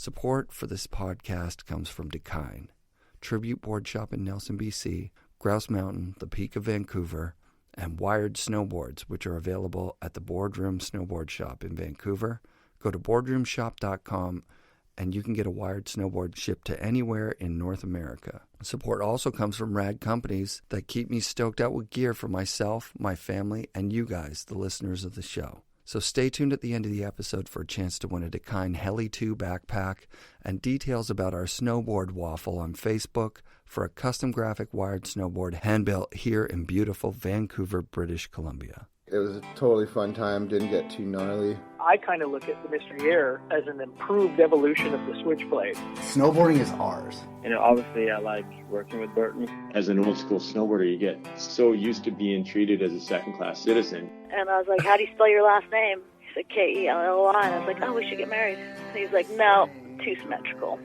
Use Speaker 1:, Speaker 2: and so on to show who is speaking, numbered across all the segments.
Speaker 1: Support for this podcast comes from Dakine, Tribute Board Shop in Nelson, BC, Grouse Mountain, the Peak of Vancouver, and Wired Snowboards, which are available at the Boardroom Snowboard Shop in Vancouver. Go to boardroomshop.com and you can get a Wired snowboard shipped to anywhere in North America. Support also comes from rad companies that keep me stoked out with gear for myself, my family, and you guys, the listeners of the show. So stay tuned at the end of the episode for a chance to win a Dakine Heli 2 backpack and details about our snowboard waffle on Facebook for a custom graphic wired snowboard hand-built here in beautiful Vancouver, British Columbia.
Speaker 2: It was a totally fun time, didn't get too gnarly.
Speaker 3: I kind of look at the Mystery Air as an improved evolution of the Switchblade.
Speaker 4: Snowboarding is ours.
Speaker 5: Obviously I like working with Burton.
Speaker 6: As an old school snowboarder, you get so used to being treated as a second-class citizen.
Speaker 7: And I was like, how do you spell your last name? He said, Kelly. And I was like, oh, we should get married. And he's like, no, too symmetrical.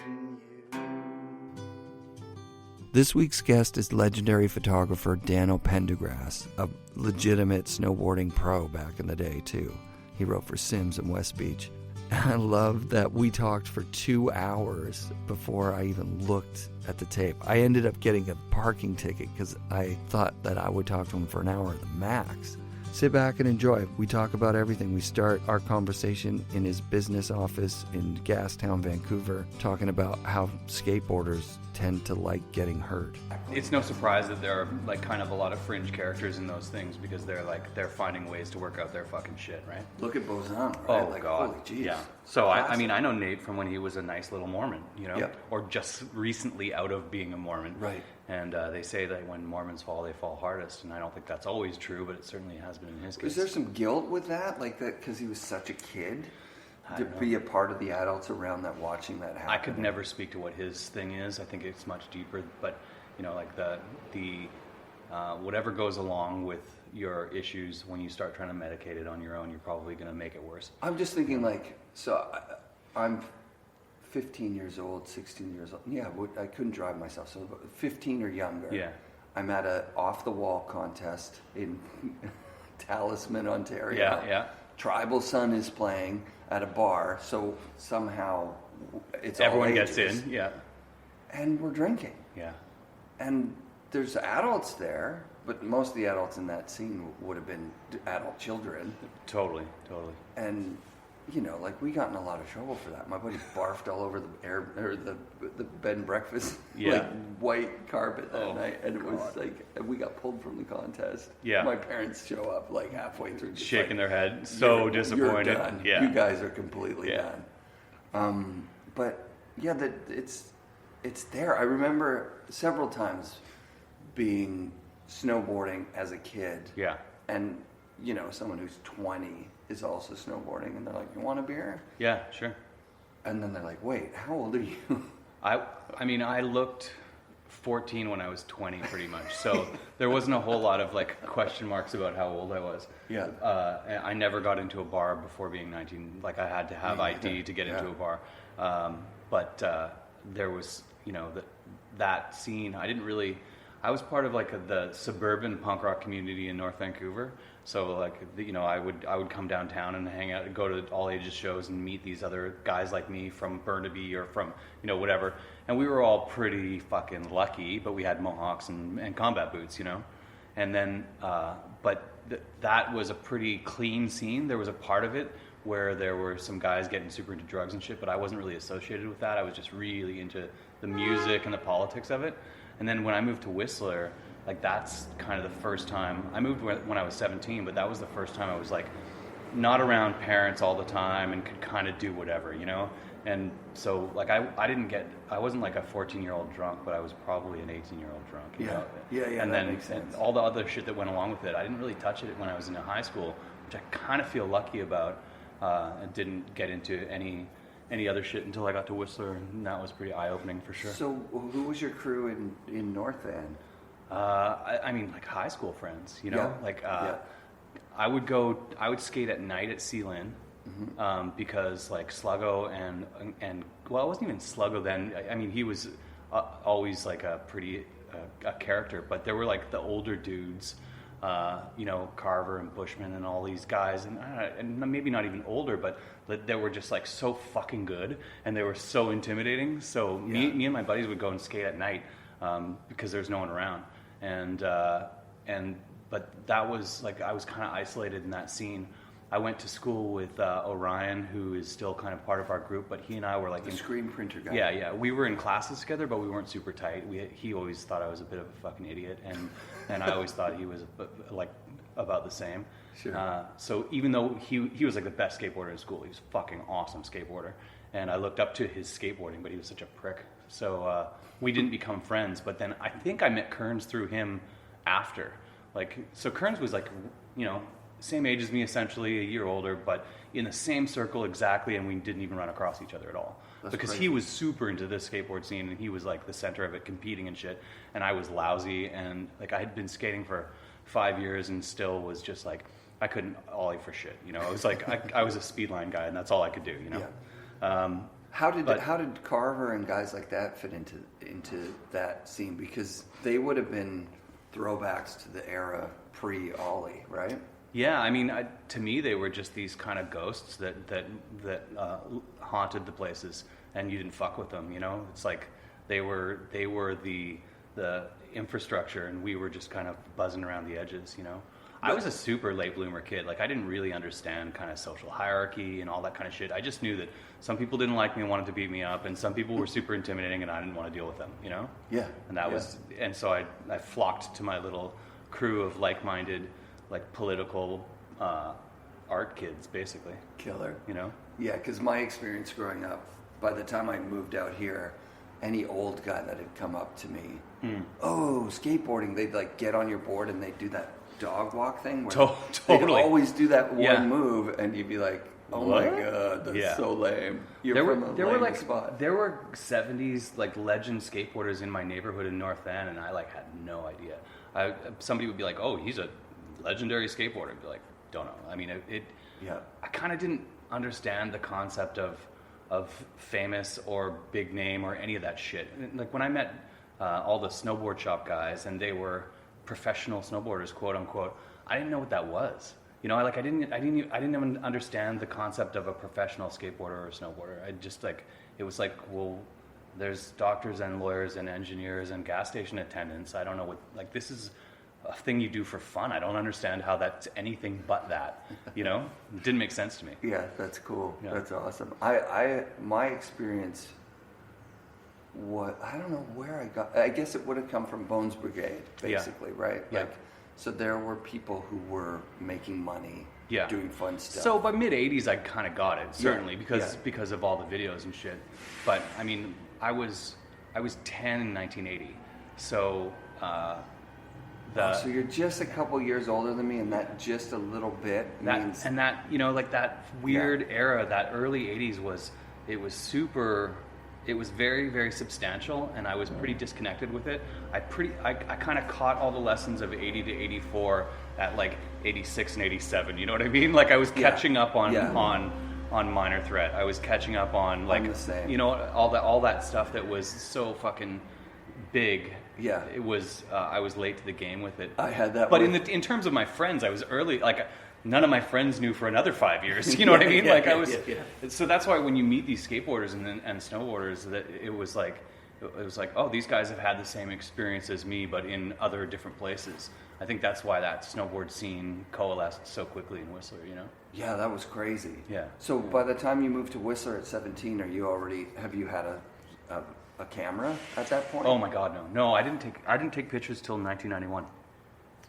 Speaker 1: This week's guest is legendary photographer Dano Pendygrasse, a legitimate snowboarding pro back in the day, too. He wrote for Sims and Westbeach. I love that we talked for 2 hours before I even looked at the tape. I ended up getting a parking ticket because I thought that I would talk to him for an hour at the max. Sit back and enjoy. We talk about everything. We start our conversation in his business office in Gastown, Vancouver, talking about how skateboarders tend to like getting hurt.
Speaker 8: It's no surprise that there are kind of a lot of fringe characters in those things because they're finding ways to work out their fucking shit, right?
Speaker 1: Look at Bozan, right?
Speaker 8: Oh, God.
Speaker 1: Holy jeez.
Speaker 8: Yeah. So, I know Nate from when he was a nice little Mormon,
Speaker 1: Yep.
Speaker 8: Or just recently out of being a Mormon.
Speaker 1: Right.
Speaker 8: And they say that when Mormons fall, they fall hardest, and I don't think that's always true, but it certainly has been in his case.
Speaker 1: Is there some guilt with that, because he was such a kid? To be a part of the adults around that watching that happen?
Speaker 8: I could never speak to what his thing is. I think it's much deeper, but the whatever goes along with your issues when you start trying to medicate it on your own, you're probably going to make it worse.
Speaker 1: I'm just thinking I'm 15 years old, 16 years old. Yeah, I couldn't drive myself, so 15 or younger.
Speaker 8: Yeah.
Speaker 1: I'm at a off-the-wall contest in Talisman, Ontario.
Speaker 8: Yeah.
Speaker 1: Tribal Sun is playing at a bar, so somehow it's
Speaker 8: everyone
Speaker 1: all ages.
Speaker 8: gets in, yeah.
Speaker 1: And we're drinking.
Speaker 8: Yeah.
Speaker 1: And there's adults there, but most of the adults in that scene would have been adult children.
Speaker 8: Totally.
Speaker 1: And we got in a lot of trouble for that. My buddy barfed all over the bed and breakfast, white carpet that night, and it was we got pulled from the contest.
Speaker 8: Yeah, my
Speaker 1: parents show up halfway through,
Speaker 8: shaking their head, so disappointed.
Speaker 1: You're done.
Speaker 8: Yeah,
Speaker 1: you guys are completely done. But yeah, it's there. I remember several times being snowboarding as a kid.
Speaker 8: Yeah,
Speaker 1: and someone who's 20 is also snowboarding, and they're like, you want a beer?
Speaker 8: Yeah, sure.
Speaker 1: And then they're like, wait, how old are you?
Speaker 8: I looked 14 when I was 20 pretty much, so there wasn't a whole lot of question marks about how old I was.
Speaker 1: Yeah.
Speaker 8: I never got into a bar before being 19. I had to have ID to get into a bar. But there was, that scene. I was part of the suburban punk rock community in North Vancouver. So I would come downtown and hang out, go to all ages shows and meet these other guys like me from Burnaby or from whatever. And we were all pretty fucking lucky, but we had mohawks and combat boots, And then, that was a pretty clean scene. There was a part of it where there were some guys getting super into drugs and shit, but I wasn't really associated with that. I was just really into the music and the politics of it. And then when I moved to Whistler, that's kind of the first time. I moved when I was 17, but that was the first time I was not around parents all the time and could kind of do whatever, And so I wasn't a 14-year-old drunk, but I was probably an 18-year-old drunk.
Speaker 1: Yeah.
Speaker 8: And
Speaker 1: that
Speaker 8: then
Speaker 1: makes sense.
Speaker 8: And all the other shit that went along with it, I didn't really touch it when I was in high school, which I kind of feel lucky about. And didn't get into any other shit until I got to Whistler, and that was pretty eye-opening for sure.
Speaker 1: So who was your crew in North Van?
Speaker 8: High school friends, I would skate at night at Sealin, because Sluggo and it wasn't even Sluggo then. He was always a pretty a character, but there were the older dudes Carver and Bushman and all these guys, and maybe not even older, but they were just like so fucking good, and they were so intimidating. So me and my buddies would go and skate at night because there's no one around, but that was like I was kind of isolated in that scene. I went to school with Orion, who is still kind of part of our group, but he and I were like
Speaker 1: the screen printer guy.
Speaker 8: Yeah. We were in classes together, but we weren't super tight. He always thought I was a bit of a fucking idiot, and I always thought he was like about the same.
Speaker 1: Sure.
Speaker 8: So even though he was like the best skateboarder in school, he was a fucking awesome skateboarder, and I looked up to his skateboarding, but he was such a prick. So we didn't become friends. But then I think I met Kearns through him after. So Kearns was like, same age as me, essentially, a year older, but in the same circle exactly, and we didn't even run across each other at all.
Speaker 1: That's
Speaker 8: because
Speaker 1: crazy.
Speaker 8: He was super into this skateboard scene, and he was like the center of it, competing and shit, and I was lousy, and like I had been skating for 5 years and still was just like, I couldn't ollie for shit, It was like, I was a speedline guy, and that's all I could do,
Speaker 1: Yeah. How did Carver and guys like that fit into that scene? Because they would have been throwbacks to the era pre-ollie, right?
Speaker 8: Yeah, I mean, to me, they were just these kind of ghosts that haunted the places, and you didn't fuck with them. It's like they were the infrastructure, and we were just kind of buzzing around the edges. I was a super late bloomer kid. Like I didn't really understand kind of social hierarchy and all that kind of shit. I just knew that some people didn't like me and wanted to beat me up, and some people were super intimidating, and I didn't want to deal with them.
Speaker 1: Yeah.
Speaker 8: And so I flocked to my little crew of like-minded, like political art kids, basically.
Speaker 1: Killer. Yeah, because my experience growing up, by the time I moved out here, any old guy that had come up to me, oh, skateboarding, they'd like get on your board and they'd do that dog walk thing where
Speaker 8: totally.
Speaker 1: they'd always do that one
Speaker 8: Yeah.
Speaker 1: move, and you'd be like, oh
Speaker 8: What?
Speaker 1: my god, that's
Speaker 8: Yeah.
Speaker 1: so lame. You're
Speaker 8: There
Speaker 1: from
Speaker 8: were
Speaker 1: lame spot.
Speaker 8: there were 70s like legend skateboarders in my neighborhood in North End, and I like had no idea. Somebody would be like, oh, he's a legendary skateboarder. I'd be like, don't know. I mean, I kind of didn't understand the concept of famous or big name or any of that shit. Like when I met all the snowboard shop guys, and they were professional snowboarders, quote unquote, I didn't know what that was. I didn't even understand the concept of a professional skateboarder or snowboarder. I just it was like, well, there's doctors and lawyers and engineers and gas station attendants. I don't know what, this is a thing you do for fun. I don't understand how that's anything but that, It didn't make sense to me.
Speaker 1: Yeah, that's cool.
Speaker 8: Yeah.
Speaker 1: That's awesome. My experience, I don't know where I got, I guess it would have come from Bones Brigade, basically, right?
Speaker 8: Yeah.
Speaker 1: So there were people who were making money, doing fun stuff.
Speaker 8: So by mid 80s, I kind of got it, certainly, because of all the videos and shit. But I mean, I was 10 in 1980, so
Speaker 1: so you're just a couple years older than me, and that just a little bit means...
Speaker 8: And that, like that weird era, that early 80s it was very, very substantial, and I was pretty disconnected with it. I kind of caught all the lessons of 80 to 84 at like 86 and 87, you know what I mean? Like I was catching up on Minor Threat. I was catching up on like, all that stuff that was so fucking big.
Speaker 1: Yeah.
Speaker 8: It was, I was late to the game with it.
Speaker 1: I had that.
Speaker 8: But in terms of my friends, I was early, like none of my friends knew for another 5 years. You know what I mean? So that's why when you meet these skateboarders and snowboarders, that it was like, oh, these guys have had the same experience as me, but in other different places. I think that's why that snowboard scene coalesced so quickly in Whistler.
Speaker 1: Yeah, that was crazy.
Speaker 8: Yeah.
Speaker 1: So by the time you moved to Whistler at 17, have you had a camera at that point?
Speaker 8: Oh my God, no. I didn't take pictures till 1991.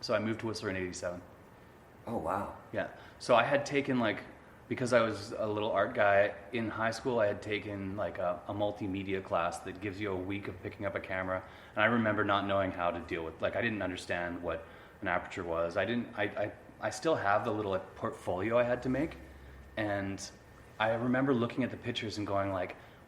Speaker 8: So I moved to Whistler in 87.
Speaker 1: Oh, wow.
Speaker 8: Yeah. So I had taken because I was a little art guy in high school, I had taken a multimedia class that gives you a week of picking up a camera. And I remember not knowing how to deal with, I didn't understand what an aperture was. I still have the little portfolio I had to make. And I remember looking at the pictures and going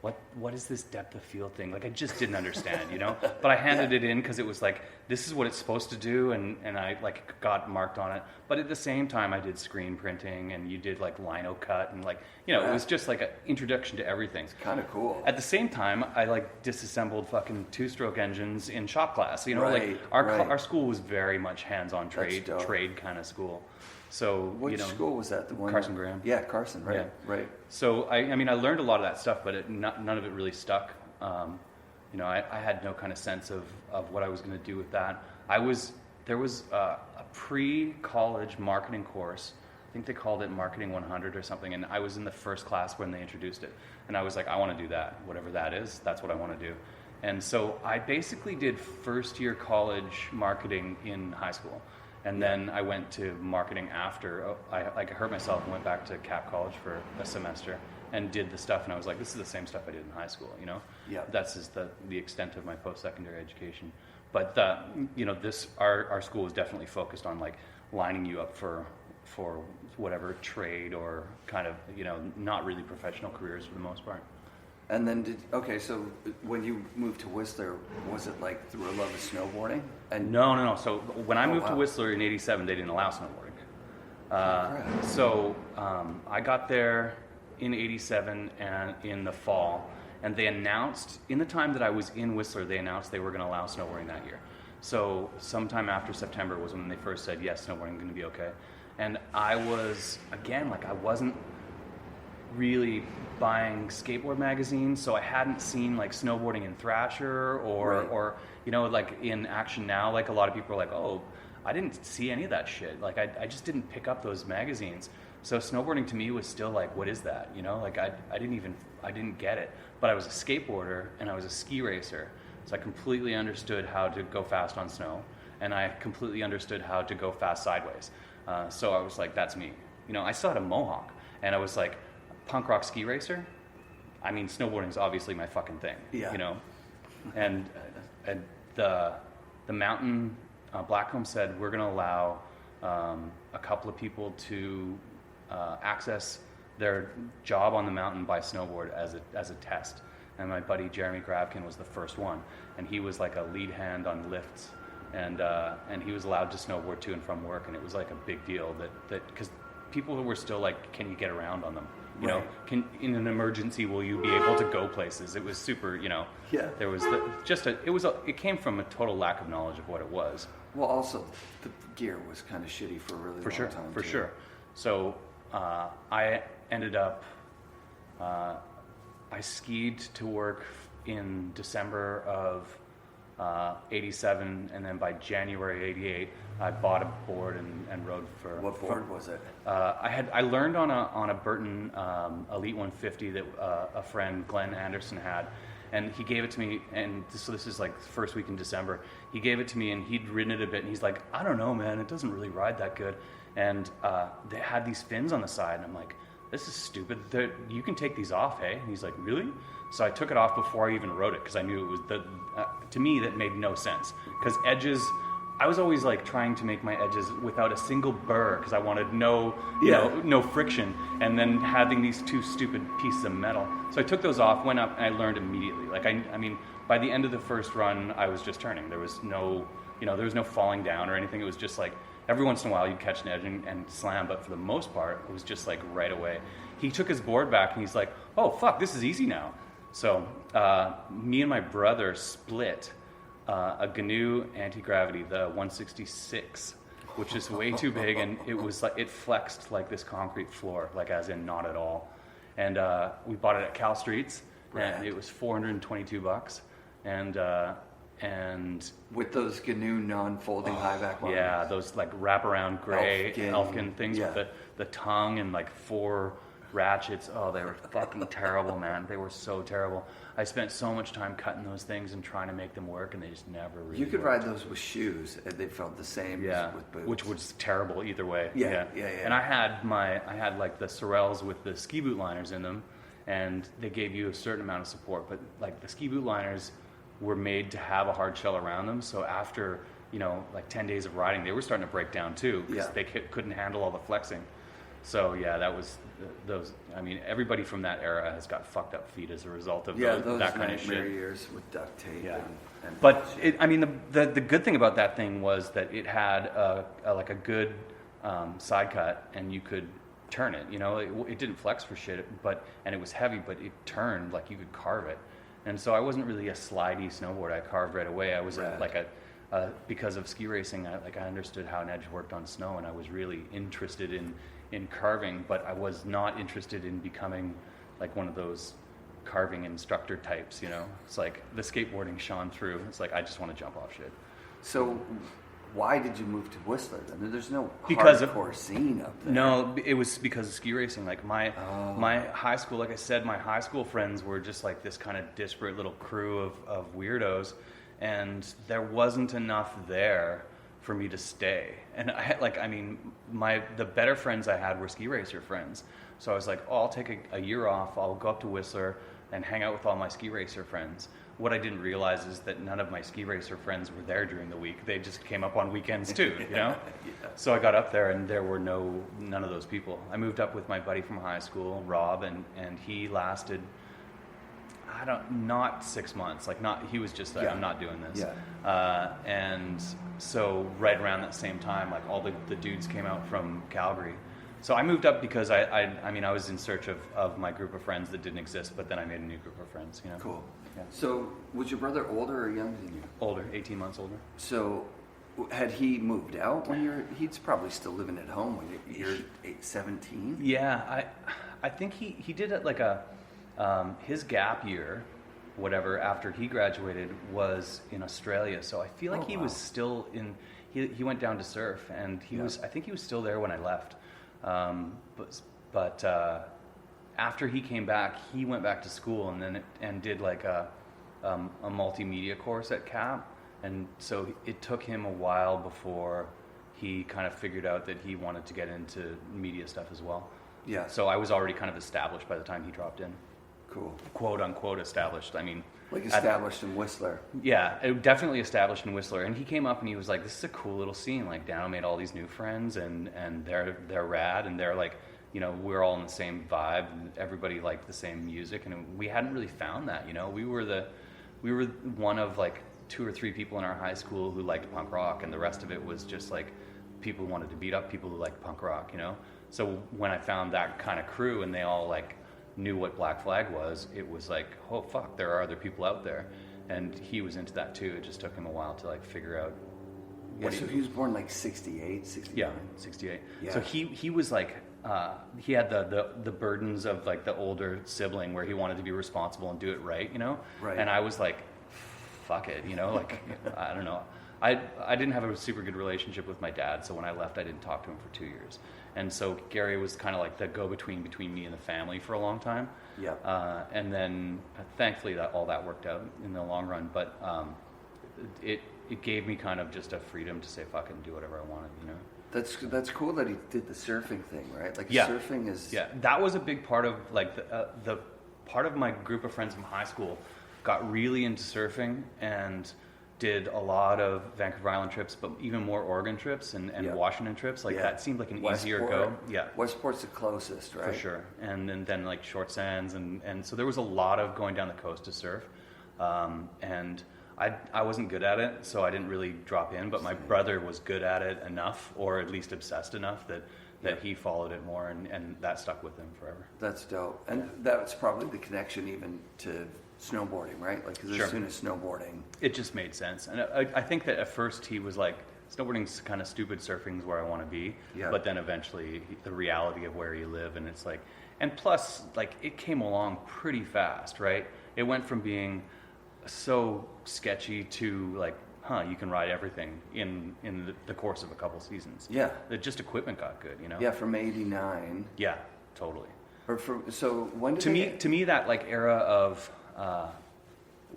Speaker 8: what is this depth of field thing? Like, I just didn't understand, you know? But I handed it in because it was like, this is what it's supposed to do, and I like got marked on it. But at the same time, I did screen printing, and you did like lino cut, and like, you know, it was just like an introduction to everything.
Speaker 1: It's kind of cool.
Speaker 8: At the same time, I like disassembled fucking 2-stroke engines in shop class. You know,
Speaker 1: Right,
Speaker 8: like our
Speaker 1: right.
Speaker 8: our school was very much hands-on trade kind of school. So
Speaker 1: Which
Speaker 8: you know,
Speaker 1: school was that? The one
Speaker 8: Carson Graham.
Speaker 1: Yeah, Carson. Right.
Speaker 8: Yeah.
Speaker 1: Right.
Speaker 8: So I mean, I learned a lot of that stuff, but none of it really stuck. You know, I had no kind of sense of what I was going to do with that. There was a pre-college marketing course. I think they called it Marketing 100 or something, and I was in the first class when they introduced it. And I was like, I want to do that. Whatever that is, that's what I want to do. And so I basically did first-year college marketing in high school. And then I went to marketing after. I hurt myself and went back to Cap College for a semester and did the stuff. And I was like, this is the same stuff I did in high school, you know?
Speaker 1: Yeah.
Speaker 8: That's just the extent of my post-secondary education. But, you know, our school was definitely focused on, like, lining you up for whatever trade or kind of, you know, not really professional careers for the most part.
Speaker 1: And then so when you moved to Whistler, was it like through a love of snowboarding? And
Speaker 8: No. So when I moved to
Speaker 1: wow.
Speaker 8: Whistler in '87, they didn't allow snowboarding.
Speaker 1: crap.
Speaker 8: So I got there in '87 and in the fall, and they announced, in the time that I was in Whistler, they announced they were going to allow snowboarding that year. So sometime after September was when they first said, yes, snowboarding is going to be okay. And I was, again, like, I wasn't really buying skateboard magazines, so I hadn't seen like snowboarding in Thrasher or you know, like in Action Now. Like, a lot of people are like, oh, I didn't see any of that shit. Like, I just didn't pick up those magazines. So snowboarding to me was still like, what is that? You know, like I didn't get it. But I was a skateboarder and I was a ski racer, so I completely understood how to go fast on snow, and I completely understood how to go fast sideways. So I was like, that's me. You know, I still had a mohawk, and I was like, punk rock ski racer? I mean, snowboarding is obviously my fucking thing.
Speaker 1: Yeah.
Speaker 8: You know, and the mountain, Blackcomb said, we're going to allow a couple of people to access their job on the mountain by snowboard as a test. And my buddy Jeremy Gravkin was the first one, and he was like a lead hand on lifts, and he was allowed to snowboard to and from work, and it was like a big deal that because people were still like, can you get around on them? You know, in an emergency, will you be able to go places? It was super, you know.
Speaker 1: Yeah.
Speaker 8: There was it came from a total lack of knowledge of what it was.
Speaker 1: Well, also the gear was kind of shitty for a really long time.
Speaker 8: For
Speaker 1: too.
Speaker 8: sure. So I ended up, I skied to work in December of '87, and then by January '88, I bought a board and rode for.
Speaker 1: What board was it?
Speaker 8: I learned on a Burton Elite 150 that a friend Glenn Anderson had, and he gave it to me. And so this is like the first week in December. He gave it to me, and he'd ridden it a bit, and he's like, I don't know, man, it doesn't really ride that good. And they had these fins on the side, and I'm like, this is stupid. You can take these off, hey? And he's like, really? So I took it off before I even wrote it, because I knew it was to me that made no sense. Because edges, I was always like trying to make my edges without a single burr, because I wanted no friction, and then having these two stupid pieces of metal. So I took those off, went up, and I learned immediately. Like I mean, by the end of the first run, I was just turning. There was no falling down or anything. It was just like every once in a while you'd catch an edge and slam, but for the most part, it was just like right away. He took his board back and he's like, oh fuck, this is easy now. So me and my brother split a GNU anti-gravity, the 166, which is way too big, and it was like, it flexed like this concrete floor, like as in not at all. And we bought it at Cal Streets, and it was $422, and
Speaker 1: with those GNU non-folding high back lines.
Speaker 8: Yeah, those like wraparound gray Elfkin things
Speaker 1: yeah.
Speaker 8: with the tongue and like 4 ratchets. Oh, they were fucking terrible, man. They were so terrible. I spent so much time cutting those things and trying to make them work, and they just never really
Speaker 1: You could
Speaker 8: worked.
Speaker 1: ride those with shoes, and they felt the same as with boots.
Speaker 8: Which was terrible either way.
Speaker 1: Yeah.
Speaker 8: And I had like the Sorels with the ski boot liners in them, and they gave you a certain amount of support, but like the ski boot liners were made to have a hard shell around them, so after, like 10 days of riding, they were starting to break down too, because they couldn't handle all the flexing. So yeah, that was those. I mean, everybody from that era has got fucked up feet as a result of
Speaker 1: those
Speaker 8: that kind of shit.
Speaker 1: years with duct tape.
Speaker 8: Yeah.
Speaker 1: And
Speaker 8: But I mean, the good thing about that thing was that it had a good side cut, and you could turn it. You know, it didn't flex for shit, and it was heavy, but it turned like you could carve it. And so I wasn't really a slidey snowboard. I carved right away. I was because of ski racing, I understood how an edge worked on snow, and I was really interested in carving, but I was not interested in becoming like one of those carving instructor types, you know. It's like the skateboarding shone through. It's like I just want to jump off shit.
Speaker 1: So why did you move to Whistler then? There's no hardcore scene up there.
Speaker 8: No, it was because of ski racing. Like my high school, like I said, my high school friends were just like this kind of disparate little crew of weirdos, and there wasn't enough there for me to stay. And the better friends I had were ski racer friends. So I was like, I'll take a year off. I'll go up to Whistler and hang out with all my ski racer friends. What I didn't realize is that none of my ski racer friends were there during the week. They just came up on weekends too, you know?
Speaker 1: Yeah.
Speaker 8: So I got up there and there were none of those people. I moved up with my buddy from high school, Rob, and he lasted, not 6 months. He was just like, I'm not doing this.
Speaker 1: Yeah.
Speaker 8: And so right around that same time, like all the dudes came out from Calgary. So I moved up because I was in search of my group of friends that didn't exist, but then I made a new group of friends, you know?
Speaker 1: Cool.
Speaker 8: Yeah.
Speaker 1: So was your brother older or younger than you?
Speaker 8: Older, 18 months older.
Speaker 1: So had he moved out when he's probably still living at home when you're 17?
Speaker 8: Yeah, I think he did it like his gap year, whatever, after he graduated was in Australia. So I feel like he was still he went down to surf, and I think he was still there when I left. But after he came back, he went back to school and did like a multimedia course at CAP, and so it took him a while before he kind of figured out that he wanted to get into media stuff as well.
Speaker 1: Yeah.
Speaker 8: So I was already kind of established by the time he dropped in.
Speaker 1: Cool.
Speaker 8: Quote unquote established. I mean,
Speaker 1: like established in Whistler.
Speaker 8: Yeah, it definitely established in Whistler. And he came up and he was like, "This is a cool little scene. Like, Dano made all these new friends, and they're rad, and they're like, you know, we're all in the same vibe, and everybody liked the same music, and we hadn't really found that. You know, we were one of like 2 or 3 people in our high school who liked punk rock, and the rest of it was just like people who wanted to beat up people who liked punk rock. You know, so when I found that kind of crew and they all like knew what Black Flag was, it was like, oh fuck, there are other people out there, and he was into that too. It just took him a while to like figure out.
Speaker 1: So he was born like 68, 69.
Speaker 8: Yeah, 68.
Speaker 1: Yeah.
Speaker 8: So he was like, he had the burdens of like the older sibling where he wanted to be responsible and do it right, you know?
Speaker 1: Right.
Speaker 8: And I was like, fuck it, you know? Like, I don't know. I didn't have a super good relationship with my dad, so when I left, I didn't talk to him for 2 years. And so Gary was kind of like the go-between between me and the family for a long time.
Speaker 1: Yeah.
Speaker 8: And then thankfully all that worked out in the long run, but it gave me kind of just a freedom to say fuck it and do whatever I wanted, you know?
Speaker 1: That's cool that he did the surfing thing, right? Like surfing is...
Speaker 8: Yeah, that was a big part of like the part of my group of friends from high school got really into surfing and did a lot of Vancouver Island trips, but even more Oregon trips and Washington trips. Like that seemed like an easier go. Yeah.
Speaker 1: Westport's the closest, right?
Speaker 8: For sure. And then like Short Sands and so there was a lot of going down the coast to surf. And I wasn't good at it, so I didn't really drop in, but my brother was good at it enough, or at least obsessed enough that he followed it more, and that stuck with him forever.
Speaker 1: That's dope. And that's probably the connection even to snowboarding, right? Like, because as soon as snowboarding...
Speaker 8: It just made sense. And I think that at first he was like, snowboarding's kind of stupid, surfing's where I want to be. Yeah. But then eventually the reality of where you live, and it's like... And plus, like, it came along pretty fast, right? It went from being so sketchy to like, you can ride everything in the course of a couple seasons. Yeah. Just equipment got good, you know?
Speaker 1: Yeah, from 89.
Speaker 8: Yeah, totally.
Speaker 1: So when did
Speaker 8: to me, that like era of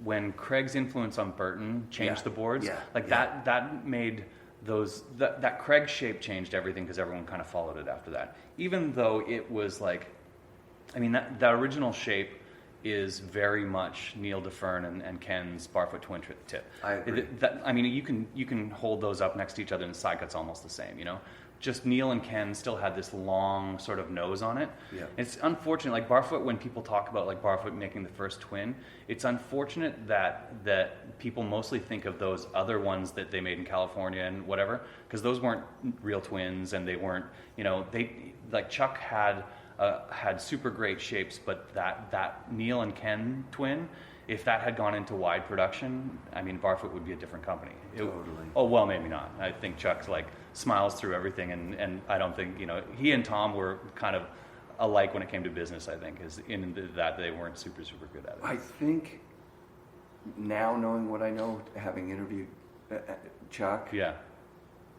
Speaker 8: when Craig's influence on Burton changed the boards, that made that Craig shape changed everything, because everyone kind of followed it after that. Even though it was like, I mean, that original shape is very much Neil DeFern and Ken's barfoot twin tip.
Speaker 1: I agree.
Speaker 8: I mean, you can hold those up next to each other, and the side cut's almost the same, you know? just Neil and Ken still had this long sort of nose on it.
Speaker 1: Yeah.
Speaker 8: It's unfortunate, like Barfoot, when people talk about like Barfoot making the first twin, it's unfortunate that people mostly think of those other ones that they made in California and whatever, because those weren't real twins, and they weren't, like Chuck had super great shapes, but that Neil and Ken twin, if that had gone into wide production, I mean, Barfoot would be a different company.
Speaker 1: Totally.
Speaker 8: Oh, well, maybe not. I think Chuck like smiles through everything, and I don't think, he and Tom were kind of alike when it came to business, I think, is in that they weren't super good at it.
Speaker 1: I think now, knowing what I know, having interviewed Chuck,
Speaker 8: Yeah.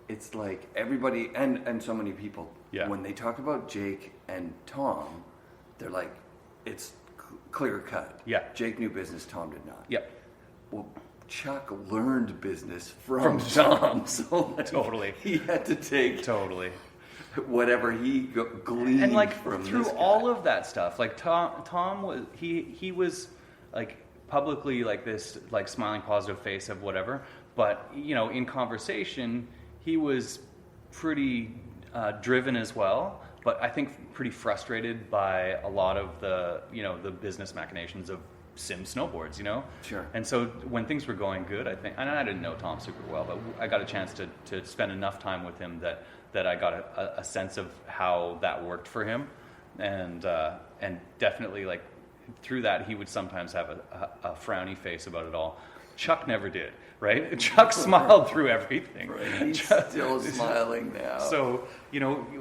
Speaker 1: it's like everybody and so many people,
Speaker 8: Yeah.
Speaker 1: when they talk about Jake and Tom, they're like, it's clear cut.
Speaker 8: Yeah.
Speaker 1: Jake knew business, Tom did not.
Speaker 8: Yep.
Speaker 1: Well, Chuck learned business from Tom, so like,
Speaker 8: Totally.
Speaker 1: he had to take
Speaker 8: Totally.
Speaker 1: whatever he gleaned
Speaker 8: And like
Speaker 1: from
Speaker 8: through
Speaker 1: this guy.
Speaker 8: all of that stuff, like Tom was he was like publicly like this like smiling positive face of whatever, but in conversation he was pretty driven as well, but I think pretty frustrated by a lot of the the business machinations of sim snowboards,
Speaker 1: Sure.
Speaker 8: And so when things were going good, I think, and I didn't know Tom super well, but I got a chance to spend enough time with him that I got a sense of how that worked for him, and definitely like through that he would sometimes have a frowny face about it all. Chuck never did, right? Chuck smiled through everything.
Speaker 1: Right. He's still smiling now.
Speaker 8: So,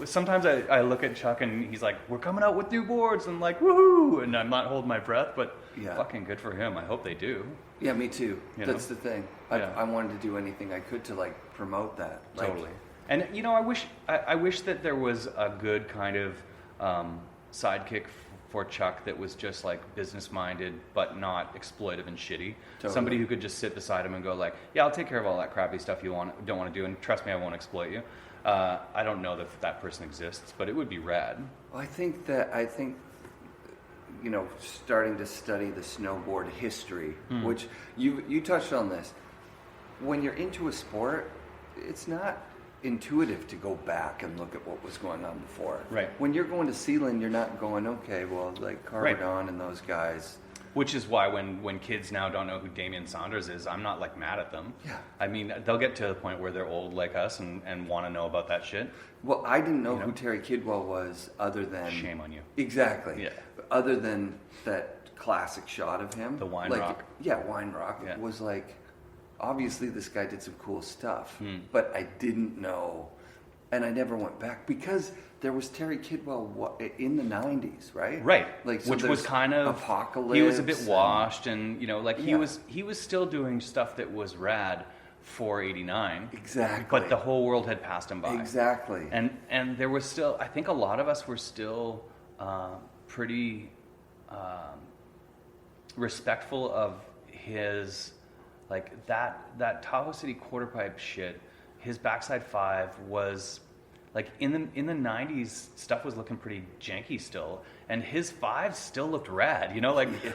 Speaker 8: sometimes I look at Chuck and he's like, we're coming out with new boards, and I'm like, woohoo! And I'm not holding my breath, but fucking good for him. I hope they do.
Speaker 1: Yeah, me too. That's the thing.
Speaker 8: Yeah.
Speaker 1: I wanted to do anything I could to like promote that. Like,
Speaker 8: Totally. And I wish that there was a good kind of sidekick for Chuck that was just like business minded but not exploitive and shitty.
Speaker 1: Totally.
Speaker 8: Somebody who could just sit beside him and go like, yeah, I'll take care of all that crappy stuff you don't want to do, and trust me, I won't exploit you. I don't know that person exists, but it would be rad.
Speaker 1: Well, I think starting to study the snowboard history, which you touched on this. When you're into a sport, it's not intuitive to go back and look at what was going on before.
Speaker 8: Right.
Speaker 1: When you're going to Sealand, you're not going, okay, well, like Carbondon
Speaker 8: Right.
Speaker 1: and those guys.
Speaker 8: Which is why when kids now don't know who Damian Saunders is, I'm not like mad at them.
Speaker 1: Yeah.
Speaker 8: I mean, they'll get to the point where they're old like us and want to know about that shit.
Speaker 1: Well, I didn't know who Terry Kidwell was other than...
Speaker 8: Shame on you.
Speaker 1: Exactly.
Speaker 8: Yeah.
Speaker 1: Other than that classic shot of him.
Speaker 8: The Wine
Speaker 1: like,
Speaker 8: Rock.
Speaker 1: Yeah, Wine Rock.
Speaker 8: Yeah.
Speaker 1: Was like, obviously this guy did some cool stuff, but I didn't know, and I never went back because there was Terry Kidwell in the 90s, right?
Speaker 8: Right.
Speaker 1: Like, so
Speaker 8: which was kind of
Speaker 1: Apocalypse.
Speaker 8: He was a bit washed, and he
Speaker 1: Yeah.
Speaker 8: was still doing stuff that was rad for '89.
Speaker 1: Exactly.
Speaker 8: But the whole world had passed him by.
Speaker 1: Exactly.
Speaker 8: And there was still, I think a lot of us were still pretty respectful of his, like that Tahoe City quarter pipe shit. His backside five was like in the 90s, stuff was looking pretty janky still, and his fives still looked rad.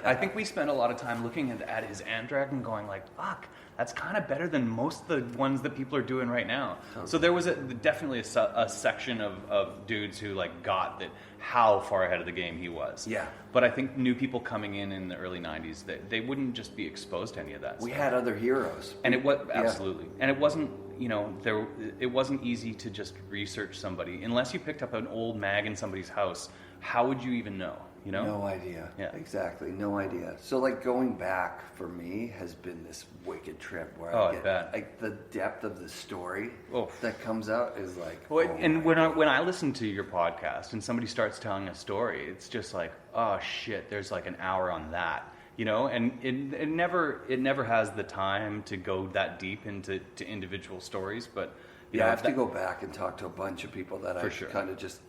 Speaker 8: I think we spent a lot of time looking at his Andrag and going like, fuck, that's kind of better than most of the ones that people are doing right now. Totally. So there was definitely a section of dudes who like got that how far ahead of the game he was.
Speaker 1: Yeah.
Speaker 8: But I think new people coming in the early 90s, they wouldn't just be exposed to any of that
Speaker 1: We
Speaker 8: stuff.
Speaker 1: had other heroes.
Speaker 8: And it was absolutely, and it wasn't, it wasn't easy to just research somebody unless you picked up an old mag in somebody's house. How would you even know?
Speaker 1: No idea.
Speaker 8: Yeah.
Speaker 1: Exactly. No idea. So like going back for me has been this wicked trip where
Speaker 8: Oh,
Speaker 1: I
Speaker 8: I
Speaker 1: get
Speaker 8: bet.
Speaker 1: like the depth of the story
Speaker 8: Oh.
Speaker 1: that comes out is like.
Speaker 8: Well,
Speaker 1: oh
Speaker 8: and
Speaker 1: my
Speaker 8: when I listen to your podcast and somebody starts telling a story, it's just like, oh shit, there's like an hour on that, and it never has the time to go that deep into individual stories, but
Speaker 1: I have to go back and talk to a bunch of people that I
Speaker 8: sure.
Speaker 1: kind of just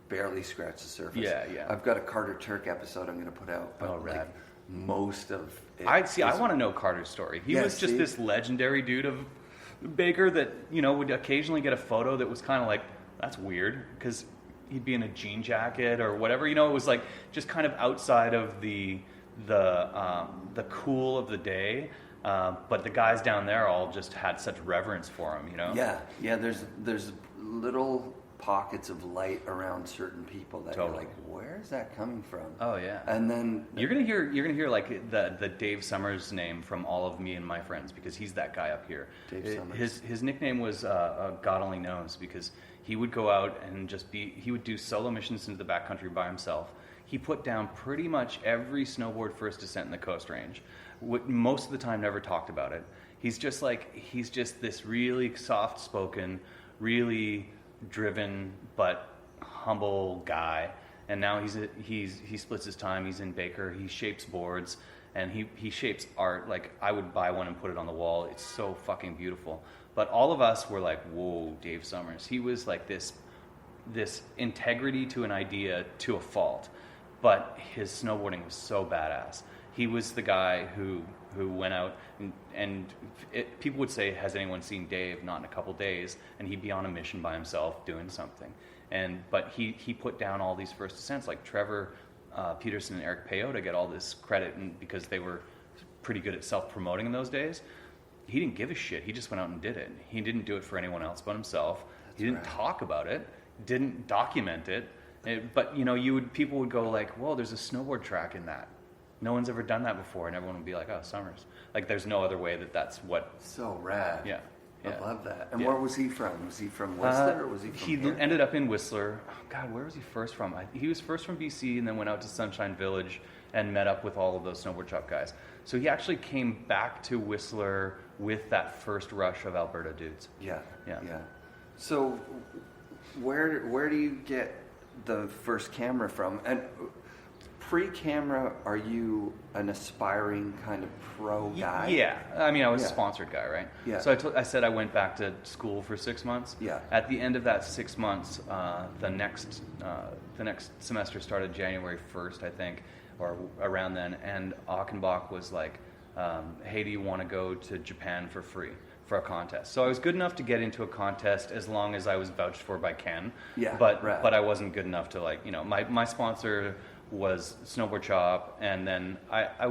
Speaker 1: barely scratched the surface.
Speaker 8: Yeah.
Speaker 1: I've got a Carter Turk episode I'm going to put out, but
Speaker 8: rad.
Speaker 1: like most of it.
Speaker 8: I want to know Carter's story. He was just this legendary dude of Baker that would occasionally get a photo that was kind of like, that's weird, because he'd be in a jean jacket or whatever. It was like just kind of outside of the cool of the day. But the guys down there all just had such reverence for him.
Speaker 1: Yeah. There's little pockets of light around certain people that
Speaker 8: Totally.
Speaker 1: you're like, where is that coming from?
Speaker 8: Oh yeah.
Speaker 1: And then
Speaker 8: You're gonna hear like the Dave Summers name from all of me and my friends, because he's that guy up here.
Speaker 1: Dave Summers.
Speaker 8: His nickname was God Only Knows, because he would go out and he would do solo missions into the backcountry by himself. He put down pretty much every snowboard first descent in the Coast Range. Most of the time, never talked about it. He's just this really soft-spoken, really driven but humble guy. And now he splits his time. He's in Baker. He shapes boards, and he shapes art. Like, I would buy one and put it on the wall. It's so fucking beautiful. But all of us were like, whoa, Dave Summers. He was like this integrity to an idea to a fault. But his snowboarding was so badass. He was the guy who went out and people would say, has anyone seen Dave? Not in a couple days. And he'd be on a mission by himself doing something. But he put down all these first descents, like Trevor Peterson and Eric Peyote get all this credit because they were pretty good at self-promoting in those days. He didn't give a shit. He just went out and did it. He didn't do it for anyone else but himself. He didn't talk about it, didn't document it. But people would go like, "Whoa, there's a snowboard track in that. No one's ever done that before," and everyone would be like, "Oh, Summers." Like, there's no other way that's what.
Speaker 1: So rad.
Speaker 8: Yeah.
Speaker 1: I love that. And
Speaker 8: Yeah.
Speaker 1: where was he from? Was he from Whistler or was he from
Speaker 8: He
Speaker 1: here?
Speaker 8: ended up in Whistler. Oh, God, where was he first from? He was first from BC and then went out to Sunshine Village and met up with all of those snowboard shop guys. So he actually came back to Whistler with that first rush of Alberta dudes.
Speaker 1: Yeah.
Speaker 8: Yeah.
Speaker 1: So where do you get the first camera from? And pre-camera, are you an aspiring kind of pro guy?
Speaker 8: Yeah. I mean, I was a sponsored guy, right?
Speaker 1: Yeah.
Speaker 8: So I said I went back to school for 6 months.
Speaker 1: Yeah.
Speaker 8: At the end of that 6 months, the next semester started January 1st, I think, or around then. And Achenbach was like, hey, do you want to go to Japan for free for a contest? So I was good enough to get into a contest as long as I was vouched for by Ken.
Speaker 1: Yeah.
Speaker 8: But I wasn't good enough to, like, my sponsor was Snowboard Shop, and then I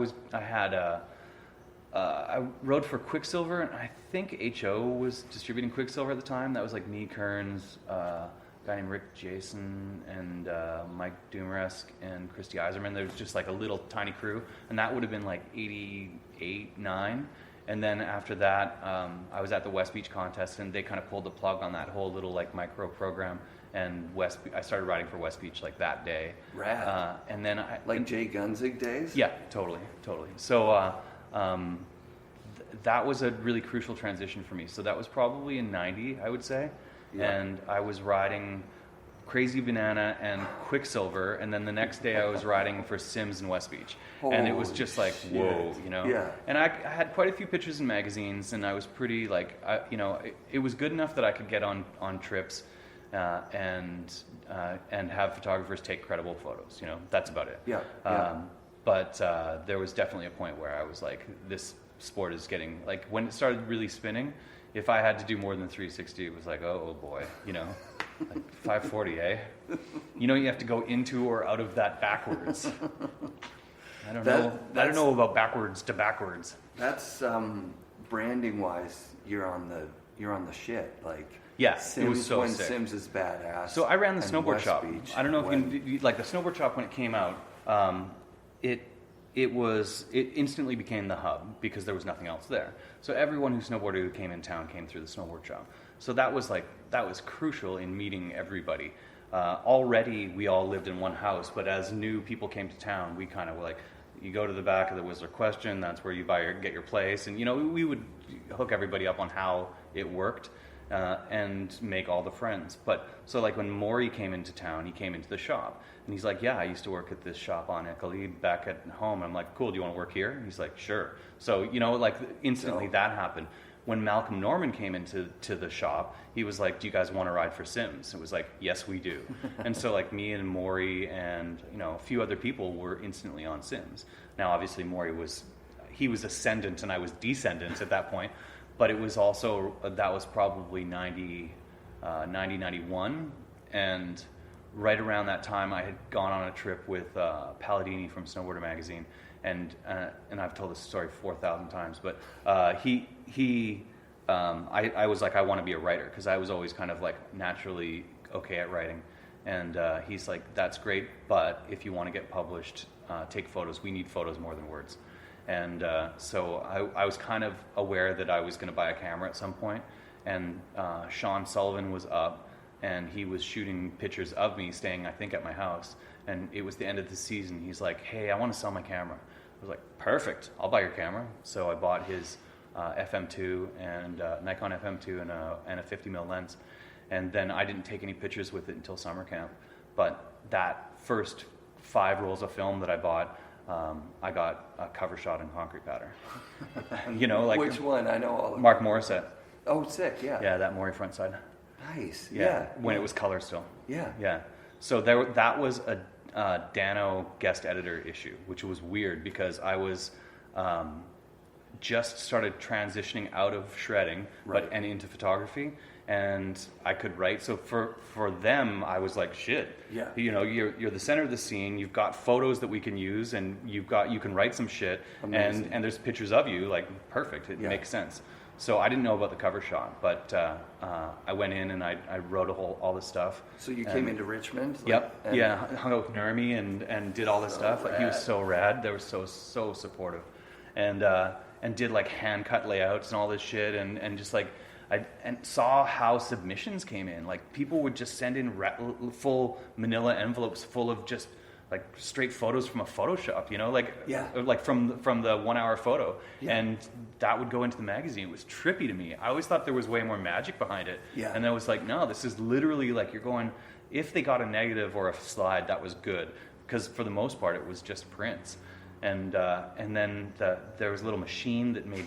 Speaker 8: rode for Quicksilver, and I think HO was distributing Quicksilver at the time. That was like me, Kearns, a guy named Rick Jason, and Mike Dumaresk, and Christy Iserman. There was just like a little tiny crew, and that would have been like 88, 9. And then after that, I was at the Westbeach contest, and they kind of pulled the plug on that whole little like micro program. And I started riding for Westbeach like that day.
Speaker 1: Rad.
Speaker 8: And then
Speaker 1: Jay Gunzig days?
Speaker 8: Yeah, totally. So that was a really crucial transition for me. So that was probably in 90, I would say.
Speaker 1: Yeah.
Speaker 8: And I was riding Crazy Banana and Quicksilver, and then the next day I was riding for Sims in Westbeach. And it was just like,
Speaker 1: shit.
Speaker 8: whoa,
Speaker 1: Yeah.
Speaker 8: And I had quite a few pictures in magazines, and I was pretty like, it was good enough that I could get on trips. And have photographers take credible photos. That's about it.
Speaker 1: Yeah.
Speaker 8: But there was definitely a point where I was like, this sport is getting, like, when it started really spinning, if I had to do more than 360, it was like, oh boy, like 540, eh? You have to go into or out of that backwards. I don't know about backwards to backwards.
Speaker 1: That's branding wise, you're on the shit, like.
Speaker 8: Yeah,
Speaker 1: Sims,
Speaker 8: it was so
Speaker 1: when
Speaker 8: sick.
Speaker 1: Sims is badass.
Speaker 8: So I ran the
Speaker 1: and
Speaker 8: snowboard shop.
Speaker 1: Westbeach,
Speaker 8: I don't know if you like the snowboard shop when it came out. It instantly became the hub because there was nothing else there. So everyone who snowboarded who came in town came through the snowboard shop. So that was crucial in meeting everybody. Already we all lived in one house, but as new people came to town, we kind of were like, you go to the back of the Whistler Question. That's where you get your place, and we would hook everybody up on how it worked. And make all the friends. But so like when Maury came into town, he came into the shop and he's like, yeah, I used to work at this shop on Echolly back at home. And I'm like, cool, do you want to work here? And he's like, sure. So, like instantly that happened. When Malcolm Norman came into the shop, he was like, do you guys want to ride for Sims? It was like, yes, we do. And so like me and Maury and, a few other people were instantly on Sims. Now, obviously Maury was ascendant and I was descendant at that point. But it was also, that was probably 90, 91. And right around that time, I had gone on a trip with Palladini from Snowboarder magazine. And I've told this story 4,000 times. But he I was like, I want to be a writer, because I was always kind of like naturally okay at writing. And he's like, that's great, but if you want to get published, take photos. We need photos more than words. And so I was kind of aware that I was going to buy a camera at some point. And Sean Sullivan was up, and he was shooting pictures of me staying, I think, at my house. And it was the end of the season. He's like, hey, I want to sell my camera. I was like, perfect, I'll buy your camera. So I bought his FM2 and Nikon FM2 and a 50mm lens. And then I didn't take any pictures with it until summer camp. But that first 5 rolls of film that I bought, I got a cover shot in concrete pattern. You know, like
Speaker 1: which one? I know all of them.
Speaker 8: Mark Morissette.
Speaker 1: Oh, sick! Yeah.
Speaker 8: Yeah, that Maury front side.
Speaker 1: Nice.
Speaker 8: Yeah. When it was color still.
Speaker 1: Yeah.
Speaker 8: Yeah. So that was a Dano guest editor issue, which was weird because I was just started transitioning out of shredding, and into photography. And I could write. So for them, I was like, shit.
Speaker 1: Yeah.
Speaker 8: You know, you're the center of the scene. You've got photos that we can use, and you can write some shit.
Speaker 1: Amazing.
Speaker 8: And there's pictures of you. Like, perfect. It makes sense. So I didn't know about the cover shot, but I went in and I wrote all this stuff.
Speaker 1: So you came into Richmond?
Speaker 8: Yep. Hung out with Nermi and did all this stuff. Like, he was so rad. They were so supportive, and did like hand cut layouts and all this shit, and just like. And saw how submissions came in. Like, people would just send in full manila envelopes full of just like straight photos from a Photoshop, you know, like from the 1 hour photo, and that would go into the magazine. It was trippy to me. I always thought there was way more magic behind it, and I was like, no, this is literally like you're going. If they got a negative or a slide, that was good, because for the most part it was just prints, and then there was a little machine that made.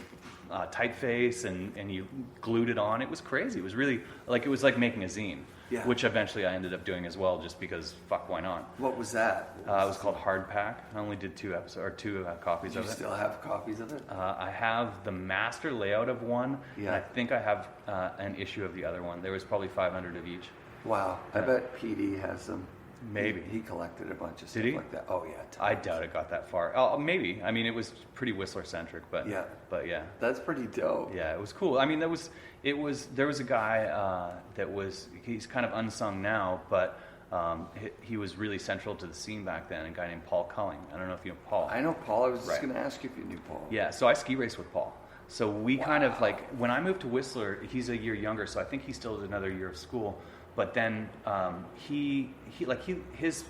Speaker 8: Typeface and you glued it on. It was crazy. It was really like it was like making a zine, which eventually I ended up doing as well, just because fuck, why not?
Speaker 1: What was that?
Speaker 8: It was called Hardpack. I only did 2 copies of it.
Speaker 1: Do you still have copies of it?
Speaker 8: I have the master layout of one, and I think I have an issue of the other one. There was probably 500 of each.
Speaker 1: Wow, I bet PD has them.
Speaker 8: Maybe.
Speaker 1: He collected a bunch of stuff like that. Oh, yeah. Tons.
Speaker 8: I doubt it got that far. Oh, maybe. I mean, it was pretty Whistler-centric, but yeah.
Speaker 1: That's pretty dope.
Speaker 8: Yeah, it was cool. I mean, there was a guy he's kind of unsung now, but he was really central to the scene back then, a guy named Paul Culling. I don't know if you know Paul.
Speaker 1: I know Paul. I was just going to ask you if you knew Paul.
Speaker 8: Yeah, so I ski raced with Paul. So we kind of like, when I moved to Whistler, he's a year younger, so I think he still did another year of school. But then his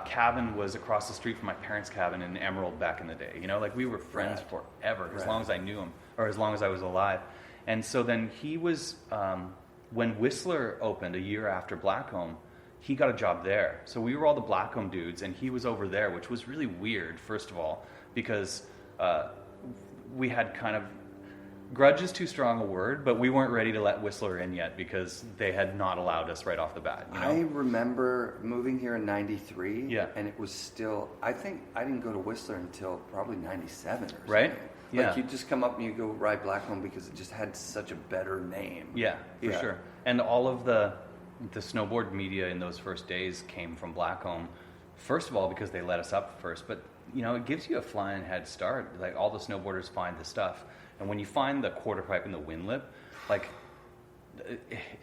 Speaker 8: cabin was across the street from my parents' cabin in Emerald back in the day. You know, like we were friends forever, as long as I knew him, or as long as I was alive. And so then he was, when Whistler opened a year after Blackcomb, he got a job there. So we were all the Blackcomb dudes, and he was over there, which was really weird, first of all, because we had kind of, grudge is too strong a word, but we weren't ready to let Whistler in yet because they had not allowed us right off the bat. You know?
Speaker 1: I remember moving here in '93, and it was still, I think I didn't go to Whistler until probably '97 or something.
Speaker 8: Right?
Speaker 1: Like you just come up and you go ride Blackcomb because it just had such a better name.
Speaker 8: Yeah, for sure. And all of the snowboard media in those first days came from Blackcomb, first of all because they let us up first, but you know, it gives you a flying head start. Like, all the snowboarders find the stuff. And when you find the quarter pipe and the wind lip, like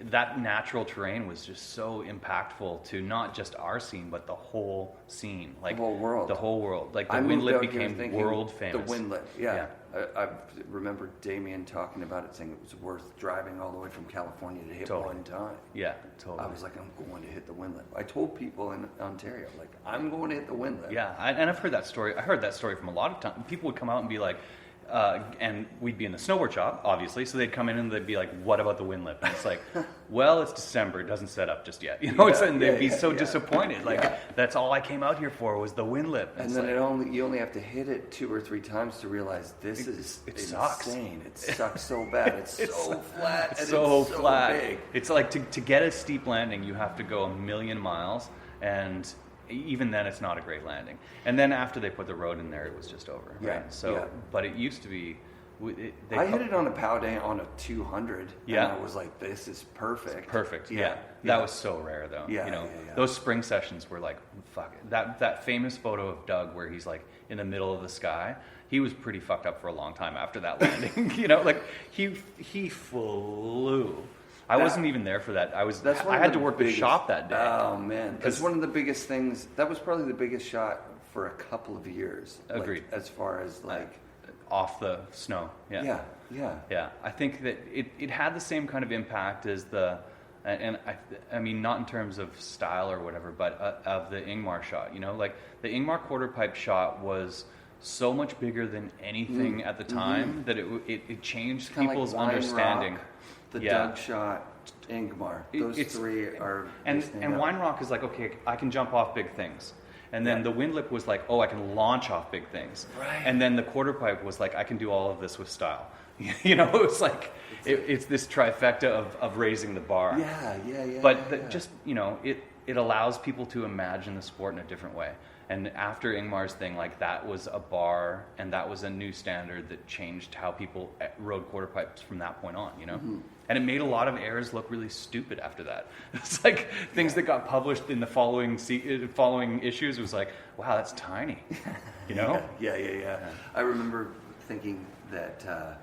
Speaker 8: that natural terrain was just so impactful to not just our scene, but the whole scene. Like
Speaker 1: the whole world.
Speaker 8: The whole world. Like the wind lip became world famous.
Speaker 1: The wind lip, I remember Damien talking about it, saying it was worth driving all the way from California to hit one time.
Speaker 8: Yeah, totally.
Speaker 1: I was like, I'm going to hit the wind lip. I told people in Ontario, like, I'm going to hit the wind lip.
Speaker 8: Yeah, and I've heard that story. I heard that story from a lot of times. People would come out and be like, and we'd be in the snowboard shop, obviously, so they'd come in and they'd be like, what about the wind lip? And it's like, well, it's December, it doesn't set up just yet. You know, and they'd be so disappointed. Like, that's all I came out here for was the wind lip.
Speaker 1: And then you only have to hit it 2 or 3 times to realize this is insane. It sucks so bad. It's so flat.
Speaker 8: It's
Speaker 1: and
Speaker 8: so
Speaker 1: it's
Speaker 8: flat.
Speaker 1: So big.
Speaker 8: It's like to get a steep landing, you have to go 1,000,000 miles, and even then it's not a great landing. And then after they put the road in there, it was just over. Right? So, but it used to be.
Speaker 1: I hit it on a POW day on a 200. And I was like, this is perfect.
Speaker 8: It's perfect. Yeah. That was so rare though. Those spring sessions were like, fuck it. That famous photo of Doug where he's like in the middle of the sky he was pretty fucked up for a long time after that landing. You know, like he flew. I wasn't even there for that. I had to work the shop that day.
Speaker 1: Oh man, that's one of the biggest things. That was probably the biggest shot for a couple of years.
Speaker 8: Agreed.
Speaker 1: Like, as far as like
Speaker 8: off the snow. Yeah. Yeah. I think that it had the same kind of impact as I mean, not in terms of style or whatever, but of the Ingmar shot. You know, like the Ingmar quarter pipe shot was so much bigger than anything at the time that it changed people's
Speaker 1: like
Speaker 8: understanding.
Speaker 1: Rock, the Doug shot, Ingmar. Those three are
Speaker 8: and Wine Rock is like, okay, I can jump off big things. And then the Windlip was like, oh, I can launch off big things.
Speaker 1: Right.
Speaker 8: And then the quarter pipe was like, I can do all of this with style. You know, it's like it's this trifecta of raising the bar.
Speaker 1: Yeah.
Speaker 8: But just, you know, it allows people to imagine the sport in a different way. And after Ingmar's thing, like that was a bar, and that was a new standard that changed how people rode quarter pipes from that point on. You know, and it made a lot of airs look really stupid after that. It's like things that got published in the following issues. It was like, wow, that's tiny. You know?
Speaker 1: Yeah. I remember thinking that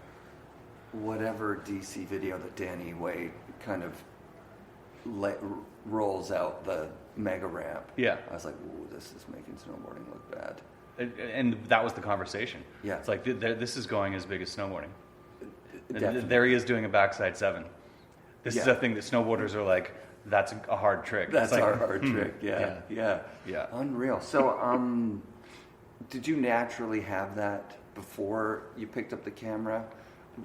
Speaker 1: whatever DC video that Danny Way kind of rolls out the mega ramp.
Speaker 8: Yeah.
Speaker 1: I was like, ooh, this is making snowboarding look bad.
Speaker 8: And that was the conversation.
Speaker 1: Yeah.
Speaker 8: It's like, this is going as big as snowboarding.
Speaker 1: Definitely.
Speaker 8: There he is doing a backside 7. This is a thing that snowboarders are like, that's a hard trick.
Speaker 1: That's
Speaker 8: like,
Speaker 1: our hard trick. Yeah. Unreal. So, did you naturally have that before you picked up the camera?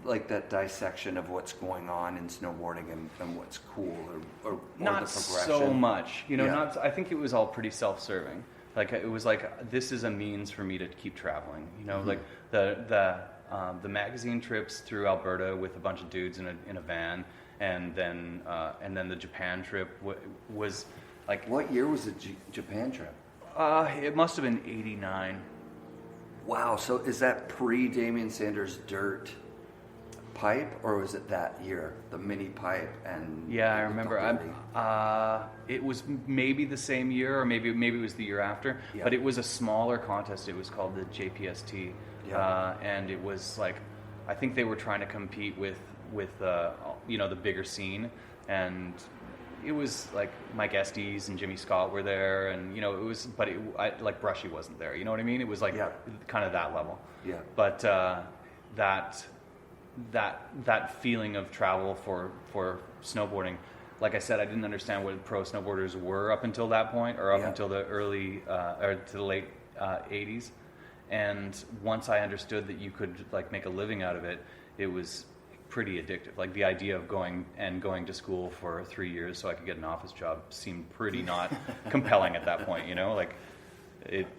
Speaker 1: Like that dissection of what's going on in snowboarding and what's cool or
Speaker 8: not
Speaker 1: the progression?
Speaker 8: So much, you know. I think it was all pretty self-serving. Like it was like, this is a means for me to keep traveling. You know, like the magazine trips through Alberta with a bunch of dudes in a van, and then the Japan trip was like.
Speaker 1: What year was the Japan trip?
Speaker 8: It must have been '89.
Speaker 1: Wow. So is that pre Damian Sanders dirt pipe, or was it that year, the mini pipe? And
Speaker 8: I remember. It was maybe the same year, or maybe it was the year after. Yeah. But it was a smaller contest. It was called the JPST, and it was like, I think they were trying to compete with the bigger scene, and it was like Mike Estes and Jimmy Scott were there, and you know it was, but like Brushy wasn't there. You know what I mean? It was like kind of that level. Yeah. But that feeling of travel for snowboarding, like I said, I didn't understand what pro snowboarders were up until that point, or up until the early or to the late 80s. And once I understood that you could like make a living out of it, it was pretty addictive. Like the idea of going to school for 3 years so I could get an office job seemed pretty not compelling at that point, you know, like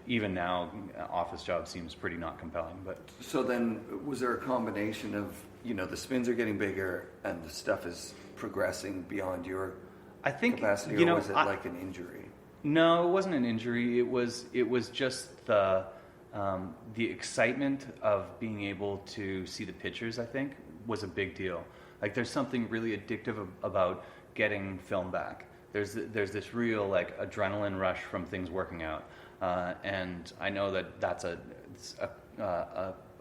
Speaker 8: even now office job seems pretty not compelling. But
Speaker 1: so then was there a combination of, you know, the spins are getting bigger and the stuff is progressing beyond your capacity, or was it like an injury?
Speaker 8: No, it wasn't an injury. It was just the excitement of being able to see the pictures, I think, was a big deal. Like there's something really addictive about getting film back. There's this real like adrenaline rush from things working out, and I know that's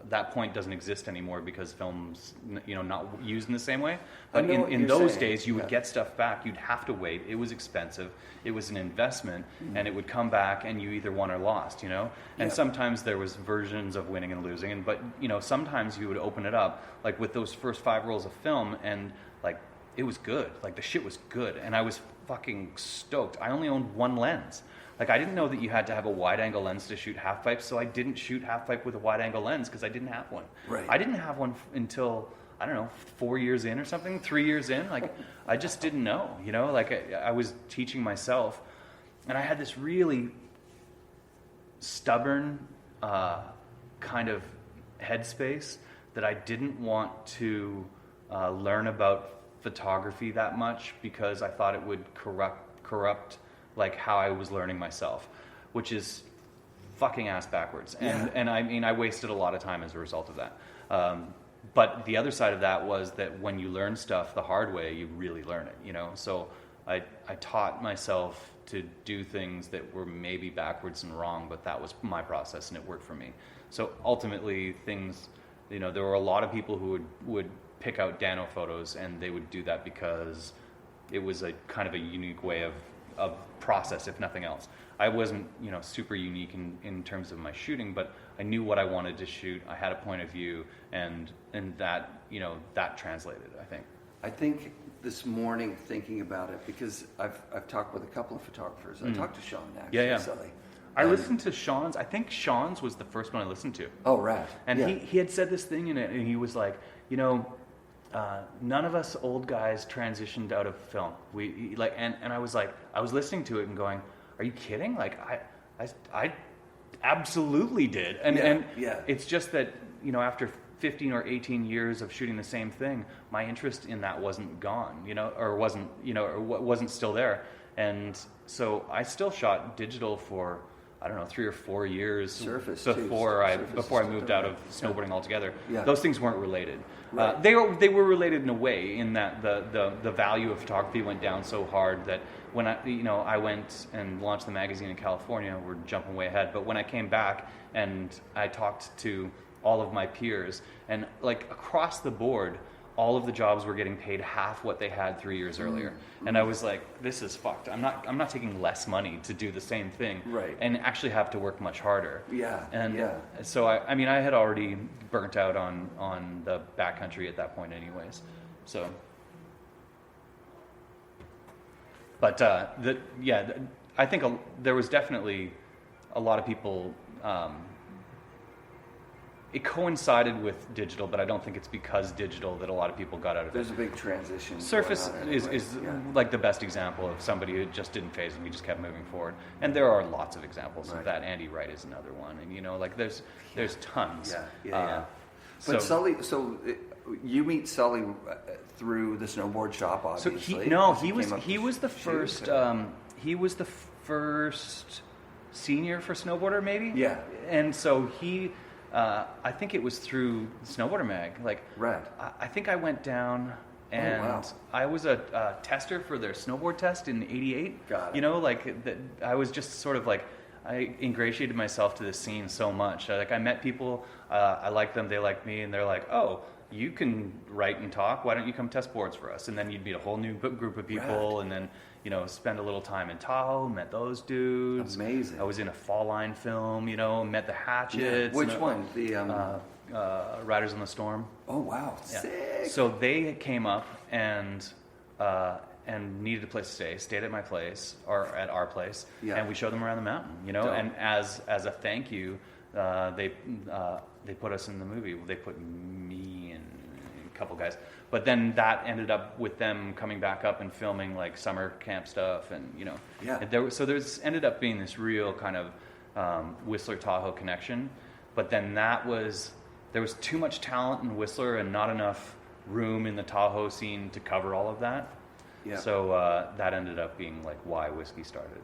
Speaker 8: that point doesn't exist anymore because film's, you know, not used in the same way. But in those days, you would get stuff back. You'd have to wait. It was expensive. It was an investment, and it would come back, and you either won or lost. You know, and sometimes there was versions of winning and losing, but you know, sometimes you would open it up, like with those first 5 rolls of film, and like it was good. Like the shit was good, and I was fucking stoked. I only owned 1 lens. Like I didn't know that you had to have a wide-angle lens to shoot half pipe, so I didn't shoot half pipe with a wide-angle lens because I didn't have one.
Speaker 1: Right.
Speaker 8: I didn't have one until, I don't know, 4 years in or something, 3 years in. Like I just didn't know, you know. Like I was teaching myself, and I had this really stubborn kind of headspace that I didn't want to learn about photography that much because I thought it would corrupt like how I was learning myself, which is fucking ass backwards. And I mean, I wasted a lot of time as a result of that. But the other side of that was that when you learn stuff the hard way, you really learn it, you know? So I taught myself to do things that were maybe backwards and wrong, but that was my process and it worked for me. So ultimately, things, there were a lot of people who would pick out Dano photos, and they would do that because it was a kind of a unique way of process, if nothing else. I wasn't, super unique in terms of my shooting, but I knew what I wanted to shoot. I had a point of view, and that, that translated, I think.
Speaker 1: I think this morning, thinking about it, because I've talked with a couple of photographers. I talked to Sean, actually,
Speaker 8: Yeah.
Speaker 1: Sully.
Speaker 8: I listened to Sean's. I think Sean's was the first one I listened to.
Speaker 1: Oh, right.
Speaker 8: And he had said this thing in it, and he was like, none of us old guys transitioned out of film. And I was like, I was listening to it and going, are you kidding? Like, I absolutely did. And it's just that, after 15 or 18 years of shooting the same thing, my interest in that wasn't gone, or wasn't still there. And so I still shot digital for, I don't know, 3 or 4 years before I moved out of snowboarding altogether. Yeah. Those things weren't related. Right. They were related in a way, in that the value of photography went down so hard that when I went and launched the magazine in California, we're jumping way ahead, but when I came back and I talked to all of my peers, and like across the board, all of the jobs were getting paid half what they had 3 years earlier. And I was like, this is fucked. I'm not taking less money to do the same thing.
Speaker 1: Right.
Speaker 8: And actually have to work much harder.
Speaker 1: Yeah.
Speaker 8: And so I had already burnt out on the backcountry at that point anyways. So but I think there was definitely a lot of people, it coincided with digital, but I don't think it's because digital that a lot of people got out of it.
Speaker 1: There's a big transition.
Speaker 8: Surface is like the best example of somebody who just didn't phase him. He just kept moving forward. And there are lots of examples of that. Andy Wright is another one. And, there's tons.
Speaker 1: Yeah. But Sully, you meet Sully through the snowboard shop, obviously.
Speaker 8: He was the first senior for Snowboarder, maybe?
Speaker 1: Yeah.
Speaker 8: And so I think it was through Snowboarder Mag.
Speaker 1: Rad.
Speaker 8: I think I went down and I was a tester for their snowboard test in '88.
Speaker 1: Got it.
Speaker 8: I was just sort of like, I ingratiated myself to this scene so much. I met people, I liked them, they liked me, and they're like, oh, you can write and talk, why don't you come test boards for us? And then you'd meet a whole new group of people. Rad. And then spend a little time in Tahoe, met those dudes.
Speaker 1: Amazing.
Speaker 8: I was in a Fall Line film, met the Hatchets.
Speaker 1: Yeah. Which one? The
Speaker 8: Riders on the Storm.
Speaker 1: Oh wow,
Speaker 8: yeah.
Speaker 1: Sick.
Speaker 8: So they came up and needed a place to stay, stayed at my place or at our place, and we showed them around the mountain, Dope. And as a thank you, they put us in the movie. They put me and a couple guys. But then that ended up with them coming back up and filming like summer camp stuff, and there's ended up being this real kind of Whistler Tahoe connection. But then there was too much talent in Whistler and not enough room in the Tahoe scene to cover all of that. Yeah. So that ended up being like why Whiskey started.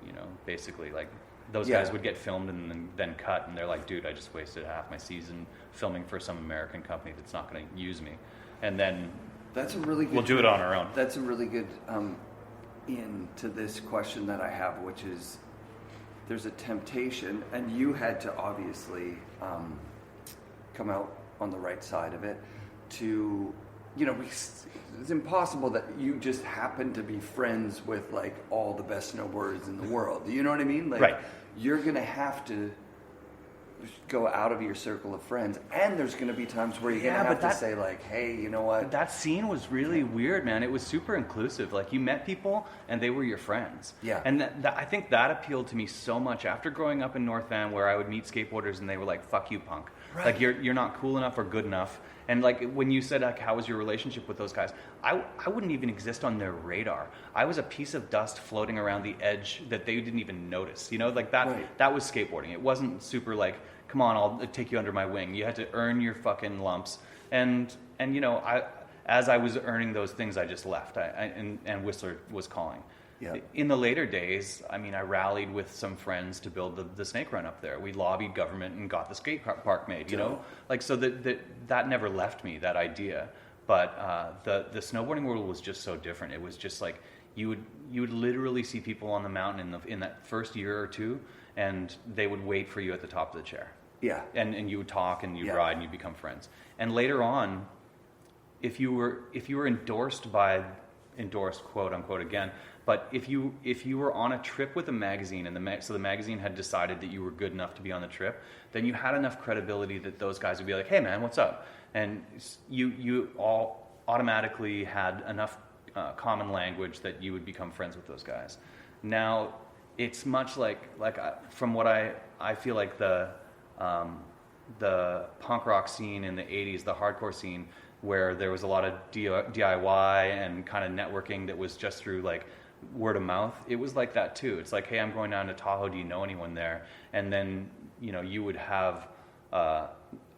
Speaker 8: Basically like those guys would get filmed and then cut, and they're like, dude, I just wasted half my season filming for some American company that's not going to use me, and then.
Speaker 1: That's a really good.
Speaker 8: We'll do it on our own.
Speaker 1: That's a really good into this question that I have, which is there's a temptation, and you had to obviously come out on the right side of it. To it's impossible that you just happen to be friends with like all the best snowboarders in the world. You know what I mean? Like,
Speaker 8: right.
Speaker 1: You're gonna have to go out of your circle of friends, and there's going to be times where you're going to have to say like, hey, you know what?
Speaker 8: That scene was really weird, man. It was super inclusive. Like you met people and they were your friends.
Speaker 1: Yeah.
Speaker 8: And I think that appealed to me so much after growing up in North Van, where I would meet skateboarders and they were like, fuck you, punk. Right. Like you're not cool enough or good enough. And like when you said like, how was your relationship with those guys? I wouldn't even exist on their radar. I was a piece of dust floating around the edge that they didn't even notice. Like that. Right. That was skateboarding. It wasn't super like, come on, I'll take you under my wing. You had to earn your fucking lumps. And as I was earning those things, I just left. And Whistler was calling.
Speaker 1: Yeah.
Speaker 8: In the later days, I rallied with some friends to build the snake run up there. We lobbied government and got the skate park made, Like, so that never left me, that idea. But the snowboarding world was just so different. It was just like, you would literally see people on the mountain in that first year or two, and they would wait for you at the top of the chair.
Speaker 1: Yeah.
Speaker 8: And you would talk and you'd
Speaker 1: Yeah.
Speaker 8: ride and you'd become friends. And later on, if you were endorsed quote unquote again, but if you were on a trip with a magazine and so the magazine had decided that you were good enough to be on the trip, then you had enough credibility that those guys would be like, hey man, what's up? And you all automatically had enough common language that you would become friends with those guys. Now it's much like from what I feel like the punk rock scene in the 80s, the hardcore scene, where there was a lot of DIY and kind of networking that was just through like word of mouth. It was like that too. It's like, hey, I'm going down to Tahoe. Do you know anyone there? And then, you would have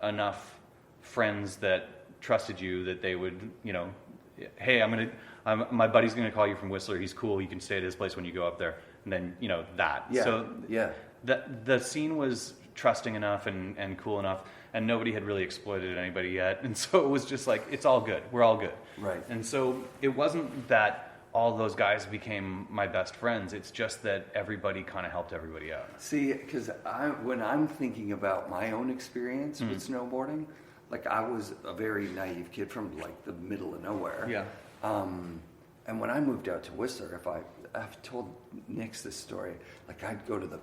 Speaker 8: enough friends that trusted you that they would, hey, my buddy's going to call you from Whistler. He's cool. You can stay at his place when you go up there. And then, that.
Speaker 1: Yeah.
Speaker 8: So
Speaker 1: yeah.
Speaker 8: The scene was trusting enough and cool enough, and nobody had really exploited anybody yet. And so it was just like, it's all good. We're all good.
Speaker 1: Right.
Speaker 8: And so it wasn't that all those guys became my best friends. It's just that everybody kind of helped everybody out.
Speaker 1: See, because when I'm thinking about my own experience with snowboarding, like I was a very naive kid from like the middle of nowhere.
Speaker 8: Yeah.
Speaker 1: And when I moved out to Whistler, I've told Nix this story, like I'd go to the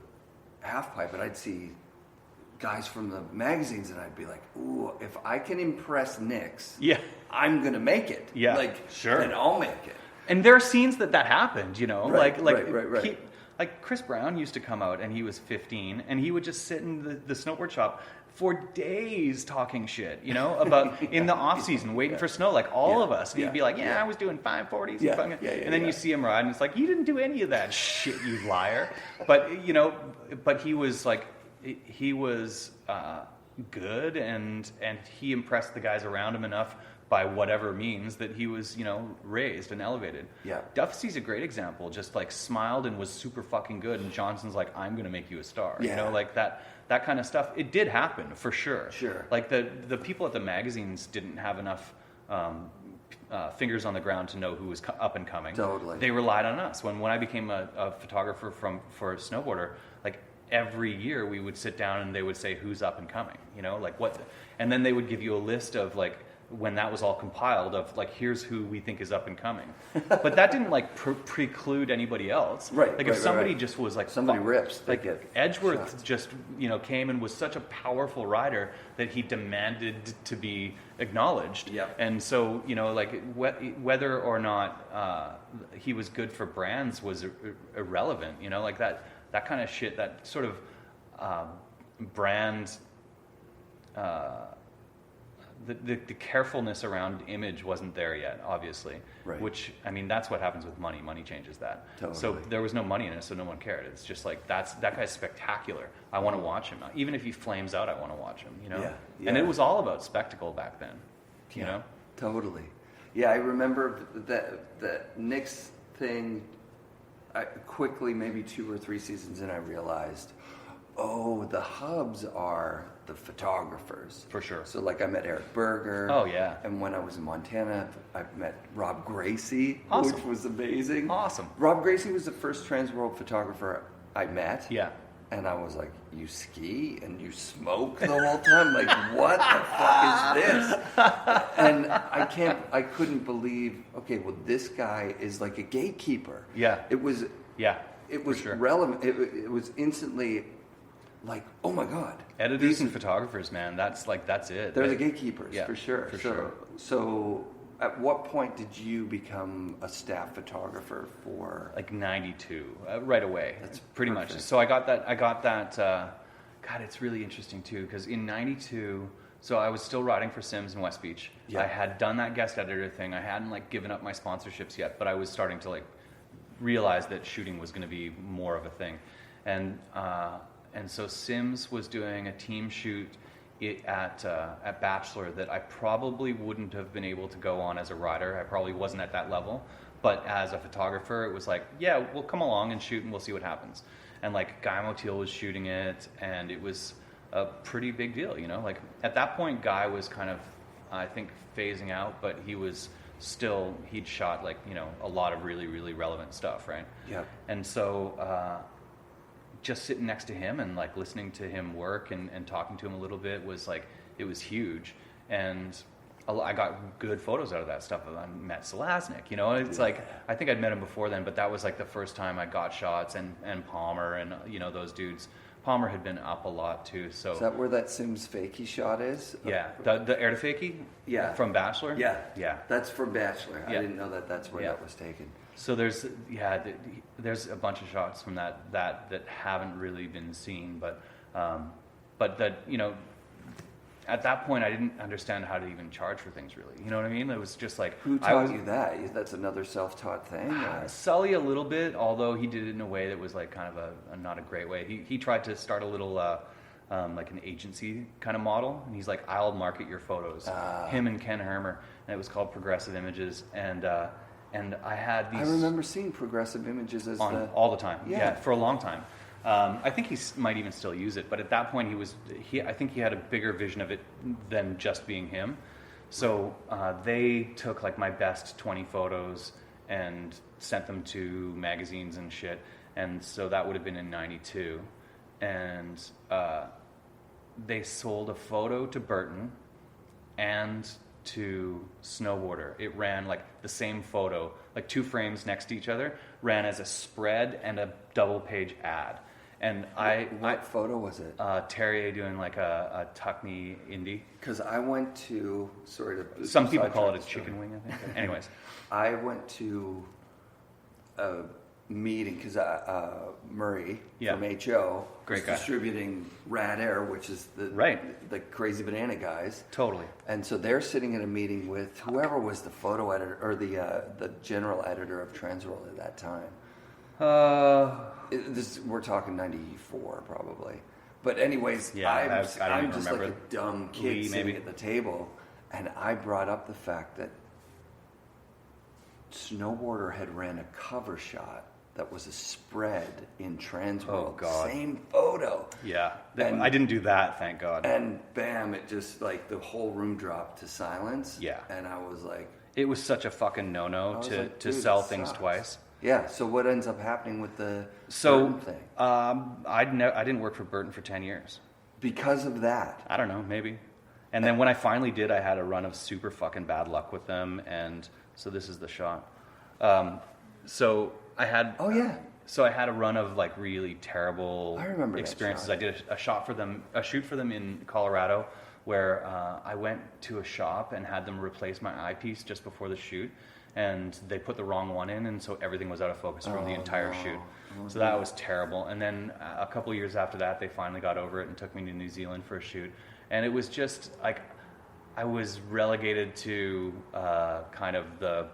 Speaker 1: half pipe and I'd see guys from the magazines and I'd be like, ooh, if I can impress Nix, I'm going to make it.
Speaker 8: Yeah,
Speaker 1: like,
Speaker 8: sure.
Speaker 1: Then I'll make it.
Speaker 8: And there are scenes that happened,
Speaker 1: Right,
Speaker 8: like
Speaker 1: right.
Speaker 8: Like Chris Brown used to come out and he was 15 and he would just sit in the snowboard shop for days talking shit, about in the off season, waiting for snow, like all of us. And he'd be like, I was doing 540s. And then you see him ride and it's like, you didn't do any of that shit, you liar. But, but he was like, he was good and he impressed the guys around him enough by whatever means that he was, raised and elevated.
Speaker 1: Yeah.
Speaker 8: Duffy's a great example, just like smiled and was super fucking good. And Johnson's like, I'm going to make you a star.
Speaker 1: Yeah.
Speaker 8: Like that kind of stuff. It did happen for sure.
Speaker 1: Sure.
Speaker 8: Like the people at the magazines didn't have enough fingers on the ground to know who was up and coming.
Speaker 1: Totally.
Speaker 8: They relied on us. When I became a photographer for a snowboarder, like every year we would sit down and they would say, who's up and coming, like what, and then they would give you a list of like, when that was all compiled of like, here's who we think is up and coming. But that didn't like preclude anybody else.
Speaker 1: Right.
Speaker 8: Like if somebody just was like,
Speaker 1: somebody rips,
Speaker 8: like Edgeworth just, came and was such a powerful rider that he demanded to be acknowledged.
Speaker 1: Yeah.
Speaker 8: And so, like whether or not he was good for brands was irrelevant, like that kind of shit, that sort of brand, the carefulness around image wasn't there yet, obviously.
Speaker 1: Right.
Speaker 8: Which, that's what happens with money. Money changes that.
Speaker 1: Totally.
Speaker 8: So there was no money in it, so no one cared. It's just like, that guy's spectacular. I want to watch him. Even if he flames out, I want to watch him,
Speaker 1: Yeah.
Speaker 8: And it was all about spectacle back then, you know?
Speaker 1: Totally. Yeah, I remember the Nix thing. Quickly, maybe 2 or 3 seasons in, I realized, the hubs are the photographers.
Speaker 8: For sure.
Speaker 1: So like I met Eric Berger.
Speaker 8: Oh, yeah.
Speaker 1: And when I was in Montana, I met Rob Gracie,
Speaker 8: Awesome.
Speaker 1: which was amazing.
Speaker 8: Awesome.
Speaker 1: Rob Gracie was the first trans world photographer I met.
Speaker 8: Yeah.
Speaker 1: And I was like, you ski and you smoke the whole time? Like, what the fuck is this? And I couldn't believe, okay, well, this guy is like a gatekeeper.
Speaker 8: Yeah.
Speaker 1: It was
Speaker 8: sure.
Speaker 1: relevant. It was instantly like, oh my God.
Speaker 8: Editors and photographers, man, that's it.
Speaker 1: They're the gatekeepers,
Speaker 8: Yeah,
Speaker 1: for sure.
Speaker 8: for sure.
Speaker 1: So at what point did you become a staff photographer for?
Speaker 8: Like 92, right away.
Speaker 1: That's
Speaker 8: pretty
Speaker 1: perfect.
Speaker 8: much. So I got that. God, it's really interesting too, because in 92, so I was still riding for Sims in Westbeach.
Speaker 1: Yeah.
Speaker 8: I had done that guest editor thing. I hadn't like given up my sponsorships yet, but I was starting to like realize that shooting was going to be more of a thing. And so Sims was doing a team shoot at Bachelor that I probably wouldn't have been able to go on as a rider. I probably wasn't at that level. But as a photographer, it was like, yeah, we'll come along and shoot and we'll see what happens. And like Guy Motil was shooting it, and it was a pretty big deal, Like at that point, Guy was kind of, I think, phasing out, but he was still, he'd shot like, a lot of really, really relevant stuff, right?
Speaker 1: Yeah.
Speaker 8: And so just sitting next to him and like listening to him work and talking to him a little bit was like, it was huge. And I got good photos out of that stuff. I met Selaznick, you know, it's like, I think I'd met him before then, but that was like the first time I got shots, and Palmer and, you know, those dudes. Palmer had been up a lot too, so.
Speaker 1: Is that where that Sims fakie shot is?
Speaker 8: Yeah, the air to fakie?
Speaker 1: Yeah.
Speaker 8: From Bachelor?
Speaker 1: Yeah.
Speaker 8: Yeah.
Speaker 1: That's from Bachelor.
Speaker 8: Yeah.
Speaker 1: I didn't know that's where that was taken.
Speaker 8: So there's a bunch of shots from that haven't really been seen, but that, you know, at that point I didn't understand how to even charge for things really. You know what I mean? It was just like,
Speaker 1: who taught you that? That's another self-taught thing?
Speaker 8: Sully a little bit, although he did it in a way that was like kind of a not a great way. He tried to start a little like an agency kind of model, and he's like, I'll market your photos. Him and Ken Hermer, and it was called Progressive Images, and I had these.
Speaker 1: I remember seeing Progressive Images
Speaker 8: all the time. Yeah, for a long time. I think he might even still use it, but at that point I think he had a bigger vision of it than just being him. So they took like my best 20 photos and sent them to magazines and shit. And so that would have been in 92. And they sold a photo to Burton and to Snowboarder. It ran like the same photo, like 2 frames next to each other, ran as a spread and a double page ad. And
Speaker 1: what photo was it?
Speaker 8: Terrier doing like a tuck-me indie.
Speaker 1: Because I went to
Speaker 8: some people call it a chicken wing, I think. Anyways,
Speaker 1: I went to a meeting because Murray from HO
Speaker 8: was
Speaker 1: distributing Rad Air, which is the Crazy Banana guys.
Speaker 8: Totally.
Speaker 1: And so they're sitting at a meeting with whoever was the photo editor or the general editor of Transworld at that time. We're talking 94 probably. But anyways, I'm just like a dumb kid sitting at the table, and I brought up the fact that Snowboarder had ran a cover shot that was a spread in Transworld.
Speaker 8: Oh, God.
Speaker 1: Same photo.
Speaker 8: Yeah. I didn't do that, thank God.
Speaker 1: And bam, it just like the whole room dropped to silence.
Speaker 8: Yeah.
Speaker 1: And I was like...
Speaker 8: It was such a fucking no-no to sell things twice.
Speaker 1: Yeah, so what ends up happening with the Burton thing?
Speaker 8: I didn't work for Burton for 10 years.
Speaker 1: Because of that?
Speaker 8: I don't know, maybe. And then when I finally did, I had a run of super fucking bad luck with them, and so this is the shot. So I had...
Speaker 1: Oh, yeah.
Speaker 8: So I had a run of like really terrible experiences.
Speaker 1: That shot.
Speaker 8: I did a shoot for them in Colorado, where I went to a shop and had them replace my eyepiece just before the shoot. And they put the wrong one in, and so everything was out of focus from the entire shoot. So that was terrible. And then a couple of years after that, they finally got over it and took me to New Zealand for a shoot. And it was just like I was relegated to kind of the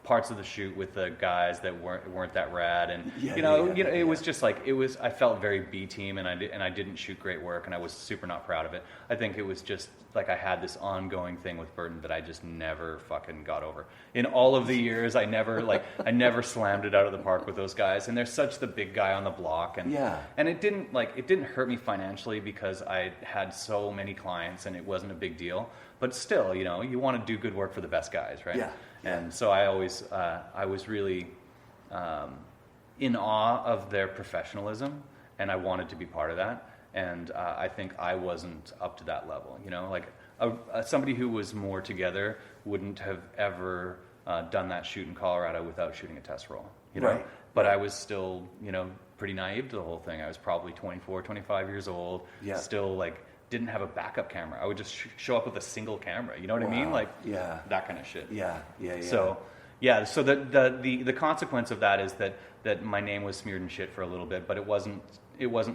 Speaker 8: parts of the shoot with the guys that weren't that rad, and it was just like I felt very B team, and I didn't shoot great work, and I was super not proud of it. I think it was just like I had this ongoing thing with Burton that I just never fucking got over. In all of the years, I never slammed it out of the park with those guys, and they're such the big guy on the block, and it didn't hurt me financially because I had so many clients and it wasn't a big deal. But still, you want to do good work for the best guys, right?
Speaker 1: Yeah.
Speaker 8: And so I was really in awe of their professionalism, and I wanted to be part of that. And I think I wasn't up to that level. Somebody who was more together wouldn't have ever done that shoot in Colorado without shooting a test roll.
Speaker 1: Right.
Speaker 8: But I was still, pretty naive to the whole thing. I was probably 24, 25 years old. Yeah. Still didn't have a backup camera. I would just show up with a single camera. You know what I mean? That kind of shit.
Speaker 1: Yeah.
Speaker 8: So the consequence of that is that my name was smeared in shit for a little bit, but it wasn't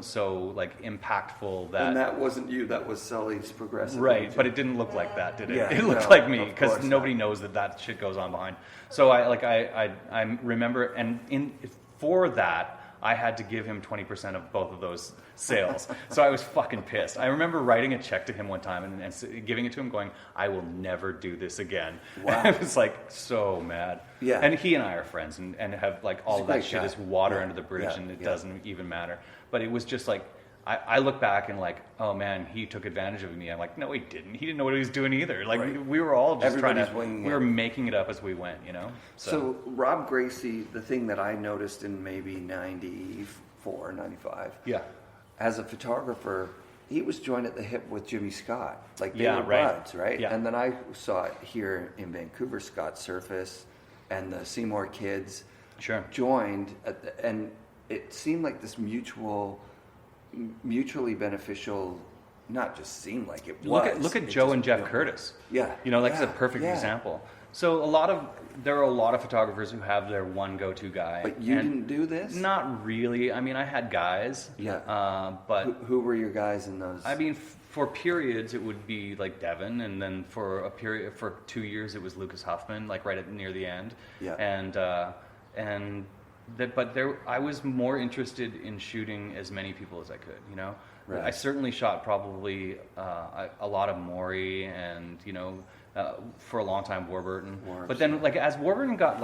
Speaker 8: so impactful that.
Speaker 1: And that wasn't you. That was Sully's Progressive.
Speaker 8: Right,
Speaker 1: Agent.
Speaker 8: But it didn't look like that, did it?
Speaker 1: Yeah,
Speaker 8: it looked like me because nobody knows that shit goes on behind. So I remember, and for that. I had to give him 20% of both of those sales. So I was fucking pissed. I remember writing a check to him one time and giving it to him going, I will never do this again.
Speaker 1: Wow.
Speaker 8: I was so mad.
Speaker 1: Yeah.
Speaker 8: And he and I are friends and have all of that shit is water under the bridge and it doesn't even matter. But it was just I look back and oh man, he took advantage of me. I'm like, no, he didn't. He didn't know what he was doing either. We were all just we were making it up as we went,
Speaker 1: So Rob Gracie, the thing that I noticed in maybe 94, 95.
Speaker 8: Yeah.
Speaker 1: As a photographer, he was joined at the hip with Jimmy Scott. Like, they
Speaker 8: Yeah,
Speaker 1: were
Speaker 8: right.
Speaker 1: buds, right?
Speaker 8: Yeah.
Speaker 1: And then I saw it here in Vancouver, Scott Surface and the Seymour kids
Speaker 8: Sure.
Speaker 1: joined, and it seemed like this mutually beneficial, not just seemed like it was.
Speaker 8: Look at
Speaker 1: it
Speaker 8: Joe
Speaker 1: just
Speaker 8: and Jeff
Speaker 1: built.
Speaker 8: Curtis.
Speaker 1: Yeah.
Speaker 8: You know, that's
Speaker 1: Yeah,
Speaker 8: a perfect
Speaker 1: yeah.
Speaker 8: example. So there are a lot of photographers who have their one go-to guy.
Speaker 1: But you
Speaker 8: and
Speaker 1: didn't do this?
Speaker 8: Not really. I mean, I had guys.
Speaker 1: Yeah.
Speaker 8: But
Speaker 1: Who were your guys in those?
Speaker 8: I mean, for periods, it would be like Devin, and then for 2 years, it was Lucas Huffman, like near the end.
Speaker 1: Yeah.
Speaker 8: I was more interested in shooting as many people as I could. You know,
Speaker 1: Right.
Speaker 8: I certainly shot probably a lot of Maury, and for a long time Warburton. But then, like, as Warburton got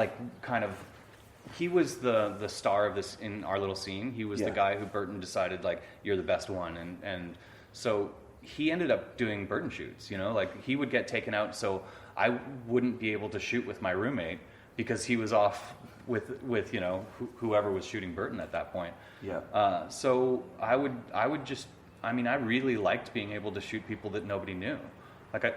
Speaker 8: he was the star of this in our little scene. He was the guy who Burton decided, like, you're the best one, and so he ended up doing Burton shoots. You know, like, he would get taken out, so I wouldn't be able to shoot with my roommate because he was off with whoever was shooting Burton at that point.
Speaker 1: Yeah.
Speaker 8: So I would just, I mean, I really liked being able to shoot people that nobody knew. Like,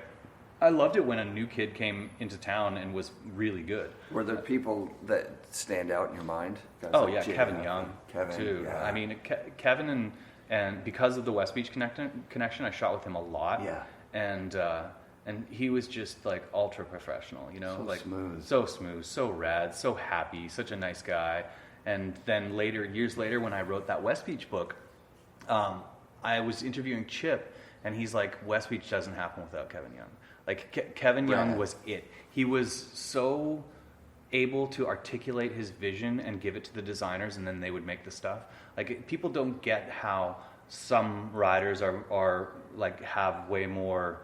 Speaker 8: I loved it when a new kid came into town and was really good.
Speaker 1: Were there people that stand out in your mind? Guys
Speaker 8: Oh
Speaker 1: like
Speaker 8: yeah,
Speaker 1: Jay
Speaker 8: Kevin
Speaker 1: Huffman,
Speaker 8: Young
Speaker 1: Kevin,
Speaker 8: too.
Speaker 1: yeah.
Speaker 8: I mean, Kevin and because of the Westbeach connection, I shot with him a lot.
Speaker 1: Yeah.
Speaker 8: And he was just like ultra professional, you know,
Speaker 1: So
Speaker 8: like
Speaker 1: smooth.
Speaker 8: so smooth, so rad, so happy, such a nice guy. And then years later, when I wrote that Westbeach book, I was interviewing Chip, and he's like, Westbeach doesn't happen without Kevin Young. Like, Kevin Young was it. He was so able to articulate his vision and give it to the designers, and then they would make the stuff. Like, people don't get how some riders are like, have way more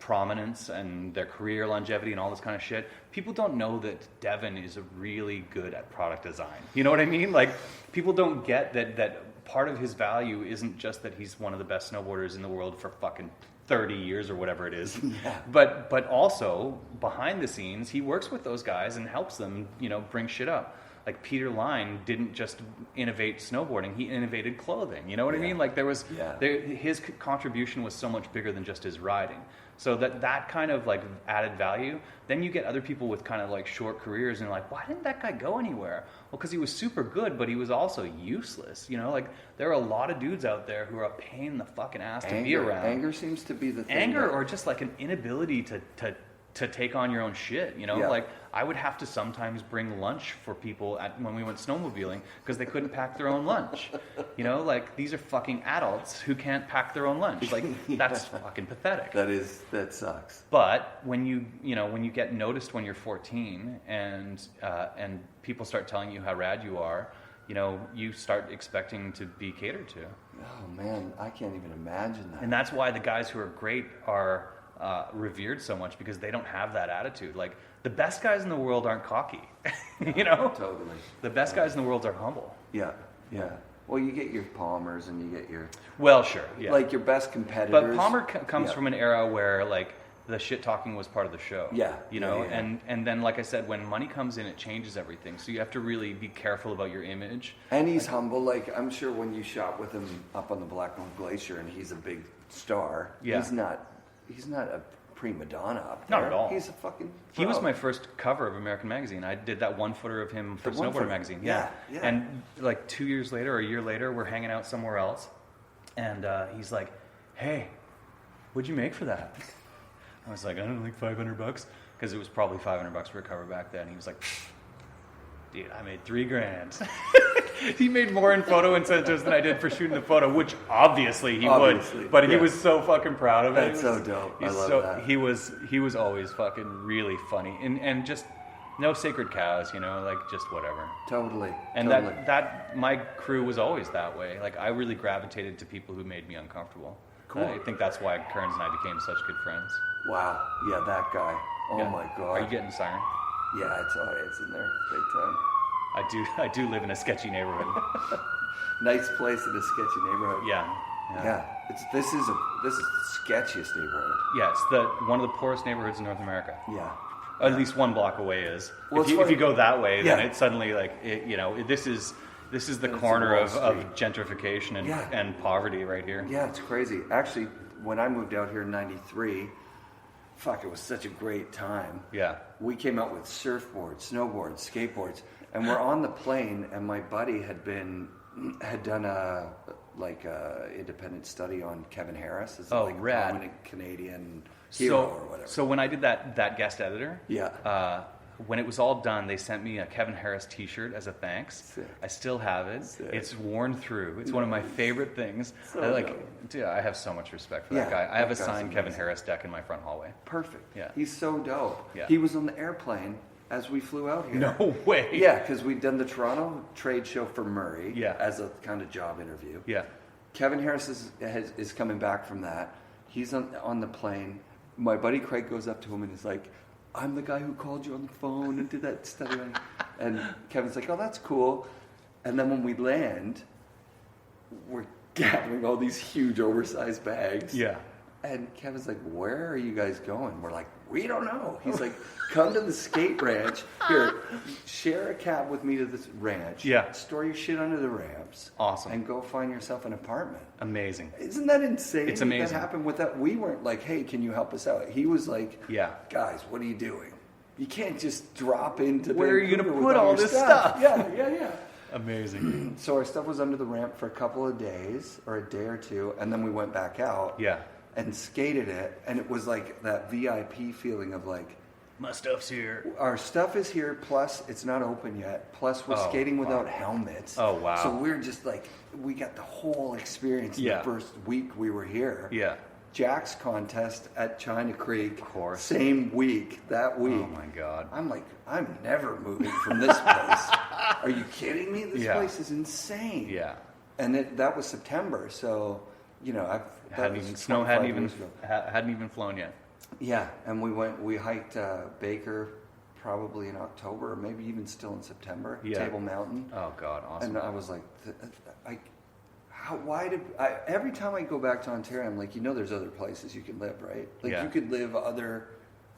Speaker 8: prominence and their career longevity and all this kind of shit. People don't know that Devin is really good at product design. You know what I mean? Like, people don't get that part of his value isn't just that he's one of the best snowboarders in the world for fucking 30 years or whatever it is.
Speaker 1: Yeah.
Speaker 8: But also, behind the scenes, he works with those guys and helps them, bring shit up. Like, Peter Line didn't just innovate snowboarding, he innovated clothing. You know what I mean? Like, his contribution was so much bigger than just his riding. So that kind of, like, added value. Then you get other people with kind of, like, short careers, and you're like, why didn't that guy go anywhere? Well, because he was super good, but he was also useless. Like, there are a lot of dudes out there who are a pain in the fucking ass to be around.
Speaker 1: Anger seems to be the thing.
Speaker 8: Anger, or just like an inability to take on your own shit.
Speaker 1: Yeah.
Speaker 8: Like, I would have to sometimes bring lunch for people when we went snowmobiling because they couldn't pack their own lunch. Like, these are fucking adults who can't pack their own lunch. Like, that's fucking pathetic.
Speaker 1: That sucks.
Speaker 8: But when you get noticed when you're 14 and people start telling you how rad you are, you start expecting to be catered to.
Speaker 1: Oh man, I can't even imagine that.
Speaker 8: And that's why the guys who are great are revered so much, because they don't have that attitude. Like, the best guys in the world aren't cocky.
Speaker 1: Totally.
Speaker 8: The best guys in the world are humble.
Speaker 1: Yeah. Well, you get your Palmers and you get your,
Speaker 8: Well, sure, yeah.
Speaker 1: like, your best competitors.
Speaker 8: But Palmer comes from an era where, like, the shit talking was part of the show.
Speaker 1: Yeah.
Speaker 8: Yeah. And then, like I said, when money comes in, it changes everything. So you have to really be careful about your image.
Speaker 1: And he's humble. Like, I'm sure when you shot with him up on the Blackmore Glacier and he's a big star,
Speaker 8: Yeah.
Speaker 1: he's not a prima donna up there.
Speaker 8: Not at all.
Speaker 1: He's a fucking
Speaker 8: He was
Speaker 1: pro.
Speaker 8: my first cover of American Magazine. I did that one footer of him for
Speaker 1: The one
Speaker 8: Snowboarder
Speaker 1: footer.
Speaker 8: Magazine.
Speaker 1: Yeah.
Speaker 8: And like 2 years later or a year later, we're hanging out somewhere else. And he's like, hey, what'd you make for that? I was like, I don't know, like $500, because it was probably $500 for a cover back then. He was like, dude, I made $3,000. He made more in photo incentives than I did for shooting the photo, which obviously he would. But he was so fucking proud of it.
Speaker 1: That's so dope. I love that.
Speaker 8: He was always fucking really funny, and just no sacred cows, like, just whatever.
Speaker 1: Totally.
Speaker 8: And
Speaker 1: totally.
Speaker 8: that my crew was always that way. Like, I really gravitated to people who made me uncomfortable.
Speaker 1: Cool.
Speaker 8: I think that's why Kearns and I became such good friends.
Speaker 1: Wow. Yeah, that guy. Oh
Speaker 8: Yeah.
Speaker 1: my God.
Speaker 8: Are you getting siren?
Speaker 1: Yeah, it's in there big time.
Speaker 8: I do live in a sketchy neighborhood.
Speaker 1: Nice place in a sketchy neighborhood.
Speaker 8: Yeah.
Speaker 1: This is the sketchiest neighborhood.
Speaker 8: Yeah, it's one of the poorest neighborhoods in North America.
Speaker 1: Yeah.
Speaker 8: At least one block away is.
Speaker 1: Well,
Speaker 8: if
Speaker 1: it's
Speaker 8: you
Speaker 1: funny.
Speaker 8: go that way, then
Speaker 1: Yeah.
Speaker 8: it's suddenly like, this is, This is the
Speaker 1: And it's
Speaker 8: corner
Speaker 1: Wall
Speaker 8: of
Speaker 1: Street.
Speaker 8: gentrification
Speaker 1: Yeah.
Speaker 8: and poverty right here.
Speaker 1: Yeah, it's crazy. Actually, when I moved out here in '93, it was such a great time.
Speaker 8: Yeah.
Speaker 1: We came out with surfboards, snowboards, skateboards, and we're on the plane. And my buddy had done a independent study on Kevin Harris, as a
Speaker 8: rad.
Speaker 1: prominent Canadian hero or whatever.
Speaker 8: So when I did that guest editor,
Speaker 1: Yeah.
Speaker 8: When it was all done, they sent me a Kevin Harris T-shirt as a thanks.
Speaker 1: Sick.
Speaker 8: I still have it.
Speaker 1: Sick.
Speaker 8: It's worn through. It's one of my favorite things.
Speaker 1: So
Speaker 8: Dude, I have so much respect for
Speaker 1: Yeah,
Speaker 8: that guy. I have a
Speaker 1: that guy's
Speaker 8: signed Kevin
Speaker 1: amazing.
Speaker 8: Harris deck in my front hallway.
Speaker 1: Perfect.
Speaker 8: Yeah.
Speaker 1: He's so dope.
Speaker 8: Yeah.
Speaker 1: He was on the airplane as we flew out here.
Speaker 8: No way.
Speaker 1: Yeah, because we'd done the Toronto trade show for Murray as a kind of job interview.
Speaker 8: Yeah.
Speaker 1: Kevin Harris is coming back from that. He's on the plane. My buddy Craig goes up to him and is like, I'm the guy who called you on the phone and did that study. And Kevin's like, oh, that's cool. And then when we land, we're gathering all these huge oversized bags.
Speaker 8: Yeah.
Speaker 1: And Kevin's like, where are you guys going? We're like, we don't know. He's like, come to the skate ranch. Here, share a cab with me to this ranch.
Speaker 8: Yeah.
Speaker 1: Store your shit under the ramps.
Speaker 8: Awesome.
Speaker 1: And go find yourself an apartment.
Speaker 8: Amazing.
Speaker 1: Isn't that insane?
Speaker 8: It's amazing.
Speaker 1: That happened without, we weren't like, hey, can you help us out? He was like,
Speaker 8: Yeah.
Speaker 1: guys, what are you doing? You can't just drop into
Speaker 8: Where are you
Speaker 1: Vancouver
Speaker 8: gonna
Speaker 1: with
Speaker 8: put all
Speaker 1: your
Speaker 8: this stuff?
Speaker 1: Yeah.
Speaker 8: Amazing.
Speaker 1: So our stuff was under the ramp for a couple of days or a day or two, and then we went back out.
Speaker 8: Yeah.
Speaker 1: And skated it, and it was like that VIP feeling of like,
Speaker 8: My stuff's here.
Speaker 1: our stuff is here, plus it's not open yet, plus we're
Speaker 8: Oh,
Speaker 1: skating without
Speaker 8: wow.
Speaker 1: helmets.
Speaker 8: Oh, wow.
Speaker 1: So we're just like, we got the whole experience in
Speaker 8: Yeah.
Speaker 1: the first week we were here.
Speaker 8: Yeah.
Speaker 1: Jack's contest at China Creek,
Speaker 8: Of course.
Speaker 1: same week, that week.
Speaker 8: Oh my God.
Speaker 1: I'm like, I'm never moving from this place. Are you kidding me? This
Speaker 8: Yeah.
Speaker 1: place is insane.
Speaker 8: Yeah.
Speaker 1: And that was September, so,
Speaker 8: Snow hadn't even
Speaker 1: years ago.
Speaker 8: hadn't even flown yet.
Speaker 1: Yeah, and we hiked Baker probably in October, or maybe even still in September.
Speaker 8: Yeah.
Speaker 1: Table Mountain,
Speaker 8: Oh God, awesome.
Speaker 1: and I was like, every time I go back to Ontario, I'm like, there's other places you can live, right? Like
Speaker 8: Yeah.
Speaker 1: you could live other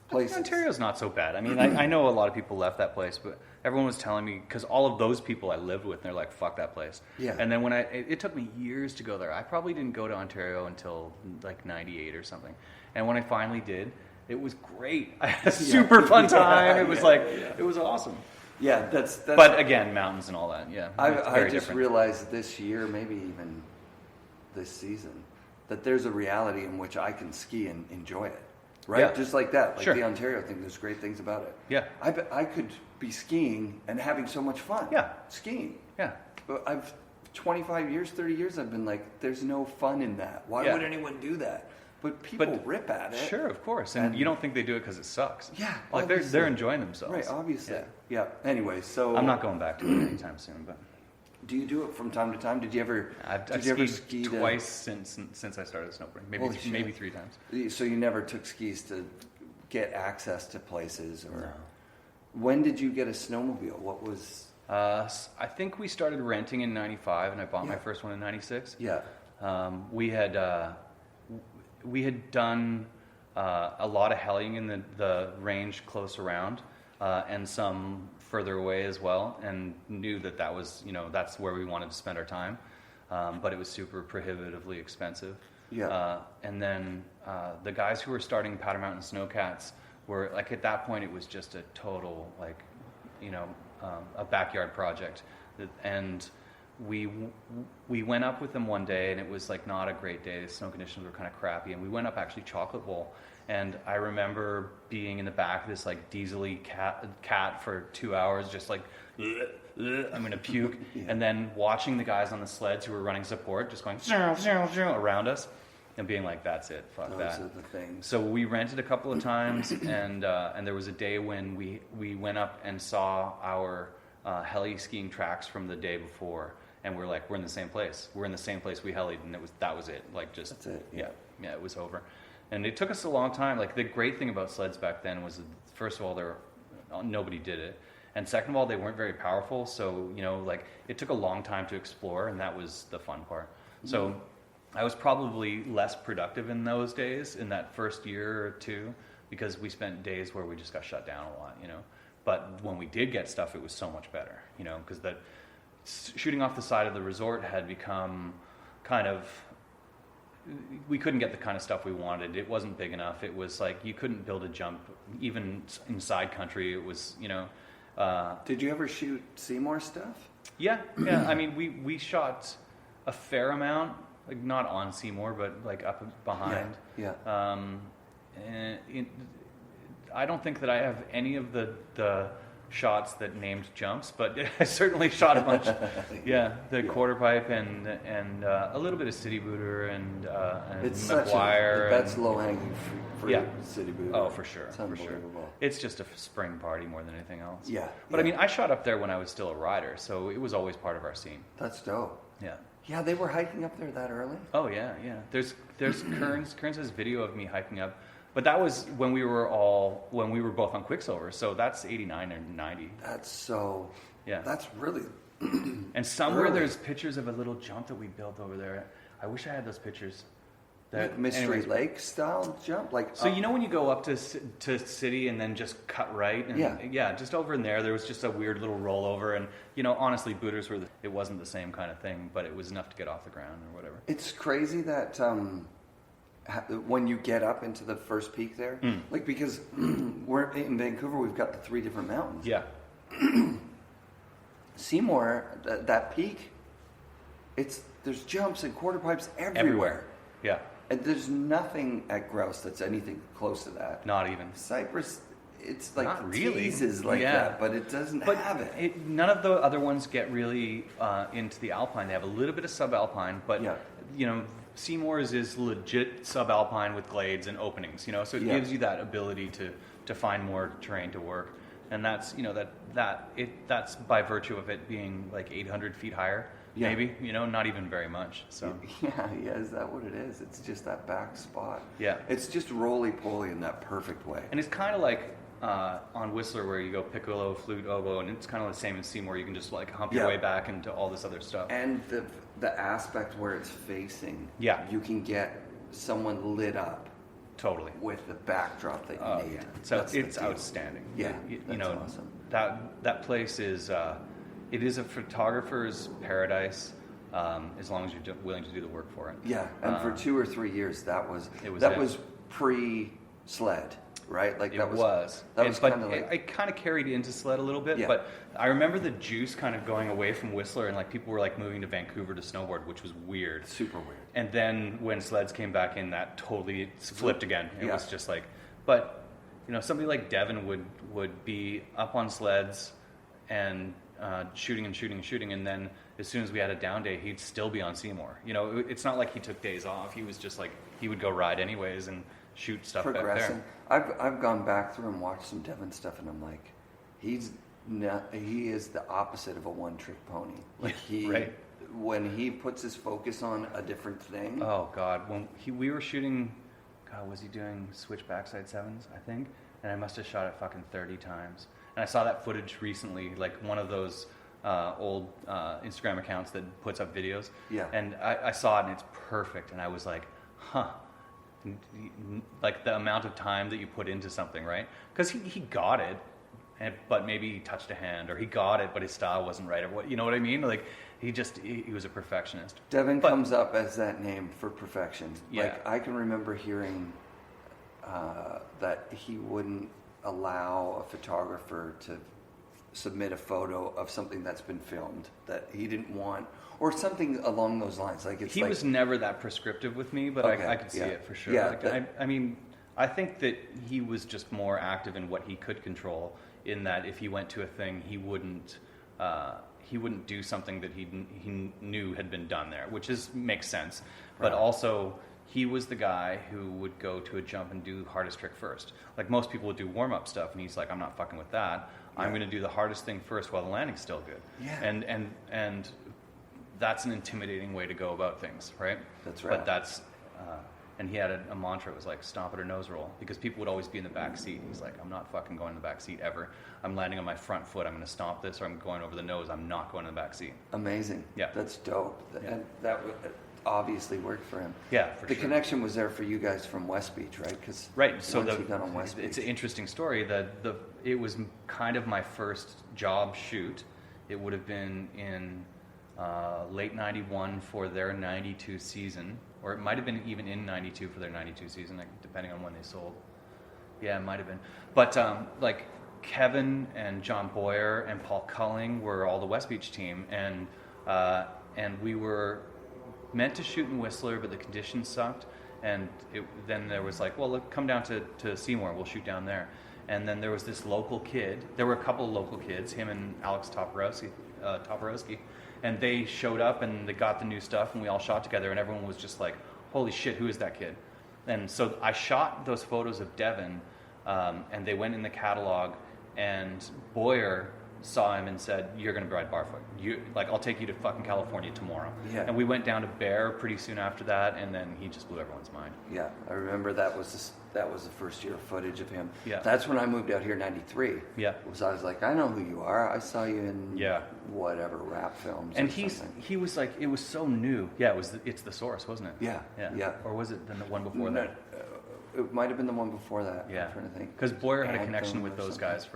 Speaker 1: places.
Speaker 8: Ontario's not so bad. I mean, I know a lot of people left that place, but everyone was telling me, because all of those people I lived with, they're like, fuck that place.
Speaker 1: Yeah.
Speaker 8: And then it took me years to go there. I probably didn't go to Ontario until like 98 or something. And when I finally did, it was great. I had a super fun time. It was it was awesome.
Speaker 1: Yeah, that's.
Speaker 8: But again, mountains and all that. Yeah. It's
Speaker 1: I
Speaker 8: very
Speaker 1: just
Speaker 8: different.
Speaker 1: realized this year, maybe even this season, that there's a reality in which I can ski and enjoy it. Right?
Speaker 8: Yeah.
Speaker 1: Just like that. Like
Speaker 8: Sure.
Speaker 1: the Ontario thing, there's great things about it.
Speaker 8: Yeah.
Speaker 1: I could be skiing and having so much fun.
Speaker 8: Yeah.
Speaker 1: Skiing.
Speaker 8: Yeah.
Speaker 1: But 25 years, 30 years, I've been like, there's no fun in that. Why
Speaker 8: Yeah.
Speaker 1: would anyone do that? But people rip at it.
Speaker 8: Sure, of course. And you don't think they do it because it sucks.
Speaker 1: Yeah.
Speaker 8: Like
Speaker 1: obviously.
Speaker 8: they're enjoying themselves.
Speaker 1: Right, obviously.
Speaker 8: Yeah.
Speaker 1: Yeah. Anyway, so.
Speaker 8: I'm not going back to it anytime soon, but
Speaker 1: Do you do it from time to time? Did you ever?
Speaker 8: I've
Speaker 1: did you ever
Speaker 8: skied
Speaker 1: ski
Speaker 8: twice since I started snowboarding.
Speaker 1: Holy shit.
Speaker 8: Maybe 3 times.
Speaker 1: So you never took skis to get access to places, or?
Speaker 8: No.
Speaker 1: When did you get a snowmobile? What was?
Speaker 8: I think we started renting in '95, and I bought my
Speaker 1: Yeah.
Speaker 8: first one in '96.
Speaker 1: Yeah.
Speaker 8: We had done a lot of heliing in the range close around, and some further away as well, and knew that was that's where we wanted to spend our time, but it was super prohibitively expensive.
Speaker 1: Yeah.
Speaker 8: And then the guys who were starting Powder Mountain Snowcats were like, at that point it was just a total a backyard project, and we went up with them one day, and it was like not a great day. The snow conditions were kind of crappy, and we went up actually Chocolate Bowl, and I remember being in the back of this like diesely cat for 2 hours, just like I'm gonna puke,
Speaker 1: Yeah.
Speaker 8: and then watching the guys on the sleds who were running support just going around us, and being like, that's it, fuck
Speaker 1: Those
Speaker 8: that.
Speaker 1: are the things.
Speaker 8: So we rented a couple of times, and there was a day when we went up and saw our heli skiing tracks from the day before, and we're like, we're in the same place. We're in the same place we helied, and that was it. Like, just
Speaker 1: That's it.
Speaker 8: yeah, it was over. And it took us a long time. Like, the great thing about sleds back then was, first of all, nobody did it, and second of all, they weren't very powerful. So like, it took a long time to explore, and that was the fun part. So I was probably less productive in those days, in that first year or two, because we spent days where we just got shut down a lot, But when we did get stuff, it was so much better, because shooting off the side of the resort had become kind of, we couldn't get the kind of stuff we wanted. It wasn't big enough. It was like you couldn't build a jump even in side country. It was, you know.
Speaker 1: Did you ever shoot Seymour stuff?
Speaker 8: Yeah. I mean, we shot a fair amount, like not on Seymour, but like up behind.
Speaker 1: Yeah.
Speaker 8: And I don't think that I have any of the shots that named jumps, but I certainly shot a bunch. Quarter pipe and a little bit of city booter and McGuire.
Speaker 1: That's low hanging fruit. City booter.
Speaker 8: Oh, for sure.
Speaker 1: It's
Speaker 8: for sure. It's just a spring party more than anything else. Yeah. But I mean, I shot up there when I was still a rider, so it was always part of our scene.
Speaker 1: That's dope.
Speaker 8: Yeah.
Speaker 1: Yeah, they were hiking up there that early?
Speaker 8: Oh, yeah. There's Kearns has video of me hiking up. But that was when we were both on Quicksilver, so that's 89 and 90.
Speaker 1: That's really
Speaker 8: and somewhere there's pictures of a little jump that we built over there. I wish I had those pictures.
Speaker 1: That Mystery Lake style jump, like
Speaker 8: so. You know when you go up to city and then just cut right, and just over in there was just a weird little rollover, and you know honestly, booters it wasn't the same kind of thing, but it was enough to get off the ground or whatever.
Speaker 1: It's crazy that when you get up into the first peak there, like because we're in Vancouver, we've got the 3 different mountains.
Speaker 8: Yeah.
Speaker 1: Seymour, that peak, there's jumps and quarter pipes everywhere.
Speaker 8: Yeah.
Speaker 1: And there's nothing at Grouse that's anything close to that.
Speaker 8: Not even.
Speaker 1: Cypress, it's like
Speaker 8: not really
Speaker 1: teases like that, but it doesn't have it.
Speaker 8: None of the other ones get really into the alpine. They have a little bit of subalpine, but you know, Seymour's is legit subalpine with glades and openings. You know, so it gives you that ability to find more terrain to work, and that's that's by virtue of it being like 800 feet higher. Yeah. Maybe, you know, not even very much. So
Speaker 1: is that what it is? It's just that back spot.
Speaker 8: Yeah.
Speaker 1: It's just roly-poly in that perfect way.
Speaker 8: And it's kind of like on Whistler where you go piccolo, flute, oboe, and it's kind of the same as Seymour. You can just like hump your way back into all this other stuff.
Speaker 1: And the aspect where it's facing, you can get someone lit up.
Speaker 8: Totally.
Speaker 1: With the backdrop that you need.
Speaker 8: Yeah. So it's outstanding. Yeah,
Speaker 1: you know, awesome.
Speaker 8: That place is... it is a photographer's paradise, as long as you're willing to do the work for it.
Speaker 1: Yeah, and for 2 or 3 years, that was pre-sled, right? Like that was kind of like
Speaker 8: I kind of carried into sled a little bit. Yeah. But I remember the juice kind of going away from Whistler, and like people were like moving to Vancouver to snowboard, which was weird,
Speaker 1: super weird.
Speaker 8: And then when sleds came back in, that totally flipped again. It was just like, but you know, somebody like Devin would be up on sleds and shooting, and then as soon as we had a down day, he'd still be on Seymour. You know, it's not like he took days off. He was just like, he would go ride anyways and shoot stuff back there.
Speaker 1: I've gone back through and watched some Devin stuff, and I'm like, he is the opposite of a one-trick pony. Like when he puts his focus on a different thing.
Speaker 8: Oh God, when we were shooting, God, was he doing switch backside sevens? I think, and I must have shot it fucking 30 times. And I saw that footage recently, like one of those old Instagram accounts that puts up videos. Yeah. And I saw it, and it's perfect. And I was like, like the amount of time that you put into something, right? Because he got it, but maybe he touched a hand, or he got it, but his style wasn't right, or what, you know what I mean? Like he was a perfectionist.
Speaker 1: Devin comes up as that name for perfection. Yeah. Like I can remember hearing that he wouldn't allow a photographer to submit a photo of something that's been filmed that he didn't want, or something along those lines. Like
Speaker 8: he was never that prescriptive with me, but I could see it for sure. Yeah, I mean, I think that he was just more active in what he could control. In that, if he went to a thing, he wouldn't do something that he knew had been done there, which makes sense. Right. But also, he was the guy who would go to a jump and do the hardest trick first. Like most people would do warm-up stuff, and he's like, I'm not fucking with that. Yeah. I'm going to do the hardest thing first while the landing's still good. Yeah. And that's an intimidating way to go about things, right?
Speaker 1: That's right.
Speaker 8: But that's, and he had a mantra. It was like, stomp it or nose roll, because people would always be in the back seat. He's like, I'm not fucking going in the back seat ever. I'm landing on my front foot. I'm going to stomp this, or I'm going over the nose. I'm not going in the back seat.
Speaker 1: Amazing. Yeah. That's dope. Yeah. And that obviously worked for him.
Speaker 8: Yeah, for
Speaker 1: the sure. connection was there for you guys from Westbeach, right? Because
Speaker 8: so
Speaker 1: he got on Westbeach.
Speaker 8: It's an interesting story. It was kind of my first job shoot. It would have been in late 91 for their 92 season, or it might have been even in 92 for their 92 season, like, depending on when they sold. Yeah, it might have been. But like Kevin and John Boyer and Paul Culling were all the Westbeach team, and we were meant to shoot in Whistler, but the conditions sucked. And then there was like, well, look, come down to Seymour, we'll shoot down there. And then there was this local kid. There were a couple of local kids, him and Alex Toporowski, and they showed up and they got the new stuff, and we all shot together, and everyone was just like, holy shit, who is that kid? And so I shot those photos of Devin, and they went in the catalog, and Boyer saw him and said, you're going to ride Barfoot. I'll take you to fucking California tomorrow.
Speaker 1: Yeah.
Speaker 8: And we went down to Bear pretty soon after that, and then he just blew everyone's mind.
Speaker 1: Yeah, I remember that was the first year of footage of him.
Speaker 8: Yeah.
Speaker 1: That's when I moved out here in 93.
Speaker 8: Yeah.
Speaker 1: I was like, I know who you are. I saw you in whatever rap films.
Speaker 8: And he was like, it was so new. Yeah, it's The Source, wasn't it?
Speaker 1: Yeah.
Speaker 8: Or was it the one before that?
Speaker 1: It might have been the one before that.
Speaker 8: Yeah.
Speaker 1: I'm trying to think.
Speaker 8: Because Boyer had a connection with those guys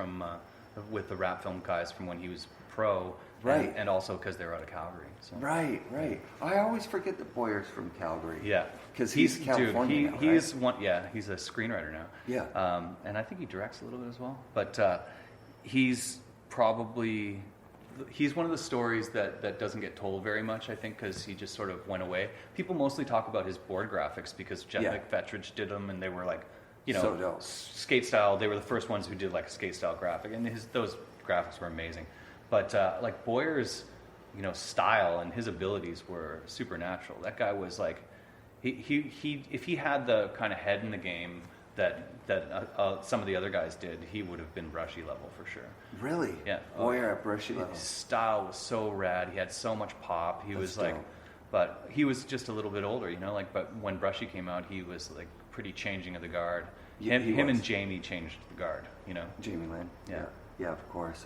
Speaker 8: with the rap film guys from when he was pro.
Speaker 1: Right.
Speaker 8: And also because they were out of Calgary. So.
Speaker 1: Right. I always forget that Boyer's from Calgary.
Speaker 8: Yeah.
Speaker 1: Because he's California now,
Speaker 8: he's one. Yeah, he's a screenwriter now.
Speaker 1: Yeah.
Speaker 8: And I think he directs a little bit as well. But he's one of the stories that doesn't get told very much, I think, because he just sort of went away. People mostly talk about his board graphics because Jeff McFetridge did them, and they were like,
Speaker 1: so dope.
Speaker 8: Skate style. They were the first ones who did like a skate style graphic, and those graphics were amazing. But like Boyer's, style and his abilities were supernatural. That guy was like, he if he had the kind of head in the game that some of the other guys did, he would have been Brushy level for sure.
Speaker 1: Really?
Speaker 8: Yeah.
Speaker 1: Boyer at Brushy level.
Speaker 8: His style was so rad. He had so much pop.
Speaker 1: That's dope.
Speaker 8: But he was just a little bit older, but when Brushy came out, he was like pretty changing of the guard.
Speaker 1: Yeah,
Speaker 8: him and Jamie changed the guard,
Speaker 1: Jamie Lynn.
Speaker 8: Yeah.
Speaker 1: Yeah, of course.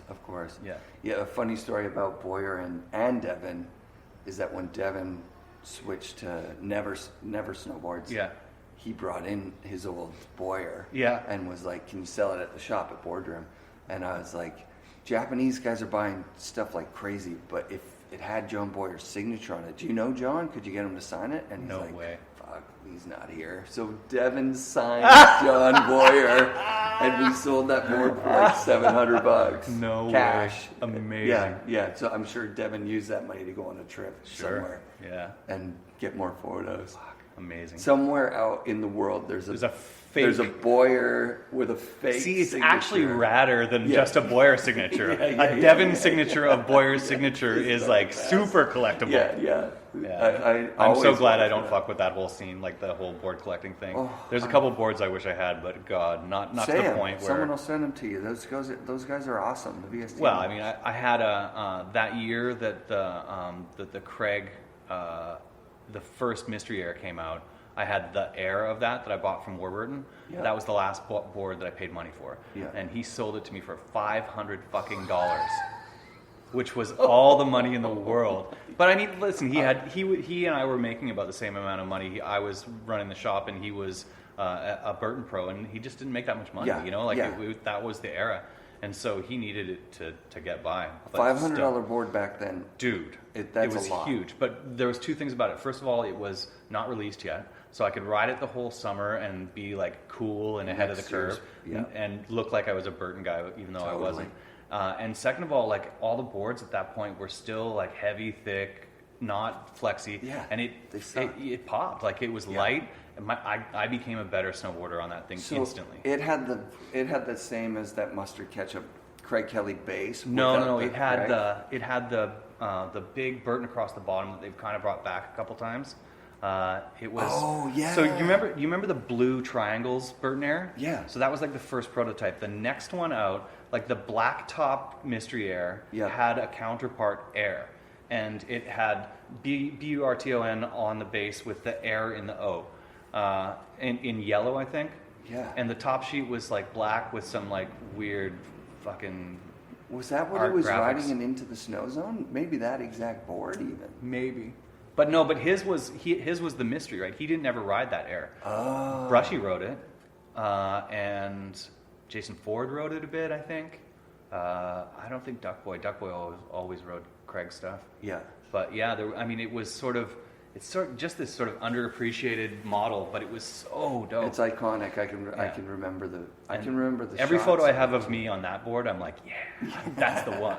Speaker 8: Yeah.
Speaker 1: Yeah, a funny story about Boyer and Devin is that when Devin switched to Never Snowboards, he brought in his old Boyer and was like, can you sell it at the shop at Boardroom? And I was like, Japanese guys are buying stuff like crazy, but if it had John Boyer's signature on it, do you know John? Could you get him to sign it? And he's
Speaker 8: no
Speaker 1: like,
Speaker 8: way.
Speaker 1: Fuck, he's not here. So Devin signed John Boyer, and we sold that board for like $700.
Speaker 8: No
Speaker 1: cash.
Speaker 8: Way. Amazing.
Speaker 1: Yeah. So I'm sure Devin used that money to go on a trip somewhere.
Speaker 8: Yeah.
Speaker 1: And get more photos.
Speaker 8: Fuck. Amazing.
Speaker 1: Somewhere out in the world, there's a
Speaker 8: fake
Speaker 1: Boyer with a fake.
Speaker 8: See, it's
Speaker 1: signature.
Speaker 8: actually radder than just a Boyer signature. A Devin signature of Boyer's signature is like super collectible.
Speaker 1: Yeah.
Speaker 8: I'm so glad I don't fuck with that whole scene, like the whole board collecting thing. There's a couple boards I wish I had, but God, not to the point where
Speaker 1: someone will send them to you. Those guys are awesome. The VST.
Speaker 8: Well, I mean, I had that year that the Craig. The first Mystery Air came out, I had the Air of that I bought from Warburton. Yeah. That was the last board that I paid money for.
Speaker 1: Yeah.
Speaker 8: And he sold it to me for $500 fucking dollars, which was all the money in the world. But I mean, listen, he and I were making about the same amount of money. I was running the shop, and he was a Burton pro, and he just didn't make that much money. That was the era. And so he needed it to get by.
Speaker 1: $500 board back then.
Speaker 8: Dude,
Speaker 1: it
Speaker 8: was huge. But there was two things about it. First of all, it was not released yet. So I could ride it the whole summer and be like cool and ahead of the curve and look like I was a Burton guy, even though I wasn't. And second of all, like all the boards at that point were still like heavy, thick, not flexy.
Speaker 1: Yeah,
Speaker 8: and it popped. Like it was light. I became a better snowboarder on that thing instantly.
Speaker 1: It had the same as that mustard ketchup Craig Kelly base.
Speaker 8: No. It had the big Burton across the bottom that they've kind of brought back a couple times. It was.
Speaker 1: Oh yeah.
Speaker 8: So you remember the blue triangles Burton Air?
Speaker 1: Yeah.
Speaker 8: So that was like the first prototype. The next one out, like the black top Mystery Air, had a counterpart Air, and it had BURTON on the base with the Air in the O. In yellow, I think.
Speaker 1: Yeah.
Speaker 8: And the top sheet was like black with some like weird fucking.
Speaker 1: Was that what he was riding in Into the Snow Zone? Maybe that exact board even.
Speaker 8: Maybe. But no, his was the mystery, right? He didn't ever ride that Air.
Speaker 1: Oh.
Speaker 8: Brushy rode it, and Jason Ford rode it a bit, I think. I don't think Duckboy always rode Craig's stuff.
Speaker 1: Yeah.
Speaker 8: But yeah, it was it's just this sort of underappreciated model, but it was so dope.
Speaker 1: It's iconic. I can remember the
Speaker 8: every
Speaker 1: shots
Speaker 8: photo I have of me on that board, I'm like, yeah, that's the one.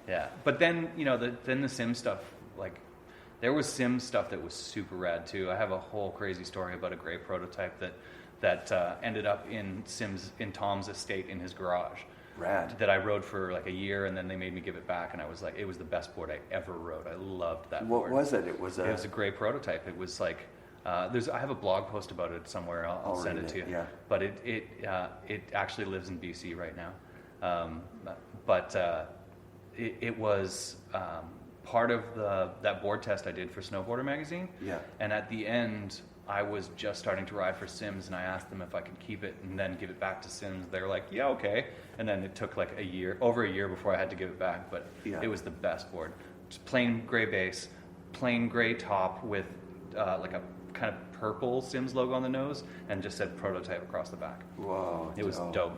Speaker 8: Yeah. But then, the sim stuff, like, there was sim stuff that was super rad too. I have a whole crazy story about a gray prototype that ended up in Tom's estate in his garage.
Speaker 1: Rad.
Speaker 8: That I rode for like a year, and then they made me give it back, and I was like, it was the best board I ever rode. I loved that board.
Speaker 1: What was it? It was
Speaker 8: a gray prototype. It was like, I have a blog post about it somewhere. I'll send it to you. Yeah. But it actually lives in BC right now. It was part of that board test I did for Snowboarder magazine. Yeah. And at the end, I was just starting to ride for Sims, and I asked them if I could keep it and then give it back to Sims. They were like, yeah, okay. And then it took like over a year before I had to give it back, but it was the best board. Just plain gray base, plain gray top with like a kind of purple Sims logo on the nose, and just said prototype across the back.
Speaker 1: Whoa.
Speaker 8: It was dope.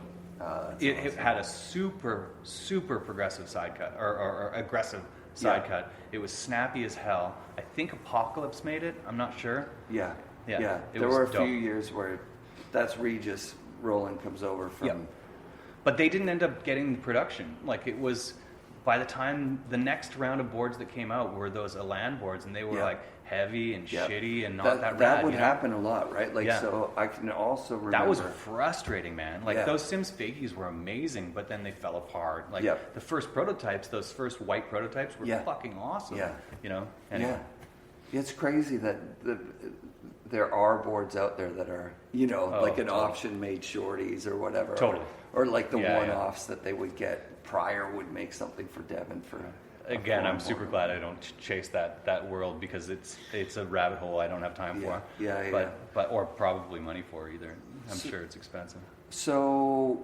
Speaker 8: It had a super, super progressive side cut, or aggressive side cut. It was snappy as hell. I think Apocalypse made it. I'm not sure.
Speaker 1: Yeah. There were a few years where that's Regis. Roland comes over from...
Speaker 8: Yeah. But they didn't end up getting the production. Like, it was... By the time the next round of boards that came out were those Elan boards, and they were like heavy and shitty and not that rad.
Speaker 1: That would happen a lot, right? Like, so I can also remember...
Speaker 8: That was frustrating, man. Like, those Sims fakies were amazing, but then they fell apart. Like, the first prototypes, those first white prototypes were fucking awesome. Yeah. Anyway.
Speaker 1: Yeah. It's crazy that there are boards out there that are, like an option-made shorties or whatever.
Speaker 8: Totally.
Speaker 1: Or like the one-offs that they would get. Prior would make something for Devin for...
Speaker 8: Again, I'm super glad I don't chase that world, because it's a rabbit hole I don't have time for. But or probably money for either. I'm sure it's expensive.
Speaker 1: So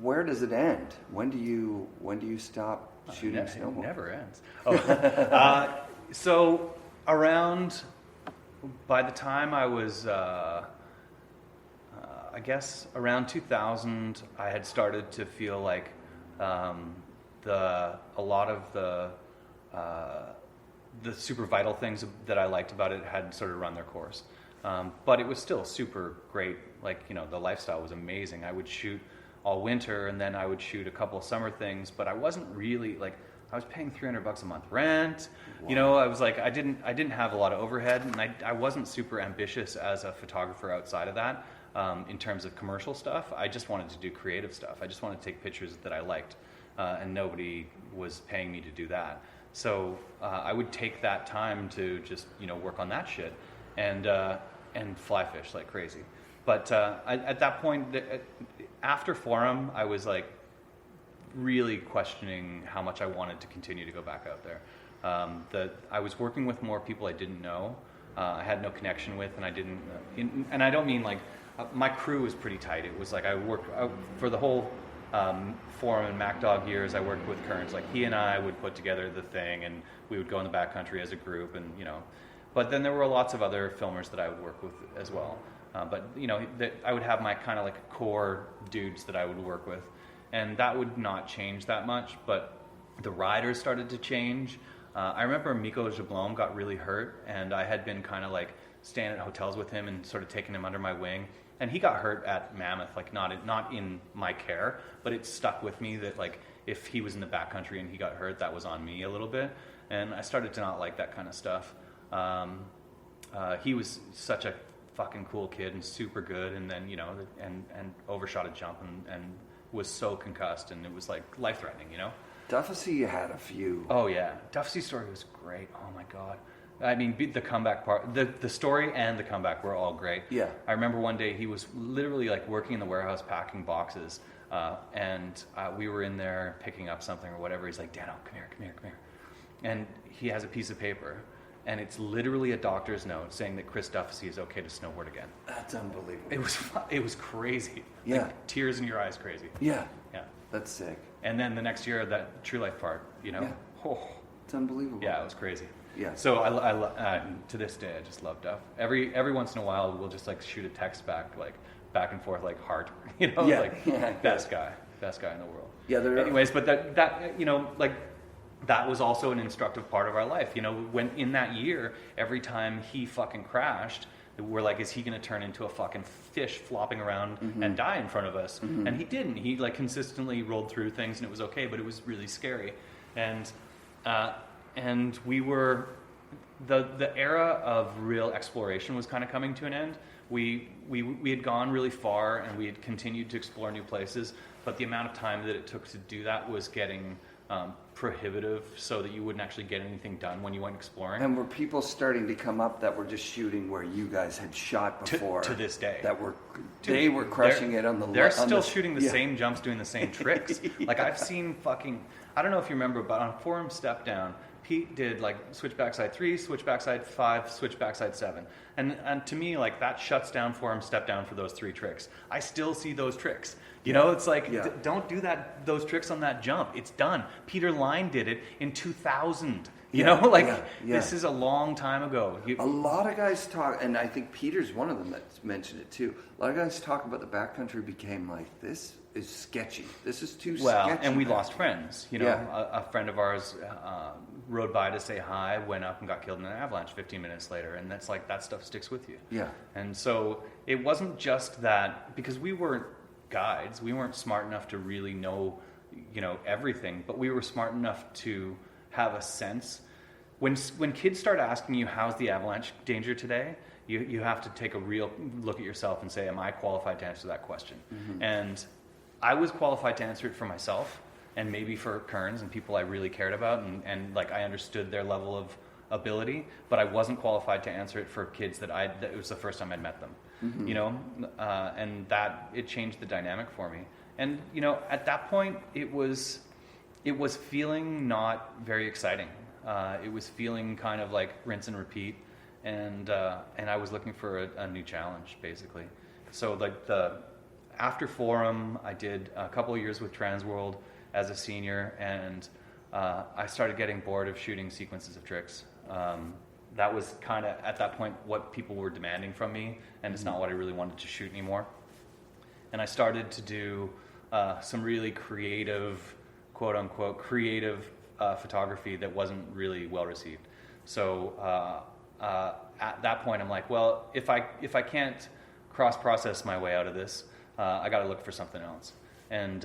Speaker 1: where does it end? When do you stop shooting snowboard?
Speaker 8: It never ends. So around... By the time I was, I guess around 2000, I had started to feel like a lot of the super vital things that I liked about it had sort of run their course. But it was still super great. Like, the lifestyle was amazing. I would shoot all winter, and then I would shoot a couple of summer things, but I wasn't really like... I was paying $300 a month rent. Wow. I was like, I didn't have a lot of overhead, and I wasn't super ambitious as a photographer outside of that. In terms of commercial stuff, I just wanted to do creative stuff. I just wanted to take pictures that I liked, and nobody was paying me to do that. So I would take that time to just work on that shit and fly fish like crazy. But at that point, after Forum, I was like, really questioning how much I wanted to continue to go back out there. I was working with more people I didn't know, I had no connection with, and I didn't. And I don't mean like my crew was pretty tight. It was like I worked for the whole Forum and MacDog years. I worked with Kearns. Like, he and I would put together the thing, and we would go in the backcountry as a group, and But then there were lots of other filmers that I would work with as well. But I would have my kind of like core dudes that I would work with. And that would not change that much, but the riders started to change. I remember Miko Jablom got really hurt, and I had been kind of like staying at hotels with him and sort of taking him under my wing. And he got hurt at Mammoth, like not in my care, but it stuck with me that like if he was in the backcountry and he got hurt, that was on me a little bit. And I started to not like that kind of stuff. He was such a fucking cool kid and super good, and then and overshot a jump and was so concussed, and it was like life-threatening,
Speaker 1: Duffy had a few.
Speaker 8: Oh yeah, Duffy's story was great. Oh my god, I mean the comeback part, the story and the comeback were all great. Yeah, I remember one day he was literally like working in the warehouse packing boxes, and we were in there picking up something or whatever. He's like, Dano, come here, and he has a piece of paper. And it's literally a doctor's note saying that Chris Duffy is okay to snowboard again.
Speaker 1: That's unbelievable.
Speaker 8: It was crazy.
Speaker 1: Yeah.
Speaker 8: Like, tears in your eyes crazy.
Speaker 1: Yeah. That's sick.
Speaker 8: And then the next year, that True Life part,
Speaker 1: Yeah. Oh, it's unbelievable.
Speaker 8: Yeah, it was crazy.
Speaker 1: Yeah.
Speaker 8: So I to this day, I just love Duff. Every once in a while, we'll just like shoot a text back and forth, like heart, best guy in the world.
Speaker 1: Yeah.
Speaker 8: Anyways, but that like that was also an instructive part of our life. When in that year, every time he fucking crashed, we're like, is he going to turn into a fucking fish flopping around and die in front of us? And he didn't. He like consistently rolled through things and it was okay, but it was really scary. And we were, the era of real exploration was kind of coming to an end. We had gone really far and we had continued to explore new places, but the amount of time that it took to do that was getting prohibitive, so that you wouldn't actually get anything done when you went exploring.
Speaker 1: And were people starting to come up that were just shooting where you guys had shot before?
Speaker 8: To this day.
Speaker 1: They were crushing it on the...
Speaker 8: They're still shooting the same jumps, doing the same tricks. Like I've seen I don't know if you remember, but on Forum Step Down, Pete did like switch backside 3, switch backside 5, switch backside 7. And to me, like that shuts down Forum Step Down for those 3 tricks. I still see those tricks. It's like, don't do those tricks on that jump. It's done. Peter Line did it in 2000. This is a long time ago.
Speaker 1: A lot of guys talk, and I think Peter's one of them that mentioned it too. A lot of guys talk about the backcountry became like, this is sketchy. This is too sketchy.
Speaker 8: Well, and we lost friends. A friend of ours rode by to say hi, went up and got killed in an avalanche 15 minutes later, and that's like, that stuff sticks with you.
Speaker 1: Yeah.
Speaker 8: And so it wasn't just that, because we weren't guides, we weren't smart enough to really know, everything, but we were smart enough to have a sense. When kids start asking you, how's the avalanche danger today, you have to take a real look at yourself and say, am I qualified to answer that question? And I was qualified to answer it for myself, and maybe for Kearns and people I really cared about, and like I understood their level of ability, but I wasn't qualified to answer it for kids that it was the first time I'd met them. And that it changed the dynamic for me. And at that point, it was feeling not very exciting. It was feeling kind of like rinse and repeat, and I was looking for a new challenge, basically. So like after Forum, I did a couple of years with Transworld as a senior, and I started getting bored of shooting sequences of tricks. That was kind of, at that point, what people were demanding from me, and it's not what I really wanted to shoot anymore. And I started to do some really creative, quote-unquote, creative photography that wasn't really well-received. So at that point, I'm like, well, if I can't cross-process my way out of this, I got to look for something else. And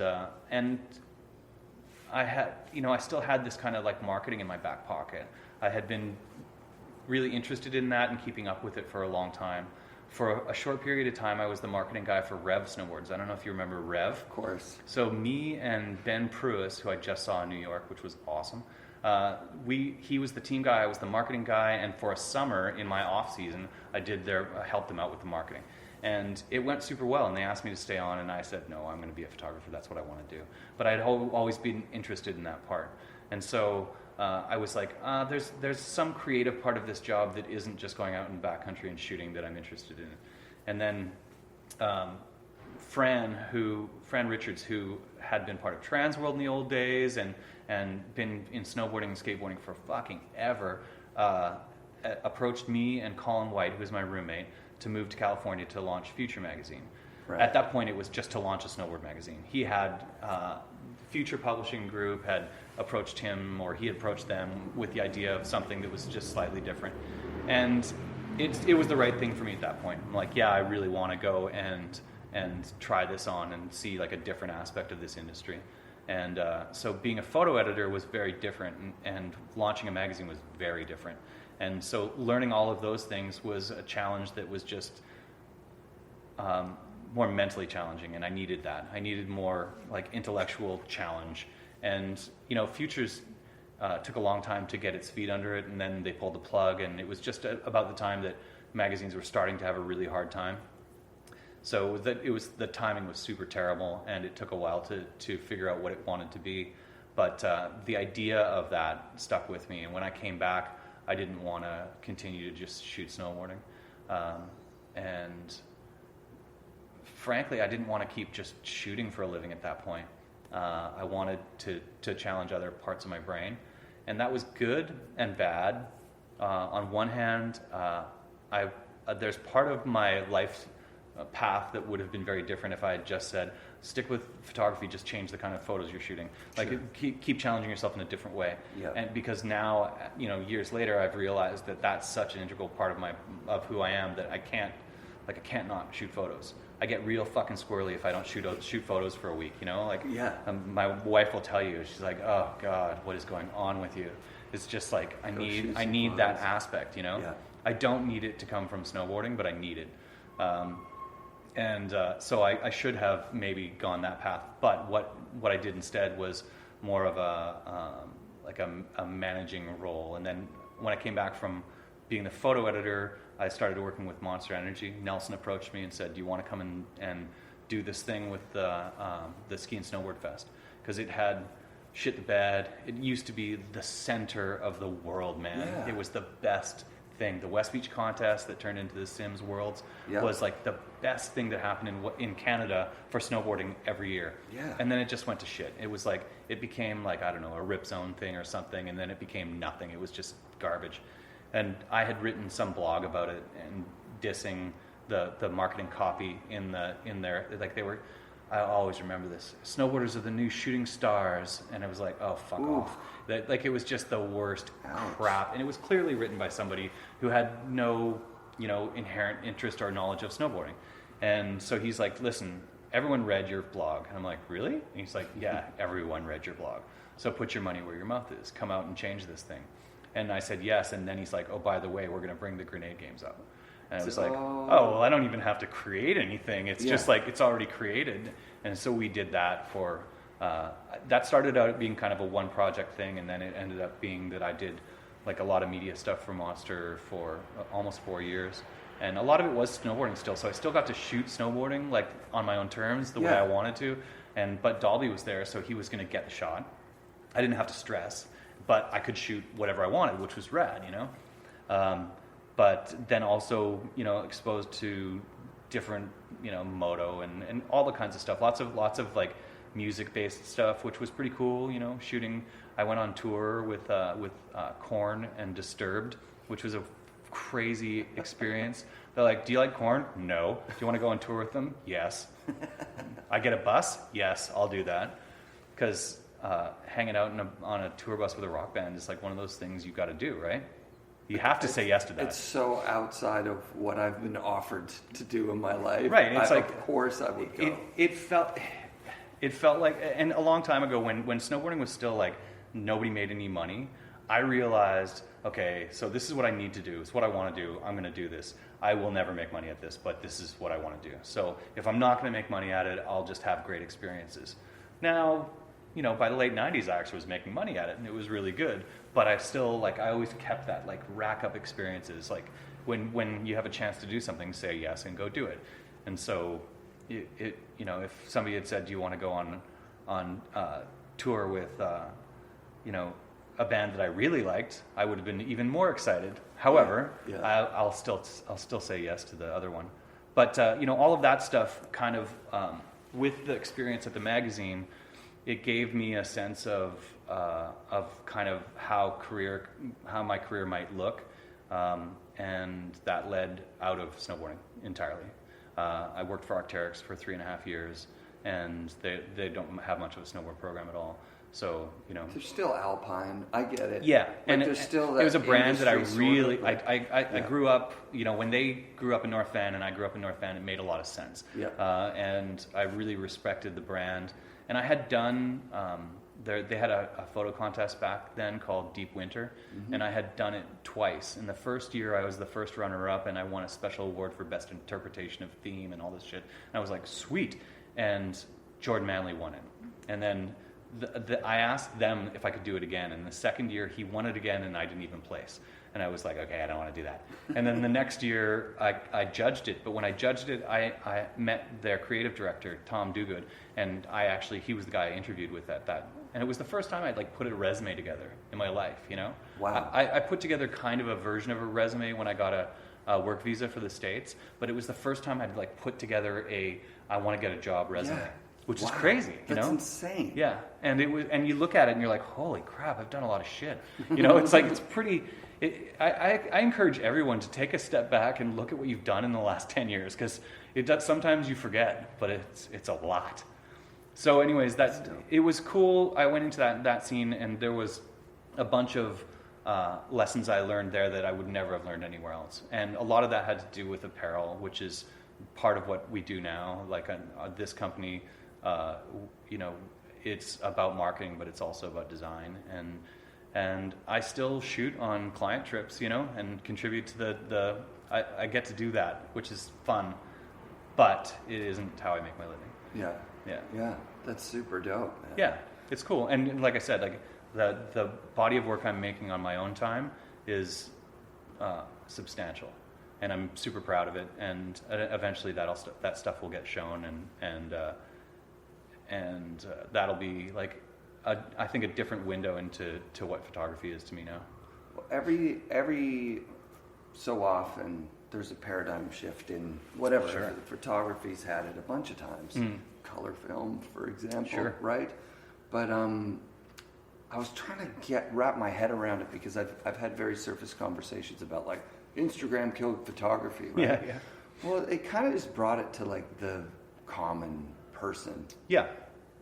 Speaker 8: I had, I still had this kind of like marketing in my back pocket. I had been really interested in that and keeping up with it for a long time. For a short period of time, I was the marketing guy for Rev Snowboards. I don't know if you remember Rev.
Speaker 1: Of course.
Speaker 8: So me and Ben Pruis, who I just saw in New York, which was awesome, he was the team guy, I was the marketing guy, and for a summer in my off season, I helped them out with the marketing. And it went super well, and they asked me to stay on, and I said, no, I'm going to be a photographer. That's what I want to do. But I'd always been interested in that part. And so I was like, there's some creative part of this job that isn't just going out in the backcountry and shooting that I'm interested in. And then Fran Richards, who had been part of Transworld in the old days and been in snowboarding and skateboarding for fucking ever, approached me and Colin White, who was my roommate, to move to California to launch Future magazine. Right. At that point, it was just to launch a snowboard magazine. He had Future Publishing Group had approached him, or he had approached them with the idea of something that was just slightly different. And it was the right thing for me at that point. I'm like, yeah, I really want to go and try this on and see like a different aspect of this industry. And so being a photo editor was very different, and launching a magazine was very different. And so learning all of those things was a challenge that was just more mentally challenging, and I needed that. I needed more like intellectual challenge. And Futures took a long time to get its feet under it, and then they pulled the plug, and it was just about the time that magazines were starting to have a really hard time. So the timing was super terrible, and it took a while to figure out what it wanted to be. But the idea of that stuck with me, and when I came back, I didn't want to continue to just shoot snowboarding. And frankly, I didn't want to keep just shooting for a living at that point. I wanted to challenge other parts of my brain. And that was good and bad. On one hand, there's part of my life path that would have been very different if I had just said, stick with photography, just change the kind of photos you're shooting. Like
Speaker 1: Sure.
Speaker 8: keep challenging yourself in a different way.
Speaker 1: Yeah.
Speaker 8: And because now, years later, I've realized that that's such an integral part of who I am that I can't not shoot photos. I get real fucking squirrely if I don't shoot photos for a week,
Speaker 1: Yeah.
Speaker 8: My wife will tell you, she's like, oh God, what is going on with you? It's just like, I need that
Speaker 1: photos.
Speaker 8: aspect,
Speaker 1: Yeah.
Speaker 8: I don't need it to come from snowboarding, but I need it. So I should have maybe gone that path. But what I did instead was more of a managing role. And then when I came back from being the photo editor, I started working with Monster Energy. Nelson approached me and said, do you want to come and do this thing with the Ski and Snowboard Fest? Because it had shit the bed. It used to be the center of the world, man.
Speaker 1: Yeah.
Speaker 8: It was the best thing. The Westbeach contest that turned into the Sims Worlds was like the best thing that happened in Canada for snowboarding every year.
Speaker 1: Yeah.
Speaker 8: And then it just went to shit. It was like, it became like, I don't know, a Rip Zone thing or something, and then it became nothing. It was just garbage. And I had written some blog about it and dissing the marketing copy in there. Like they were, I always remember this. Snowboarders are the new shooting stars, and it was like, oh fuck off. Like it was just the worst crap, and it was clearly written by somebody who had no, inherent interest or knowledge of snowboarding. And so he's like, listen, everyone read your blog, and I'm like, really? And he's like, yeah, everyone read your blog. So put your money where your mouth is. Come out and change this thing. And I said yes, and then he's like, oh, by the way, we're going to bring the grenade games up. And I was like, oh, well, I don't even have to create anything. It's just like, it's already created. And so we did that for, that started out being kind of a one project thing, and then it ended up being that I did like a lot of media stuff for Monster for almost 4 years. And a lot of it was snowboarding still. So I still got to shoot snowboarding like on my own terms, the way I wanted to. But Baldy was there, so he was going to get the shot. I didn't have to stress. But I could shoot whatever I wanted, which was rad, But then also, exposed to different, moto and all the kinds of stuff. Lots of like music-based stuff, which was pretty cool. Shooting. I went on tour with Korn and Disturbed, which was a crazy experience. They're like, "Do you like Korn? No. Do you want to go on tour with them? Yes. I get a bus? Yes, I'll do that." Because hanging out on a tour bus with a rock band is like one of those things you got to do, right? You have to say yes to that.
Speaker 1: It's so outside of what I've been offered to do in my life.
Speaker 8: Right. It's like,
Speaker 1: of course I would go.
Speaker 8: It felt like, and a long time ago when snowboarding was still like nobody made any money, I realized, okay, so this is what I need to do. It's what I want to do. I'm going to do this. I will never make money at this, but this is what I want to do. So if I'm not going to make money at it, I'll just have great experiences. Now, by the late 90s, I actually was making money at it, and it was really good. But I still, I always kept that, rack up experiences. Like, when you have a chance to do something, say yes and go do it. And so, if somebody had said, do you want to go on tour with, a band that I really liked, I would have been even more excited. However, I'll still say yes to the other one. But, all of that stuff kind of, with the experience at the magazine, it gave me a sense of kind of how my career might look, and that led out of snowboarding entirely. I worked for Arc'teryx for 3.5 years, and they don't have much of a snowboard program at all. So
Speaker 1: they're still Alpine. I get it.
Speaker 8: Yeah, and
Speaker 1: there's still that
Speaker 8: it was a brand that I really
Speaker 1: sort of
Speaker 8: I grew up. When they grew up in North Van and I grew up in North Van, it made a lot of sense.
Speaker 1: Yeah.
Speaker 8: And I really respected the brand. And I had done, they had a photo contest back then called Deep Winter, and I had done it twice. In the first year, I was the first runner-up, and I won a special award for best interpretation of theme and all this shit. And I was like, sweet. And Jordan Manley won it. And then I asked them if I could do it again. And the second year, he won it again, and I didn't even place. And I was like, okay, I don't want to do that. And then the next year, I judged it. But when I judged it, I met their creative director, Tom Duguid, and he was the guy I interviewed with at that. And it was the first time I'd put a resume together in my life,
Speaker 1: Wow.
Speaker 8: I put together kind of a version of a resume when I got a work visa for the States, but it was the first time I'd put together I want to get a job resume. Yeah. Which is crazy,
Speaker 1: That's insane.
Speaker 8: Yeah, and you look at it and you're like, holy crap, I've done a lot of shit. It's pretty. I encourage everyone to take a step back and look at what you've done in the last 10 years, because sometimes you forget, but it's a lot. So anyways, it was cool. I went into that scene, and there was a bunch of lessons I learned there that I would never have learned anywhere else. And a lot of that had to do with apparel, which is part of what we do now. Like this company, it's about marketing, but it's also about design. And I still shoot on client trips, and contribute to I get to do that, which is fun, but it isn't how I make my living.
Speaker 1: Yeah. That's super dope, man.
Speaker 8: Yeah, it's cool. And like I said, like the body of work I'm making on my own time is substantial, and I'm super proud of it. And eventually that stuff will get shown, and that'll be like I think a different window into what photography is to me now.
Speaker 1: Every so often there's a paradigm shift in whatever.
Speaker 8: Sure.
Speaker 1: Photography's had it a bunch of times. Color film, for example,
Speaker 8: sure.
Speaker 1: Right? But I was trying to wrap my head around it because I've had very surface conversations about like Instagram killed photography, right?
Speaker 8: Yeah.
Speaker 1: Well, it kind of just brought it to like the common person.
Speaker 8: Yeah.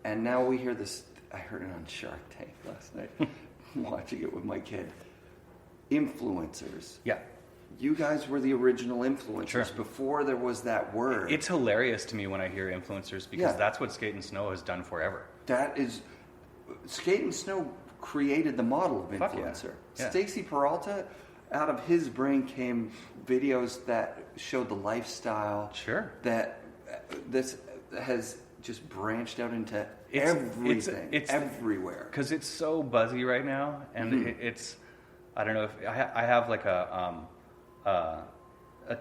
Speaker 1: And now we hear this. I heard it on Shark Tank last night, watching it with my kid. Influencers.
Speaker 8: Yeah.
Speaker 1: You guys were the original influencers
Speaker 8: Sure.
Speaker 1: before there was that word.
Speaker 8: It's hilarious to me when I hear influencers because that's what Skate and Snow has done forever.
Speaker 1: That is, Skate and Snow created the model of
Speaker 8: Fuck
Speaker 1: influencer.
Speaker 8: yeah.
Speaker 1: Stacy Peralta, out of his brain came videos that showed the lifestyle.
Speaker 8: Sure.
Speaker 1: That this has just branched out into everything,
Speaker 8: it's
Speaker 1: everywhere.
Speaker 8: Because it's so buzzy right now, and it's, I don't know if I have like a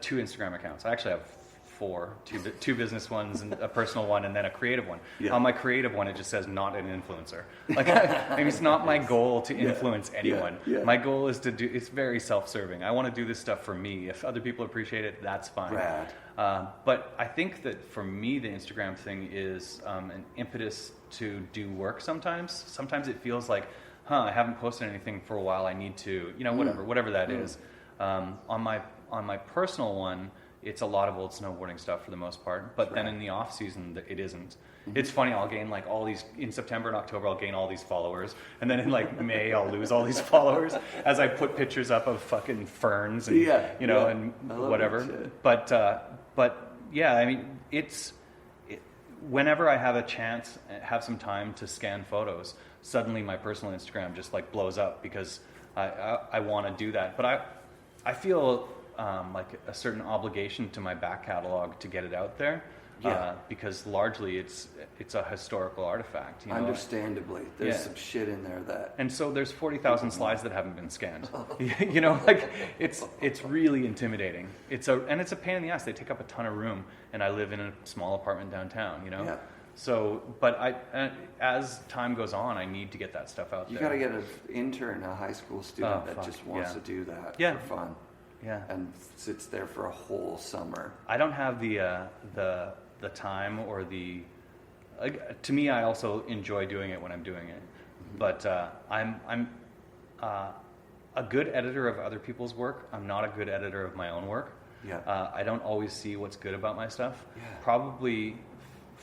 Speaker 8: 2 Instagram accounts. I actually have 4, two business ones and a personal one, and then a creative one.
Speaker 1: Yeah.
Speaker 8: On my creative one, it just says not an influencer. Like I mean, it's not my goal to influence anyone.
Speaker 1: Yeah.
Speaker 8: My goal is to do. It's very self-serving. I want to do this stuff for me. If other people appreciate it, that's fine.
Speaker 1: Rad.
Speaker 8: But I think that for me, the Instagram thing is an impetus to do work sometimes. Sometimes it feels like, I haven't posted anything for a while. I need to, whatever that is. On my personal one, it's a lot of old snowboarding stuff for the most part. But then in the off season, it isn't. It's funny. I'll gain like all these in September and October. I'll gain all these followers, and then in like May, I'll lose all these followers as I put pictures up of fucking ferns and and whatever. But yeah, I mean, whenever I have a chance, have some time to scan photos, suddenly my personal Instagram just like blows up because I want to do that. But I feel like a certain obligation to my back catalog to get it out there. Because largely it's a historical artifact.
Speaker 1: Understandably, there's some shit in there that.
Speaker 8: And so there's 40,000 slides that haven't been scanned. Like it's really intimidating. It's a pain in the ass. They take up a ton of room, and I live in a small apartment downtown.
Speaker 1: Yeah.
Speaker 8: So, but as time goes on, I need to get that stuff out there.
Speaker 1: You got to get an intern, a high school student that just wants to do that for fun.
Speaker 8: Yeah.
Speaker 1: And sits there for a whole summer.
Speaker 8: I don't have the time or to me, I also enjoy doing it when I'm doing it. But I'm a good editor of other people's work. I'm not a good editor of my own work.
Speaker 1: Yeah.
Speaker 8: I don't always see what's good about my stuff.
Speaker 1: Yeah.
Speaker 8: Probably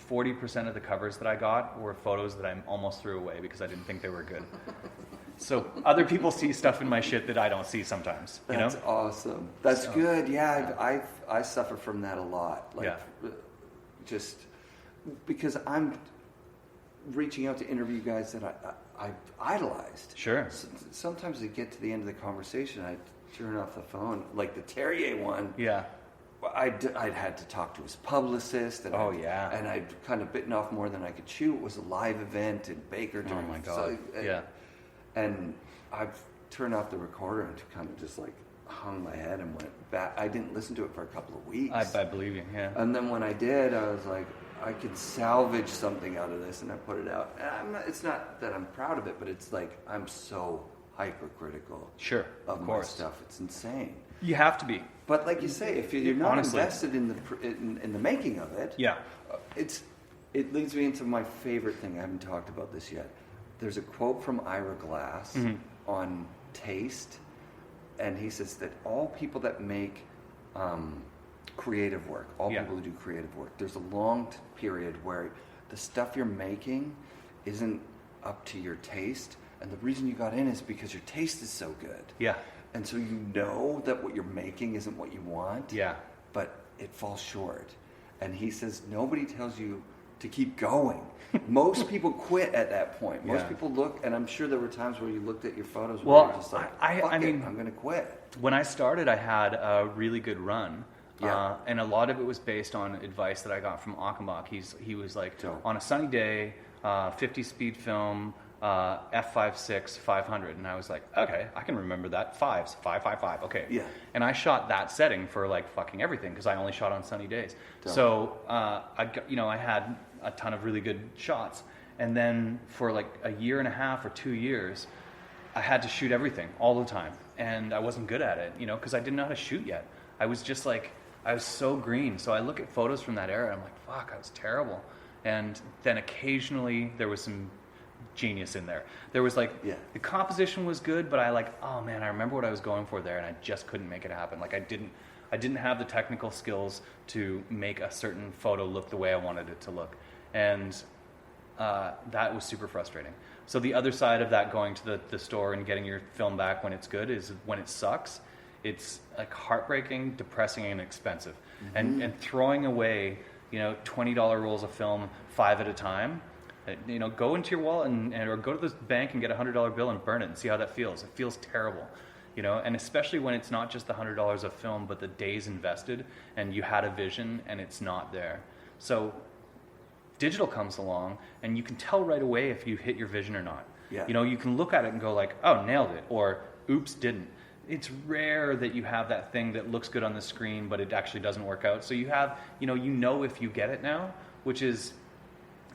Speaker 8: 40% of the covers that I got were photos that I almost threw away because I didn't think they were good. So other people see stuff in my shit that I don't see sometimes.
Speaker 1: That's awesome. That's good. Yeah, I suffer from that a lot. Like, just because I'm reaching out to interview guys that I idolized.
Speaker 8: Sure.
Speaker 1: Sometimes I get to the end of the conversation, I turn off the phone. Like the Terrier one.
Speaker 8: Yeah.
Speaker 1: I'd had to talk to his publicist, and and I'd kind of bitten off more than I could chew. It was a live event in Baker.
Speaker 8: Oh my God!
Speaker 1: And I've turned off the recorder and kind of just like hung my head and went back. I didn't listen to it for a couple of weeks.
Speaker 8: I believe you. Yeah.
Speaker 1: And then when I did, I was like, I could salvage something out of this, and I put it out. And it's not that I'm proud of it, but it's like I'm so hypercritical.
Speaker 8: Sure.
Speaker 1: Of my stuff. It's insane.
Speaker 8: You have to be.
Speaker 1: But like you say, if you're not invested in the making of it, it leads me into my favorite thing. I haven't talked about this yet. There's a quote from Ira Glass on taste, and he says that all people that make creative work, all people who do creative work, there's a long period where the stuff you're making isn't up to your taste, and the reason you got in is because your taste is so good.
Speaker 8: Yeah.
Speaker 1: And so you know that what you're making isn't what you want.
Speaker 8: Yeah.
Speaker 1: But it falls short. And he says nobody tells you to keep going. Most people quit at that point. Most people look, and I'm sure there were times where you looked at your photos where you're just like, I mean, I'm going to quit.
Speaker 8: When I started, I had a really good run.
Speaker 1: Yeah.
Speaker 8: And a lot of it was based on advice that I got from Achenbach. He was like, on a sunny day, 50 speed film, f5.6 500, and I was like, okay, I can remember that. 555, okay.
Speaker 1: Yeah.
Speaker 8: And I shot that setting for like fucking everything because I only shot on sunny days. So I had a ton of really good shots, and then for like a year and a half or 2 years, I had to shoot everything all the time, and I wasn't good at it, because I didn't know how to shoot yet. I was just like, I was so green. So I look at photos from that era, and I'm like, fuck, I was terrible. And then occasionally there was some genius in there. There was like, the composition was good, but I remember what I was going for there, and I just couldn't make it happen. Like I didn't have the technical skills to make a certain photo look the way I wanted it to look. And that was super frustrating. So the other side of that, going to the store and getting your film back when it's good, is when it sucks. It's like heartbreaking, depressing, and expensive. Mm-hmm. And throwing away, $20 rolls of film 5 at a time. Go into your wallet or go to the bank and get a $100 bill and burn it and see how that feels. It feels terrible, and especially when it's not just the $100 of film, but the days invested, and you had a vision and it's not there. So digital comes along, and you can tell right away if you hit your vision or not. Yeah. You can look at it and go like, oh, nailed it, or oops, didn't. It's rare that you have that thing that looks good on the screen, but it actually doesn't work out. So you have, if you get it now, which is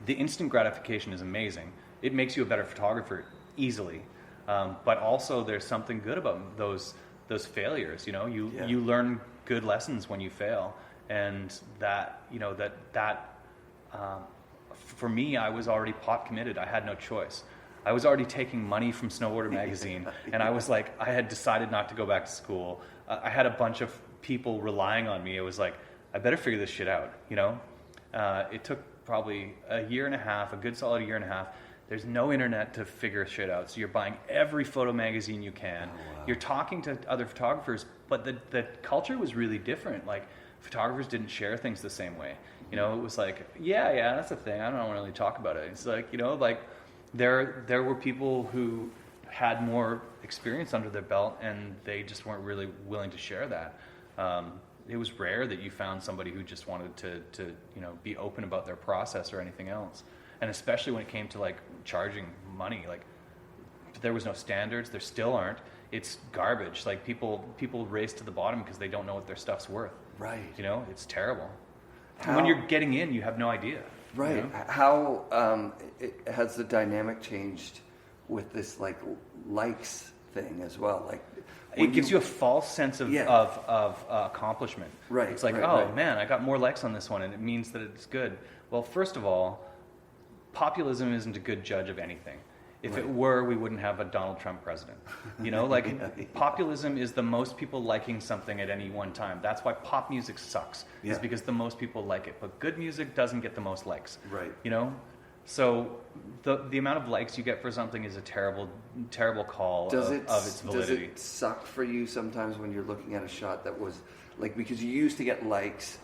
Speaker 8: the instant gratification is amazing. It makes you a better photographer easily. But also there's something good about those failures. You learn good lessons when you fail. And that, for me, I was already pot committed. I had no choice. I was already taking money from Snowboarder magazine, and I was like, I had decided not to go back to school. I had a bunch of people relying on me. It was like, I better figure this shit out, It took probably a year and a half, a good solid year and a half. There's no internet to figure shit out, so you're buying every photo magazine you can. Oh, wow. You're talking to other photographers, but the culture was really different. Like, photographers didn't share things the same way. It was like, yeah, that's a thing. I don't really talk about it. It's like, there were people who had more experience under their belt, and they just weren't really willing to share that. It was rare that you found somebody who just wanted to be open about their process or anything else. And especially when it came to like charging money, like there was no standards. There still aren't. It's garbage. Like people race to the bottom because they don't know what their stuff's worth. Right. It's terrible. And when you're getting in, you have no idea.
Speaker 1: Right. How has the dynamic changed with this likes thing as well? Like,
Speaker 8: it gives you a false sense of accomplishment.
Speaker 1: Right.
Speaker 8: It's like, man, I got more likes on this one, and it means that it's good. Well, first of all, populism isn't a good judge of anything. If it were, we wouldn't have a Donald Trump president. Populism is the most people liking something at any one time. That's why pop music sucks. Is because the most people like it. But good music doesn't get the most likes. Right. So the amount of likes you get for something is a terrible, terrible call of its validity.
Speaker 1: Does it suck for you sometimes when you're looking at a shot that was like, because you used to get likes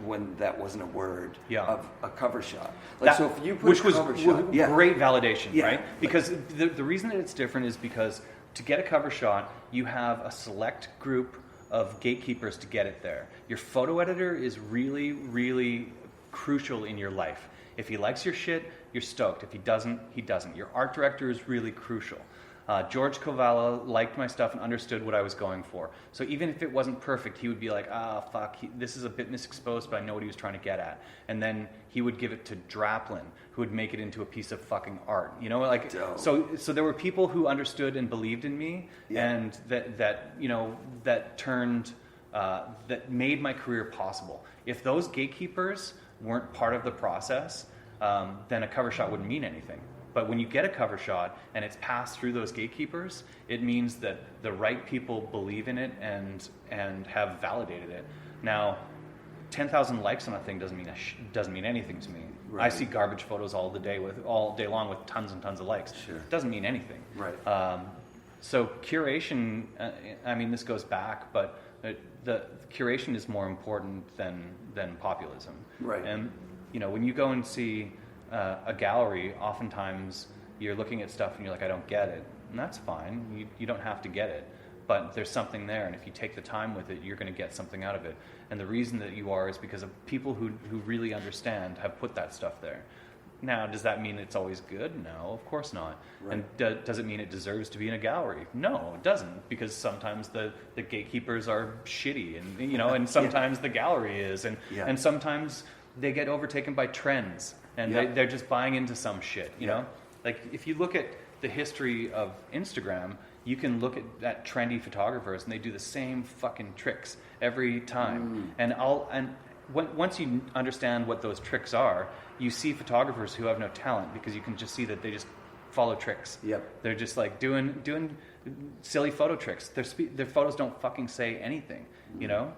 Speaker 1: when that wasn't a word of a cover shot.
Speaker 8: So if you put a cover shot, great validation, right? Because the reason that it's different is because to get a cover shot, you have a select group of gatekeepers to get it there. Your photo editor is really, really crucial in your life. If he likes your shit, you're stoked. If he doesn't, he doesn't. Your art director is really crucial. George Kovala liked my stuff and understood what I was going for. So even if it wasn't perfect, he would be like, fuck, this is a bit misexposed, but I know what he was trying to get at. And then he would give it to Draplin, who would make it into a piece of fucking art. So there were people who understood and believed in me, and that made my career possible. If those gatekeepers weren't part of the process, then a cover shot wouldn't mean anything. But when you get a cover shot and it's passed through those gatekeepers, it means that the right people believe in it and have validated it. Now, 10,000 likes on a thing doesn't mean anything to me. I see garbage photos all day long with tons and tons of likes.
Speaker 1: Sure.
Speaker 8: It doesn't mean anything.
Speaker 1: Right.
Speaker 8: So curation, I mean, this goes back, but the curation is more important than populism.
Speaker 1: Right.
Speaker 8: And, you know, when you go and see a gallery, oftentimes you're looking at stuff and you're like, I don't get it. And that's fine. You don't have to get it. But there's something there, and if you take the time with it, you're going to get something out of it. And the reason that you are is because of people who really understand have put that stuff there. Now, does that mean it's always good? No, of course not.
Speaker 1: Right.
Speaker 8: And does it mean it deserves to be in a gallery? No, it doesn't, because sometimes the gatekeepers are shitty, and you know, and sometimes the gallery is, and sometimes they get overtaken by trends, and they're just buying into some shit. You know, like if you look at the history of Instagram, you can look at trendy photographers, and they do the same fucking tricks every time. And once you understand what those tricks are, you see photographers who have no talent, because you can just see that they just follow tricks.
Speaker 1: Yep.
Speaker 8: They're just like doing silly photo tricks. Their photos don't fucking say anything. You know,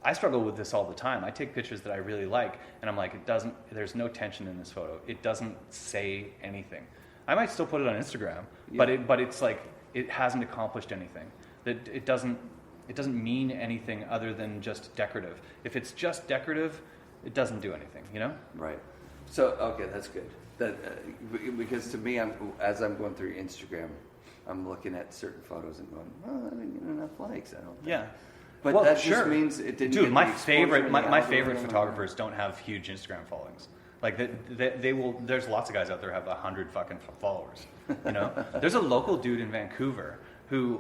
Speaker 8: I struggle with this all the time. I take pictures that I really like, and I'm like, there's no tension in this photo. It doesn't say anything. I might still put it on Instagram, but it's like, it hasn't accomplished anything. That it doesn't mean anything other than just decorative. If it's just decorative, it doesn't do anything, you know?
Speaker 1: Right. So, okay, that's good. Because to me, as I'm going through Instagram, I'm looking at certain photos and going, well, I didn't get enough likes, I don't think.
Speaker 8: Yeah.
Speaker 1: But
Speaker 8: well,
Speaker 1: that
Speaker 8: sure.
Speaker 1: just means it didn't
Speaker 8: Dude,
Speaker 1: get
Speaker 8: my
Speaker 1: the exposure
Speaker 8: favorite
Speaker 1: and the
Speaker 8: my favorite
Speaker 1: algorithm.
Speaker 8: photographers don't have huge Instagram followings. Like they will. There's lots of guys out there who have 100 fucking followers. You know, there's a local dude in Vancouver who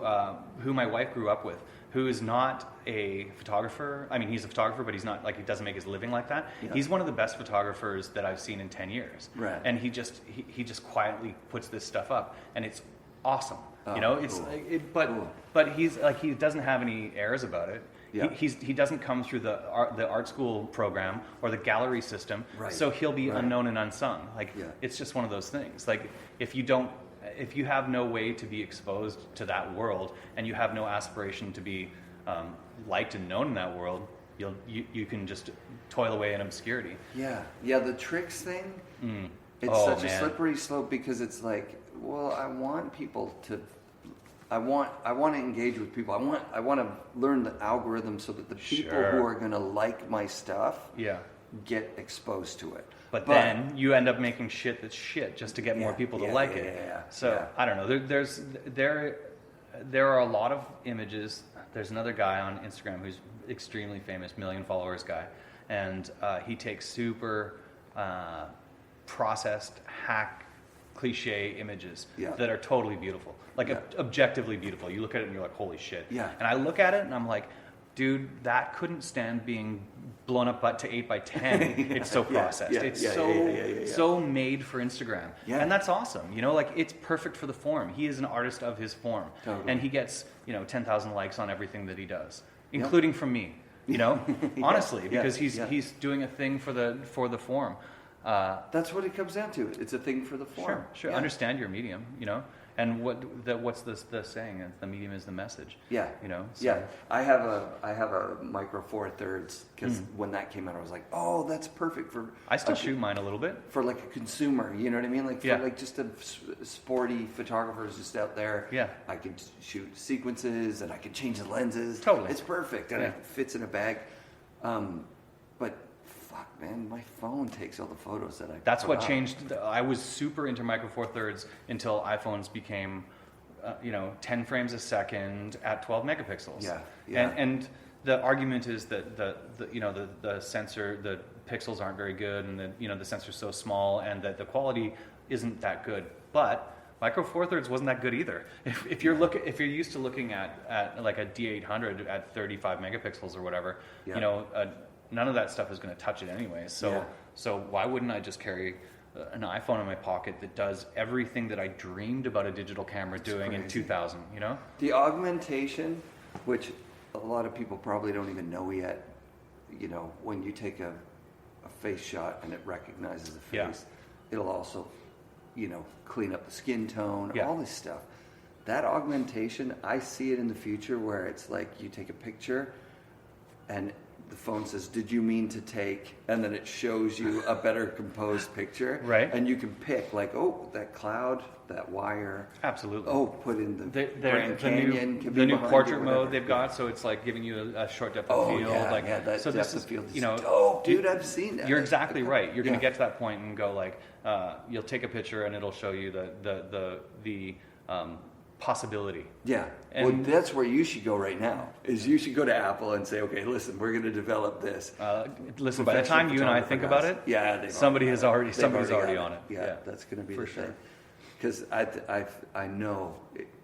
Speaker 8: my wife grew up with, who is not a photographer. I mean, he's a photographer, but he's not, like, he doesn't make his living like that. Yeah. He's one of the best photographers that I've seen in 10 years.
Speaker 1: Right.
Speaker 8: And he just quietly puts this stuff up, and it's awesome.
Speaker 1: Oh,
Speaker 8: you know, it's
Speaker 1: cool.
Speaker 8: but he's like, he doesn't have any airs about it.
Speaker 1: Yeah.
Speaker 8: He doesn't come through the art school program or the gallery system,
Speaker 1: right.
Speaker 8: So he'll be unknown and unsung. Like, it's just one of those things. Like, if you have no way to be exposed to that world, and you have no aspiration to be liked and known in that world, you can just toil away in obscurity.
Speaker 1: Yeah, the tricks thing. It's such a slippery slope, because it's like, well, I want people to. I want to engage with people. I want to learn the algorithm so that the people who are going to like my stuff get exposed to it.
Speaker 8: But then you end up making shit that's shit just to get more people to like it. So I don't know. There are a lot of images. There's another guy on Instagram who's extremely famous, 1 million followers guy, and he takes super processed, hack, cliche images that are totally beautiful, like objectively beautiful. You look at it and you're like, holy shit. Yeah. And I look at it and I'm like, dude, that couldn't stand being blown up to 8x10. It's so processed. It's so made for Instagram. Yeah. And that's awesome. You know, like, it's perfect for the form. He is an artist of his form. Totally. And he gets, 10,000 likes on everything that he does, including from me. You know, honestly, because he's doing a thing for the form.
Speaker 1: That's what it comes down to. It's a thing for the form.
Speaker 8: Sure. Yeah. Understand your medium, and what's the saying? The medium is the message. Yeah. So.
Speaker 1: I have a micro 4/3, because when that came out, I was like, oh, that's perfect for.
Speaker 8: I still shoot mine a little bit
Speaker 1: for like a consumer. You know what I mean? Like for like just a sporty photographers just out there. Yeah. I could shoot sequences, and I could change the lenses.
Speaker 8: Totally.
Speaker 1: It's perfect, and it fits in a bag. But. Man, my phone takes all the photos that I.
Speaker 8: That's what changed. I was super into micro 4/3 until iPhones became, 10 frames a second at 12 megapixels. Yeah. And the argument is that the sensor, the pixels aren't very good, and the sensor's so small, and that the quality isn't that good. But micro 4/3 wasn't that good either. If you're used to looking at like a D800 at 35 megapixels or whatever, none of that stuff is going to touch it anyway. So why wouldn't I just carry an iPhone in my pocket that does everything that I dreamed about a digital camera doing in 2000, The
Speaker 1: augmentation, which a lot of people probably don't even know yet, when you take a face shot and it recognizes the face, it'll also, clean up the skin tone, all this stuff. That augmentation, I see it in the future where it's like you take a picture and the phone says, "Did you mean to take?" And then it shows you a better composed picture,
Speaker 8: right?
Speaker 1: And you can pick like, oh, that cloud, that wire,
Speaker 8: absolutely.
Speaker 1: Oh, put in the Grand Canyon,
Speaker 8: the new portrait mode they've got, so it's like giving you a short depth of field.
Speaker 1: That
Speaker 8: so
Speaker 1: depth
Speaker 8: this
Speaker 1: of field is
Speaker 8: dope,
Speaker 1: dude. I've seen that.
Speaker 8: You're exactly right. You're going to get to that point and go like, you'll take a picture and it'll show you the possibility.
Speaker 1: Yeah. And that's where you should go right now. Is you should go to Apple and say, okay, listen, we're going to develop this.
Speaker 8: Listen, by the time you and I think about it, somebody's already on it.
Speaker 1: Yeah, that's going to be for the thing. Because I know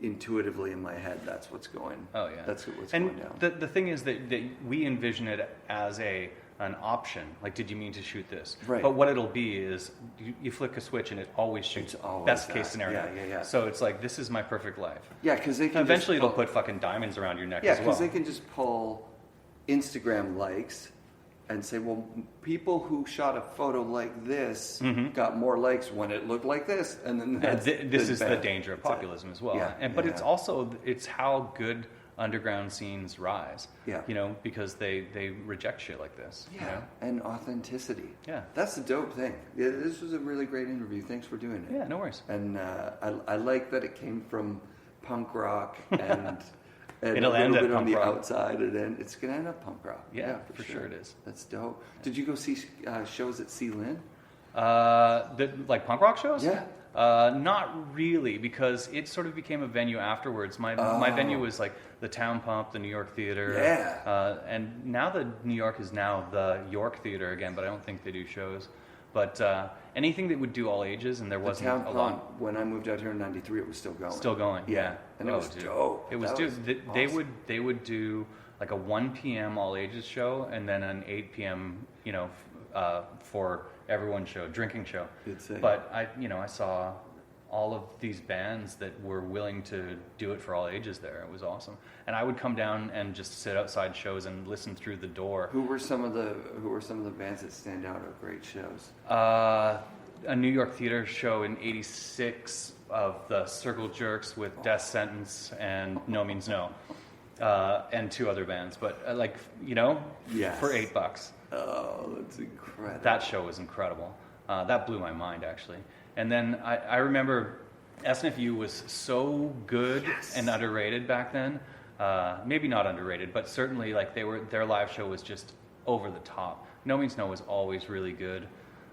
Speaker 1: intuitively in my head that's what's going.
Speaker 8: Oh yeah,
Speaker 1: that's what's going down.
Speaker 8: And the thing is that we envision it as an option. Like, did you mean to shoot this?
Speaker 1: Right.
Speaker 8: But what it'll be is you flick a switch and it always shoots. Best case scenario.
Speaker 1: Yeah.
Speaker 8: So it's like, this is my perfect life.
Speaker 1: Yeah, because they can
Speaker 8: eventually it'll put fucking diamonds around your neck as well.
Speaker 1: Yeah, because they can just pull Instagram likes and say, well, people who shot a photo like this got more likes when it looked like this, and then
Speaker 8: this is the danger of populism as well.
Speaker 1: Yeah,
Speaker 8: but it's how good underground scenes rise. Yeah, because they reject shit like this.
Speaker 1: Yeah, and authenticity.
Speaker 8: Yeah,
Speaker 1: that's the dope thing. Yeah, this was a really great interview. Thanks for doing it.
Speaker 8: Yeah, no worries.
Speaker 1: And I like that it came from punk rock and.
Speaker 8: It'll
Speaker 1: a
Speaker 8: end
Speaker 1: little
Speaker 8: at
Speaker 1: bit on
Speaker 8: punk
Speaker 1: the
Speaker 8: rock.
Speaker 1: outside, and then it's gonna end up punk rock.
Speaker 8: Yeah, for sure it is.
Speaker 1: That's dope. Did you go see shows at Sea Lynn?
Speaker 8: Like punk rock shows?
Speaker 1: Yeah.
Speaker 8: Not really, because it sort of became a venue afterwards. My venue was like the Town Pump, the New York Theater.
Speaker 1: Yeah.
Speaker 8: And now the New York is now the York Theater again, but I don't think they do shows. But anything that would do all ages, and there wasn't a lot.
Speaker 1: When I moved out here in '93, it was still going.
Speaker 8: Still going, yeah.
Speaker 1: And it was dope.
Speaker 8: It was They would do like a 1 p.m. all ages show, and then an 8 p.m. For everyone show, drinking show. But I saw all of these bands that were willing to do it for all ages there. It was awesome. And I would come down and just sit outside shows and listen through the door.
Speaker 1: Who were some of the bands that stand out of great shows?
Speaker 8: A New York Theater show in '86 of the Circle Jerks with Death Sentence and No Means No, and two other bands. But for $8.
Speaker 1: Oh, that's incredible.
Speaker 8: That show was incredible. That blew my mind, actually. And then I remember SNFU was so good and underrated back then. Maybe not underrated, but certainly like their live show was just over the top. No Means No was always really good.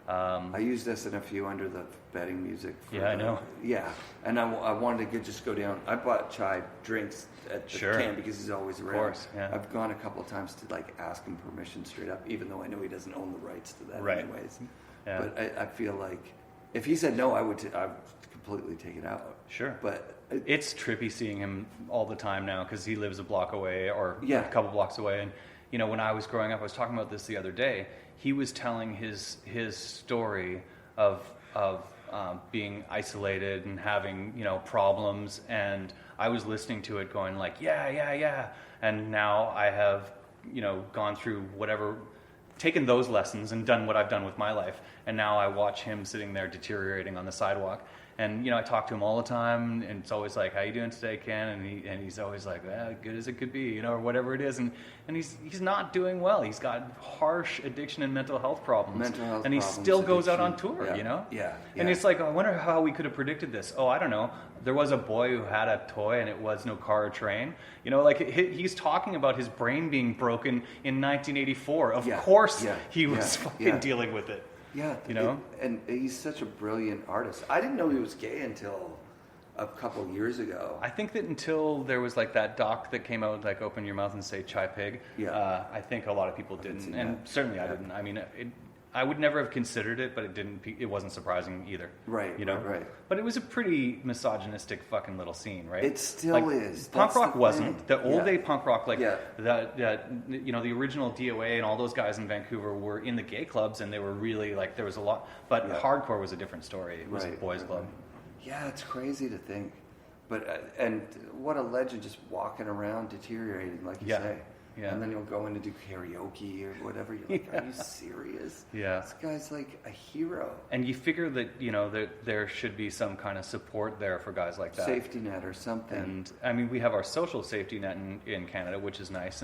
Speaker 1: I used SNFU under the betting music.
Speaker 8: I know.
Speaker 1: Yeah, and I wanted to just go down. I bought Chai drinks at the camp because he's always around. Of
Speaker 8: course, yeah.
Speaker 1: I've gone a couple of times to like ask him permission straight up, even though I know he doesn't own the rights to that anyways. Yeah. But I feel like if he said no, I would completely take it out.
Speaker 8: Sure.
Speaker 1: But
Speaker 8: it's trippy seeing him all the time now because he lives a block away or a couple blocks away. And when I was growing up, I was talking about this the other day. He was telling his story of being isolated and having problems, and I was listening to it, going like, yeah. And now I have gone through whatever, taken those lessons and done what I've done with my life, and now I watch him sitting there deteriorating on the sidewalk. And I talk to him all the time, and it's always like, "How you doing today, Ken?" And he's always like, "Good as it could be," or whatever it is. And he's not doing well. He's got harsh addiction and mental health problems. And he still goes out on tour.
Speaker 1: Yeah.
Speaker 8: And it's like, I wonder how we could have predicted this. Oh, I don't know. There was a boy who had a toy, and it was no car or train. He's talking about his brain being broken in 1984. Of course, he was fucking dealing with it.
Speaker 1: Yeah, and he's such a brilliant artist. I didn't know he was gay until a couple years ago.
Speaker 8: I think that until there was like that doc that came out, like Open Your Mouth and Say Chai Pig. Yeah, I think a lot of people didn't, and certainly I didn't. I mean, I would never have considered it, but it wasn't surprising either.
Speaker 1: Right.
Speaker 8: Right. But it was a pretty misogynistic fucking little scene, right?
Speaker 1: It still is.
Speaker 8: Punk rock wasn't. The old day punk rock, the original DOA and all those guys in Vancouver were in the gay clubs, and they were really like, there was a lot. But hardcore was a different story. It was a boys' club.
Speaker 1: Yeah, it's crazy to think. But and what a legend, just walking around deteriorating, like you say.
Speaker 8: Yeah.
Speaker 1: And then he'll go in and do karaoke or whatever. You're like, are you serious?
Speaker 8: Yeah.
Speaker 1: This guy's like a hero.
Speaker 8: And you figure that, you know, that there should be some kind of support there for guys like that.
Speaker 1: Safety net or something.
Speaker 8: And I mean, we have our social safety net in Canada, which is nice,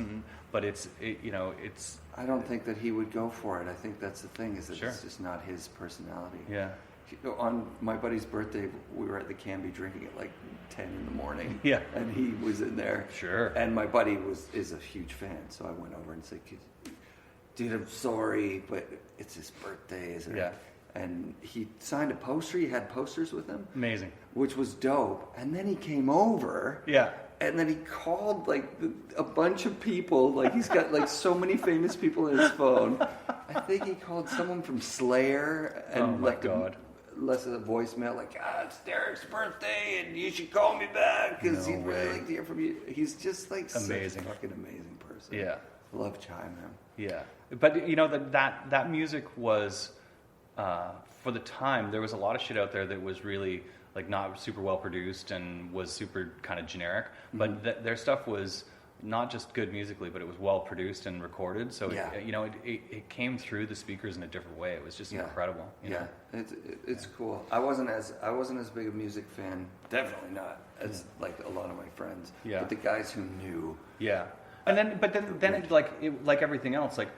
Speaker 8: but it's.
Speaker 1: I don't think that he would go for it. I think that's the thing, is that
Speaker 8: Sure.
Speaker 1: it's just not his personality.
Speaker 8: Yeah.
Speaker 1: On my buddy's birthday, we were at the Canby drinking at like 10 in the morning.
Speaker 8: Yeah.
Speaker 1: And he was in there.
Speaker 8: Sure.
Speaker 1: And my buddy is a huge fan, so I went over and said, dude, I'm sorry, but it's his birthday, isn't it?
Speaker 8: Yeah.
Speaker 1: And he signed a poster. He had posters with him.
Speaker 8: Amazing.
Speaker 1: Which was dope. And then he came over.
Speaker 8: Yeah.
Speaker 1: And then he called like a bunch of people. Like he's got like so many famous people in his phone. I think he called someone from Slayer and left a voicemail like, it's Derek's birthday and you should call me back because he'd really like to hear from you. He's just like
Speaker 8: amazing.
Speaker 1: Such a fucking amazing person.
Speaker 8: Yeah.
Speaker 1: Love Chime him.
Speaker 8: Yeah. But you know, that music was, for the time, there was a lot of shit out there that was really like not super well produced and was super kind of generic. But their stuff was not just good musically, but it was well produced and recorded. So it came through the speakers in a different way. It was just incredible. You know?
Speaker 1: It's cool. I wasn't as big a music fan. Definitely not as like a lot of my friends.
Speaker 8: Yeah.
Speaker 1: But the guys who knew.
Speaker 8: Yeah. And then it like everything else, like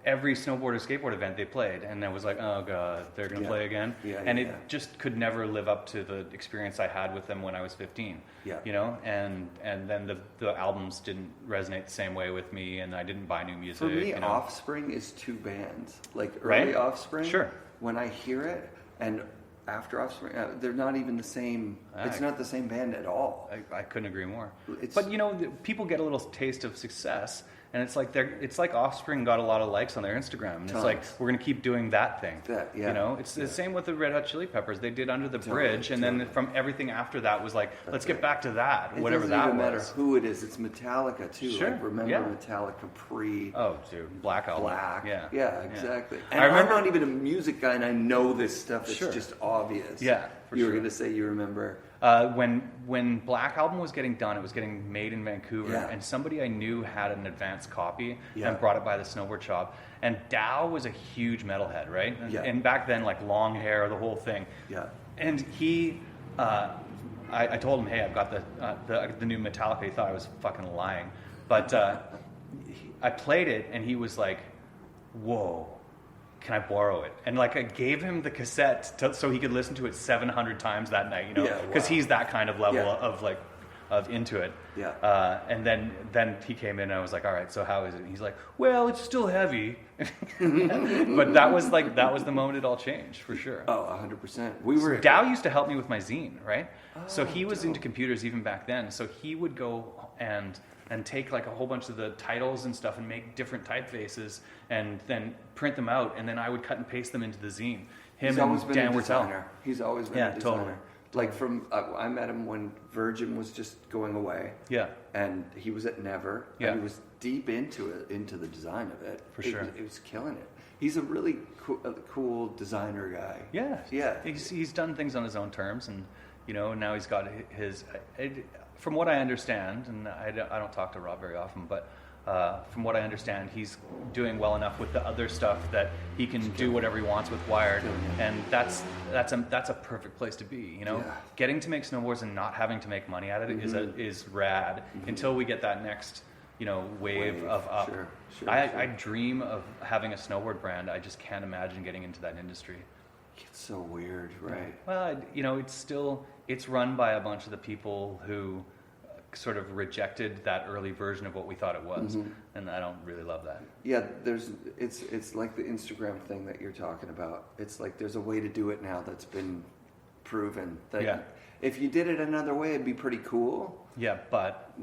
Speaker 8: every snowboard or skateboard event they played, and I was like, oh god, they're gonna play again. It just could never live up to the experience I had with them when I was 15.
Speaker 1: Yeah.
Speaker 8: You know, and then the albums didn't resonate the same way with me, and I didn't buy new music.
Speaker 1: For me,
Speaker 8: you know?
Speaker 1: Offspring is two bands. Like early Offspring. Sure. When I hear it, and after Offspring, they're not even the same. It's not the same band at all.
Speaker 8: I couldn't agree more. But you know, people get a little taste of success. And it's like Offspring got a lot of likes on their Instagram. And it's like, we're going to keep doing that thing. You know, it's the same with the Red Hot Chili Peppers. They did Under the Bridge. And then from everything after that was like, let's get back to that, whatever that was.
Speaker 1: It doesn't even matter who it is. It's Metallica, too.
Speaker 8: Sure.
Speaker 1: Like, remember Metallica pre...
Speaker 8: Oh, dude. Black Album.
Speaker 1: Black.
Speaker 8: Yeah.
Speaker 1: Yeah, exactly. And I'm not even a music guy, and I know this stuff. It's just obvious.
Speaker 8: Yeah,
Speaker 1: You were going to say you remember...
Speaker 8: When Black Album was getting done, it was getting made in Vancouver, and somebody I knew had an advanced copy and brought it by the snowboard shop. And Dow was a huge metalhead, right? And back then, like long hair, the whole thing.
Speaker 1: Yeah.
Speaker 8: And he, I told him, hey, I've got the new Metallica. He thought I was fucking lying, but I played it, and he was like, whoa. Can I borrow it? And like I gave him the cassette so he could listen to it 700 times that night, you know, because he's that kind of level of into it. Yeah. And then he came in and I was like, all right, so how is it? And he's like, well, it's still heavy. But that was the moment it all changed for sure.
Speaker 1: Oh, 100%.
Speaker 8: Dow used to help me with my zine, right? So he was into computers even back then. So he would go and take like a whole bunch of the titles and stuff and make different typefaces and then print them out, and then I would cut and paste them into the zine.
Speaker 1: He's always been a designer. He's always been a designer.
Speaker 8: Totally.
Speaker 1: Like from, I met him when Virgin was just going away. Yeah. And he was at Never. Yeah. And he was deep into the design of it.
Speaker 8: For sure.
Speaker 1: It was killing it. He's a really cool designer guy.
Speaker 8: Yeah. Yeah. He's done things on his own terms, and you know, now he's got his. From what I understand, and I don't talk to Rob very often, but from what I understand, he's doing well enough with the other stuff that he can do whatever he wants with Wired, and that's a perfect place to be. You know, getting to make snowboards and not having to make money out of it is rad. Until we get that next, you know, wave of up. Sure, I dream of having a snowboard brand. I just can't imagine getting into that industry.
Speaker 1: It's so weird, right?
Speaker 8: Well, you know, it's run by a bunch of the people who sort of rejected that early version of what we thought it was, and I don't really love that.
Speaker 1: Yeah, it's like the Instagram thing that you're talking about. It's like there's a way to do it now that's been proven. That if you did it another way, it'd be pretty cool.
Speaker 8: Yeah, but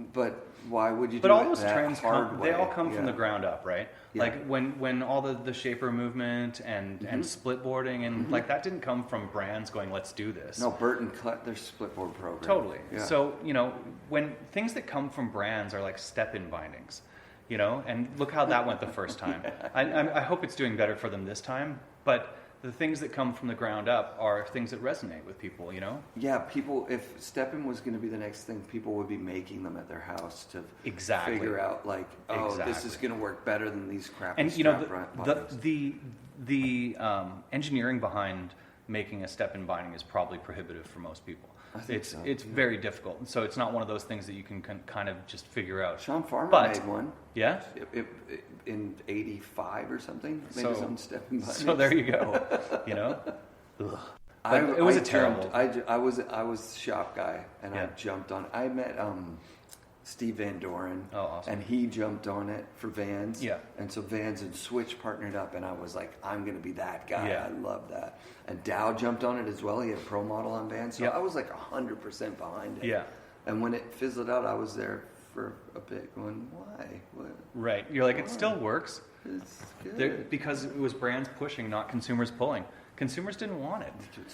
Speaker 1: why would you?
Speaker 8: But
Speaker 1: do
Speaker 8: all
Speaker 1: it
Speaker 8: those
Speaker 1: that
Speaker 8: trends
Speaker 1: hard way?
Speaker 8: They all come from the ground up, right? Yeah. Like when all the shaper movement and split boarding and like that didn't come from brands going, let's do this.
Speaker 1: No, Burton cut their split board program.
Speaker 8: Totally. Yeah. So you know, when things that come from brands are like step-in bindings, you know, and look how that went the first time. I hope it's doing better for them this time, but the things that come from the ground up are things that resonate with people, you know?
Speaker 1: Yeah, people, if stepping was going to be the next thing, people would be making them at their house to figure out, like, this is going to work better than these crappy
Speaker 8: and, you know, the engineering behind making a step-in binding is probably prohibitive for most people. It's very difficult, and so it's not one of those things that you can kind of just figure out.
Speaker 1: Sean Farmer made one.
Speaker 8: Yeah?
Speaker 1: In 85 or something, made his own step-in binding.
Speaker 8: So there you go, you know? It was terrible.
Speaker 1: I was shop guy, and I jumped on. I met Steve Van Doren,
Speaker 8: awesome.
Speaker 1: And he jumped on it for Vans.
Speaker 8: Yeah.
Speaker 1: And so Vans and Switch partnered up, and I was like, I'm going to be that guy.
Speaker 8: Yeah.
Speaker 1: I love that. And Dow jumped on it as well. He had a pro model on Vans, so I was like 100% behind it.
Speaker 8: Yeah.
Speaker 1: And when it fizzled out, I was there for a bit going, why? What?
Speaker 8: Right. You're like, it still works.
Speaker 1: It's good.
Speaker 8: Because it was brands pushing, not consumers pulling. Consumers didn't want it.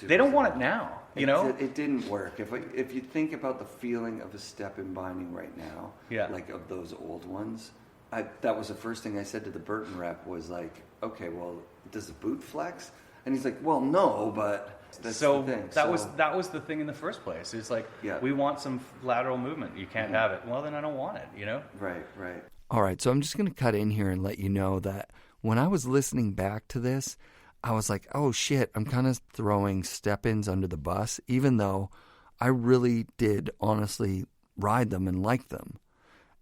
Speaker 8: They don't want it now, you know?
Speaker 1: It didn't work. If you think about the feeling of a step-in binding right now, like of those old ones, that was the first thing I said to the Burton rep was like, okay, well, does the boot flex? And he's like, well, no, but that's the thing.
Speaker 8: That was the thing in the first place. It's like, we want some lateral movement. You can't have it. Well, then I don't want it, you know?
Speaker 1: Right.
Speaker 4: All right, so I'm just going to cut in here and let you know that when I was listening back to this, I was like, oh shit, I'm kind of throwing step-ins under the bus, even though I really did honestly ride them and like them.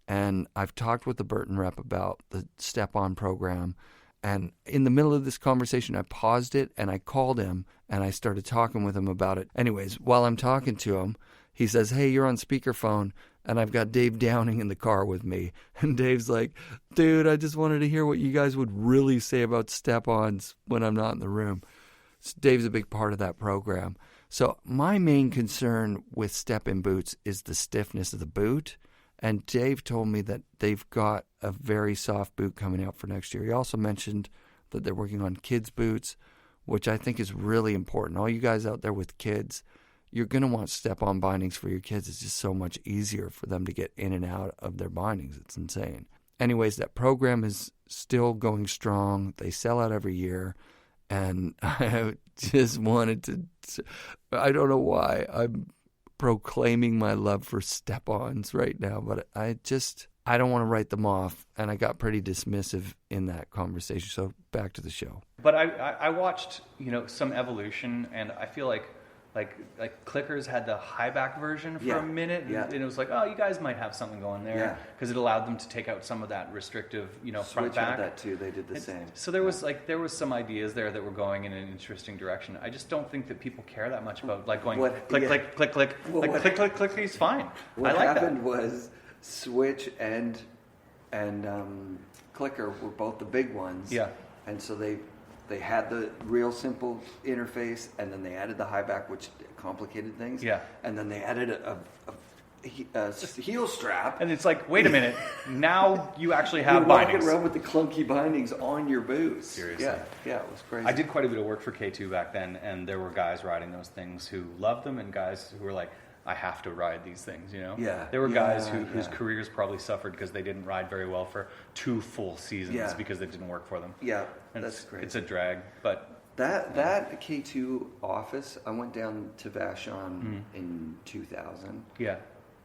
Speaker 4: And I've talked with the Burton rep about the step-on program. And in the middle of this conversation, I paused it and I called him and I started talking with him about it. Anyways, while I'm talking to him, he says, hey, you're on speakerphone. And I've got Dave Downing in the car with me. And Dave's like, dude, I just wanted to hear what you guys would really say about step-ons when I'm not in the room. So Dave's a big part of that program. So my main concern with step-in boots is the stiffness of the boot. And Dave told me that they've got a very soft boot coming out for next year. He also mentioned that they're working on kids' boots, which I think is really important. All you guys out there with kids, you're going to want step-on bindings for your kids. It's just so much easier for them to get in and out of their bindings. It's insane. Anyways, that program is still going strong. They sell out every year. And I just wanted to, I don't know why I'm proclaiming my love for step-ons right now, but I don't want to write them off. And I got pretty dismissive in that conversation. So back to the show.
Speaker 8: But I watched, some evolution, and I feel like Clickers had the high back version for a minute, and it was like, oh, you guys might have something going there, because it allowed them to take out some of that restrictive, front
Speaker 1: Switch
Speaker 8: back.
Speaker 1: had that too. They did the same.
Speaker 8: So there was some ideas there that were going in an interesting direction. I just don't think that people care that much about going click, click, click. Well, click, click is fine.
Speaker 1: What
Speaker 8: I like
Speaker 1: happened
Speaker 8: that.
Speaker 1: was Switch and Clicker were both the big ones. Yeah. And so they had the real simple interface, and then they added the high back, which complicated things. Yeah. And then they added a heel strap.
Speaker 8: And it's like, wait a minute, now you actually have bindings.
Speaker 1: You're walking around with the clunky bindings on your boots.
Speaker 8: Seriously.
Speaker 1: Yeah, it was crazy.
Speaker 8: I did quite a bit of work for K2 back then, and there were guys riding those things who loved them, and guys who were like, I have to ride these things,
Speaker 1: Yeah.
Speaker 8: There were guys whose careers probably suffered because they didn't ride very well for 2 full seasons because it didn't work for them.
Speaker 1: Yeah, that's great.
Speaker 8: It's a drag, but...
Speaker 1: That K2 office, I went down to Vashon in 2000. Yeah.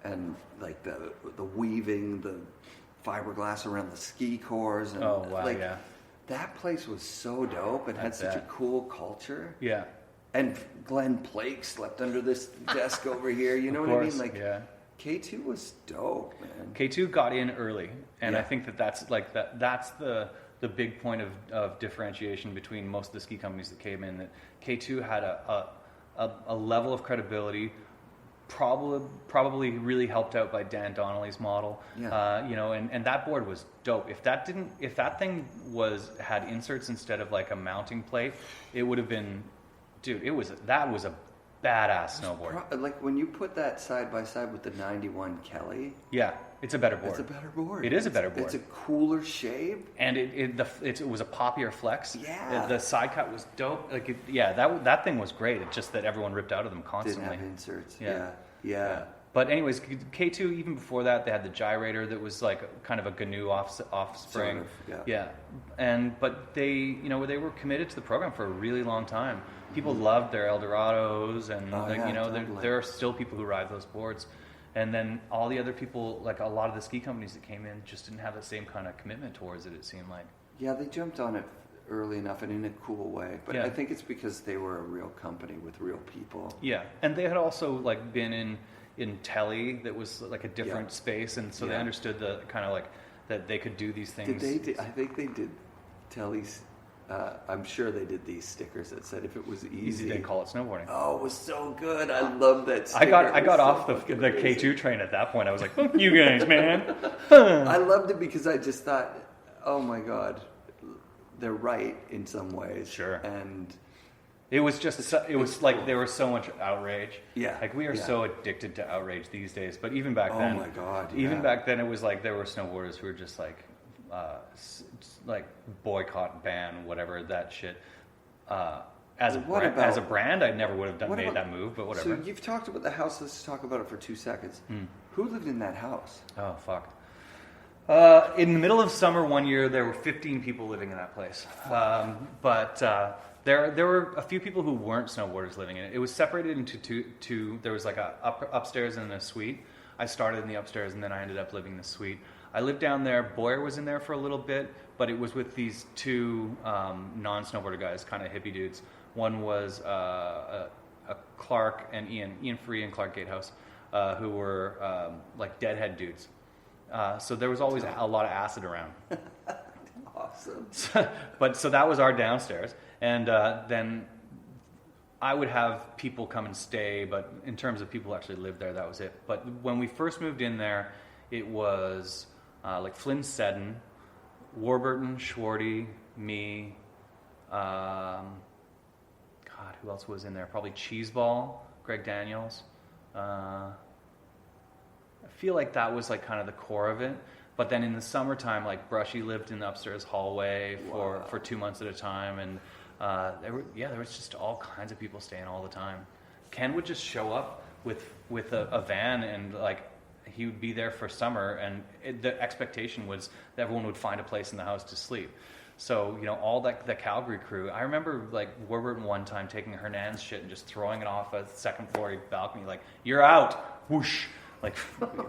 Speaker 1: And like the weaving, the fiberglass around the ski cores. And that place was so dope. It had such a cool culture. Yeah. And Glenn Blake slept under this desk over here. You know what I mean? K2 was dope, man.
Speaker 8: K2 got in early, and I think that's the big point of differentiation between most of the ski companies that came in. That K2 had a level of credibility, probably really helped out by Dan Donnelly's model. Yeah. And that board was dope. If that thing had inserts instead of like a mounting plate, it would have been. Dude, that was a badass snowboard.
Speaker 1: Like when you put that side by side with the 91 Kelly.
Speaker 8: Yeah, it's a better board.
Speaker 1: It's a better board.
Speaker 8: It is a better board.
Speaker 1: It's a cooler shape.
Speaker 8: And it was a poppier flex.
Speaker 1: Yeah.
Speaker 8: The side cut was dope. That thing was great. It's just that everyone ripped out of them constantly.
Speaker 1: Didn't have inserts. Yeah.
Speaker 8: But anyways, K2, even before that, they had the gyrator that was like kind of a GNU offspring.
Speaker 4: Sort of,
Speaker 8: But they were committed to the program for a really long time. People loved their Eldorados, and
Speaker 4: totally.
Speaker 8: there are still people who ride those boards. And then all the other people, like a lot of the ski companies that came in, just didn't have the same kind of commitment towards it. It seemed like.
Speaker 4: Yeah, they jumped on it early enough and in a cool way. But I think it's because they were a real company with real people.
Speaker 8: Yeah, and they had also like been in Telly, that was like a different space, and so they understood the kind of like that they could do these things.
Speaker 4: I think they did Telly's. I'm sure they did these stickers that said if it was easy,
Speaker 8: they call it snowboarding.
Speaker 4: Oh, it was so good. I love that sticker.
Speaker 8: I got off the K2 train at that point. I was like, fuck you guys, man.
Speaker 4: I loved it because I just thought, oh my God, they're right in some ways.
Speaker 8: Sure.
Speaker 4: And
Speaker 8: it was just, it was like there was so much outrage.
Speaker 4: Yeah.
Speaker 8: Like we are so addicted to outrage these days. But even back then.
Speaker 4: Oh my God. Yeah.
Speaker 8: Even back then, it was like there were snowboarders who were just like boycott, ban, whatever, that shit. As a brand, I never would have made that move, but whatever.
Speaker 4: So you've talked about the house. Let's talk about it for 2 seconds. Who lived in that house?
Speaker 8: Oh, fuck. In the middle of summer one year, there were 15 people living in that place. But there were a few people who weren't snowboarders living in it. It was separated into two. There was like a upstairs and a suite. I started in the upstairs, and then I ended up living in the suite. I lived down there. Boyer was in there for a little bit, but it was with these two non-snowboarder guys, kind of hippie dudes. One was a Clark and Ian Free and Clark Gatehouse, who were like deadhead dudes. So there was always a lot of acid around.
Speaker 4: Awesome.
Speaker 8: So that was our downstairs, and then I would have people come and stay, but in terms of people who actually lived there, that was it. But when we first moved in there, it was like Flynn Seddon, Warburton, Schwarty, me, God, who else was in there? Probably Cheeseball, Greg Daniels. I feel like that was like kind of the core of it. But then in the summertime, like Brushy lived in the upstairs hallway for 2 months at a time, and there was just all kinds of people staying all the time. Ken would just show up with a van, and like he would be there for summer, and the expectation was that everyone would find a place in the house to sleep. So, all the Calgary crew, I remember like Warburton one time taking Hernan's shit and just throwing it off a second floor balcony, like, you're out, whoosh, like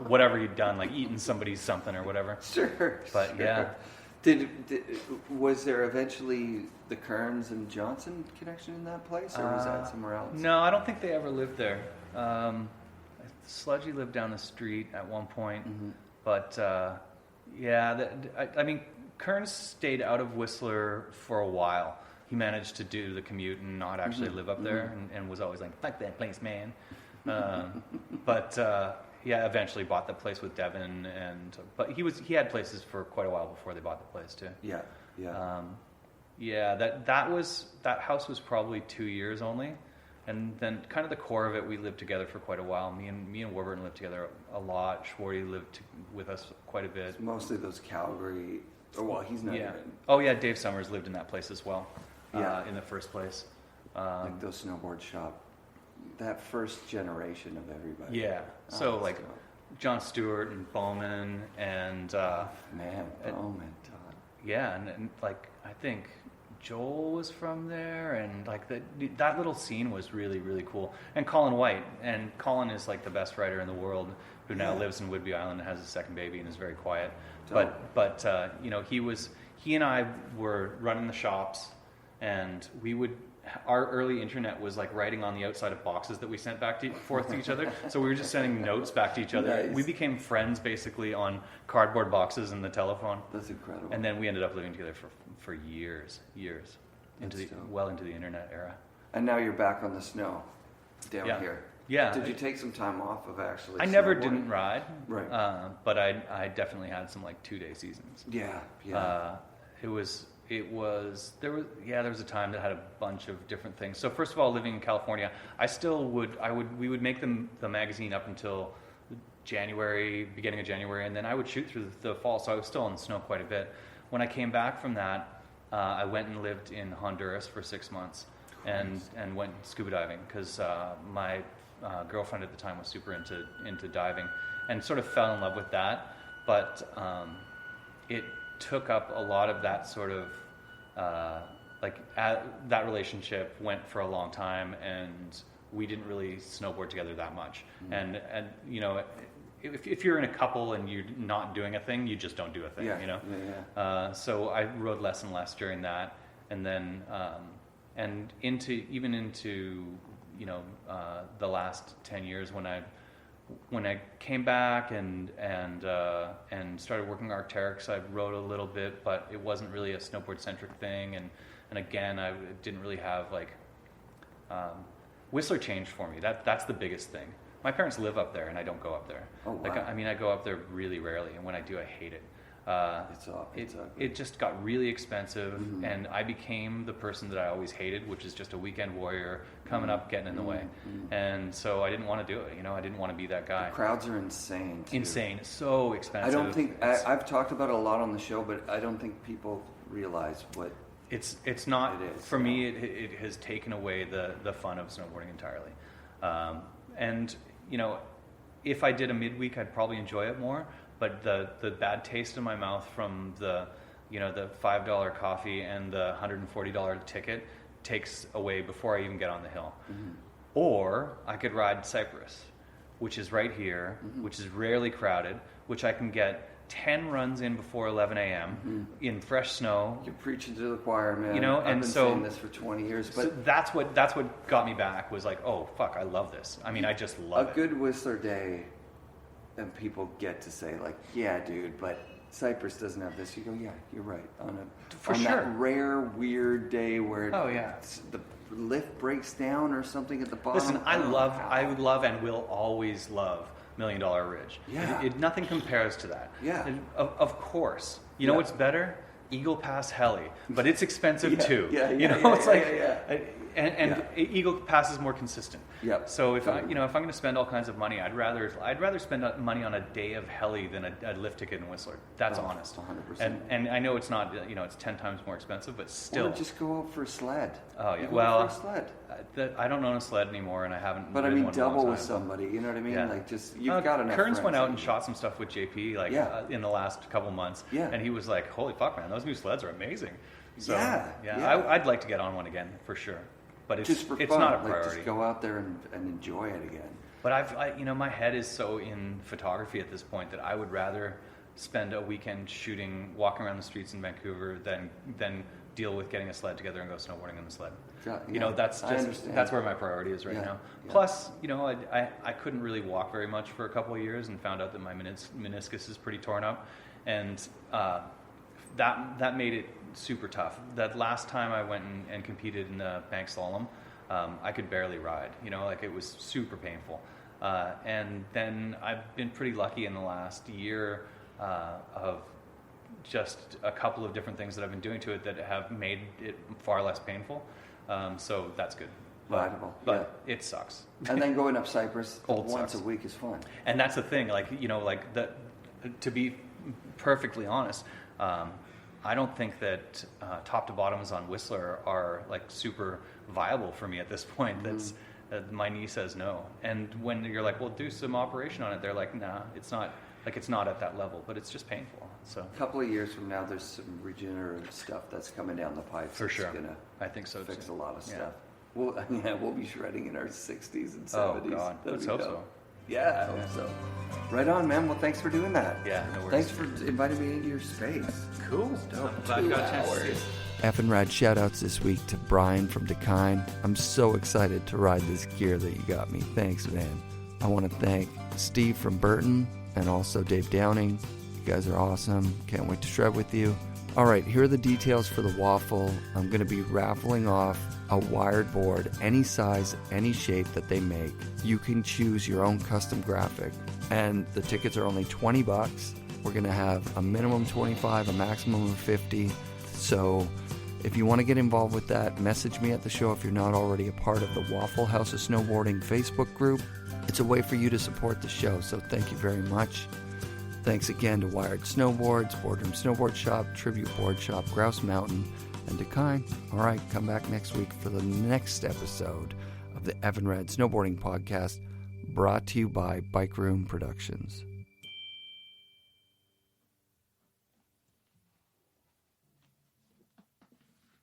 Speaker 8: whatever he'd done, like eating somebody's something or whatever.
Speaker 4: Sure.
Speaker 8: But yeah.
Speaker 4: Was there eventually the Kearns and Johnson connection in that place, or was that somewhere else?
Speaker 8: No, I don't think they ever lived there. Sludgy lived down the street at one point, but I mean, Kearns stayed out of Whistler for a while. He managed to do the commute and not actually live up there, and was always like, fuck that place, man. Eventually bought the place with Devin, but he had places for quite a while before they bought the place too. That house was probably 2 years only, and then kind of the core of it, we lived together for quite a while. Me and Warburton lived together a lot. Schwarty lived with us quite a bit.
Speaker 4: It's mostly those Calgary. Oh well, he's not even.
Speaker 8: Oh yeah, Dave Summers lived in that place as well. In the first place.
Speaker 4: Like those snowboard shop. That first generation of everybody.
Speaker 8: Yeah. So John Stewart and Bowman and
Speaker 4: Bowman, Todd.
Speaker 8: Yeah, and like I think Joel was from there, and like that little scene was really, really cool. And Colin White, and Colin is like the best writer in the world, who now lives in Whidbey Island and has a second baby and is very quiet. But he and I were running the shops, and our early internet was like writing on the outside of boxes that we sent back forth to each other. So we were just sending notes back to each other.
Speaker 4: Nice.
Speaker 8: We became friends basically on cardboard boxes and the telephone.
Speaker 4: That's incredible.
Speaker 8: And then we ended up living together for years into the internet era.
Speaker 4: And now you're back on the snow down here.
Speaker 8: Yeah.
Speaker 4: Did you take some time off of actually?
Speaker 8: I never didn't ride.
Speaker 4: Right.
Speaker 8: But I definitely had some like 2-day seasons.
Speaker 4: Yeah.
Speaker 8: There was a time that had a bunch of different things. So first of all, living in California, we would make the magazine up until beginning of January, and then I would shoot through the fall. So I was still on the snow quite a bit. When I came back from that, I went and lived in Honduras for 6 months and went scuba diving because girlfriend at the time was super into diving, and sort of fell in love with that. But it took up a lot of that sort of that relationship went for a long time, and we didn't really snowboard together that much. And you know, if you're in a couple and you're not doing a thing, you just don't do a thing. You know. So I rode less and less during that, and then and into you know the last 10 years when I came back and started working Arc'teryx, I rode a little bit, but it wasn't really a snowboard centric thing, and again I didn't really have like Whistler changed for me. That's the biggest thing. My parents live up there, and I don't go up there. Oh, wow. Like, I mean, I go up there really rarely, and when I do, I hate it. It just got really expensive, and I became the person that I always hated, which is just a weekend warrior coming up, getting in the way. And so I didn't want to do it. You know, I didn't want to be that guy.
Speaker 4: The crowds are insane. Too.
Speaker 8: Insane. It's so expensive.
Speaker 4: I don't think I've talked about it a lot on the show, but I don't think people realize what.
Speaker 8: It's not, it is, for me, it has taken away the fun of snowboarding entirely. And, you know, if I did a midweek, I'd probably enjoy it more, but the bad taste in my mouth from the $5 coffee and the $140 ticket takes away before I even get on the hill. Or I could ride Cypress, which is right here, which is rarely crowded, which I can get 10 runs in before 11 a.m. In fresh snow.
Speaker 4: You're preaching to the choir, man.
Speaker 8: You know,
Speaker 4: I've been saying this for 20 years. But
Speaker 8: so that's what got me back, was like, oh, fuck, I love this. I mean, I just love it.
Speaker 4: A good Whistler day, and people get to say, like, yeah, dude, but Cypress doesn't have this. You go, yeah, you're right. On that rare, weird day where the lift breaks down or something at the bottom.
Speaker 8: Listen, I love and will always love $1 Million Ridge.
Speaker 4: Yeah.
Speaker 8: Nothing compares to that.
Speaker 4: Yeah.
Speaker 8: And of course. You know what's better? Eagle Pass Heli. But it's expensive too. And Eagle Pass is more consistent.
Speaker 4: Yep.
Speaker 8: So if I'm going to spend all kinds of money, I'd rather spend money on a day of Heli than a lift ticket in Whistler. That's honest.
Speaker 4: 100%.
Speaker 8: And I know it's not, it's 10 times more expensive, but still.
Speaker 4: Or just go out for a sled.
Speaker 8: Oh yeah.
Speaker 4: Go for a sled.
Speaker 8: I don't own a sled anymore, and I haven't.
Speaker 4: But I mean, double with somebody. You know what I mean?
Speaker 8: Yeah.
Speaker 4: Like, just you've got enough.
Speaker 8: Kearns went out and shot some stuff with JP, in the last couple months.
Speaker 4: Yeah.
Speaker 8: And he was like, "Holy fuck, man! Those new sleds are amazing." So,
Speaker 4: yeah.
Speaker 8: I'd like to get on one again for sure. But it's
Speaker 4: fun.
Speaker 8: Not a priority.
Speaker 4: Like, just go out there and enjoy it again.
Speaker 8: But my head is so in photography at this point that I would rather spend a weekend walking around the streets in Vancouver than deal with getting a sled together and go snowboarding on the sled.
Speaker 4: Yeah,
Speaker 8: that's where my priority is right now. Yeah. Plus, I couldn't really walk very much for a couple of years and found out that my meniscus is pretty torn up, and that made it super tough. That last time I went and competed in the bank slalom, I could barely ride. It was super painful. And then I've been pretty lucky in the last year of just a couple of different things that I've been doing to it that have made it far less painful. So that's good. But it sucks.
Speaker 4: And then going up Cypress once a week is fun.
Speaker 8: And that's the thing. To be perfectly honest, I don't think that top to bottoms on Whistler are super viable for me at this point. That's my knee says no. And when you're like, well, do some operation on it, they're like, nah, it's not. It's not at that level, but it's just painful. So
Speaker 4: a couple of years from now, there's some regenerative stuff that's coming down the pipe.
Speaker 8: For sure,
Speaker 4: I think so. Fix a lot of stuff. We'll be shredding in our 60s and 70s.
Speaker 8: Oh God, let's hope so.
Speaker 4: Yeah, I hope so. Right on, man. Well, thanks for doing that.
Speaker 8: Yeah, no worries.
Speaker 4: Thanks for inviting me into your space.
Speaker 8: Cool.
Speaker 4: I'm
Speaker 8: glad you got a chance to see it.
Speaker 1: FNRad shout-outs this week to Brian from Dakine. I'm so excited to ride this gear that you got me. Thanks, man. I want to thank Steve from Burton and also Dave Downing. You guys are awesome. Can't wait to shred with you. All right, here are the details for the waffle. I'm going to be raffling off a wired board, any size, any shape that they make. You can choose your own custom graphic, and the tickets are only $20. We're going to have a minimum 25, a maximum of 50. So if you want to get involved with that, message me at the show if you're not already a part of the Waffle House of Snowboarding Facebook group. It's a way for you to support the show, so thank you very much. Thanks again to Wired Snowboards, Boardroom Snowboard Shop, Tribute Board Shop, Grouse Mountain, and Dakine. All right, come back next week for the next episode
Speaker 4: of the FNRad Snowboarding Podcast, brought to you by Bike Room Productions.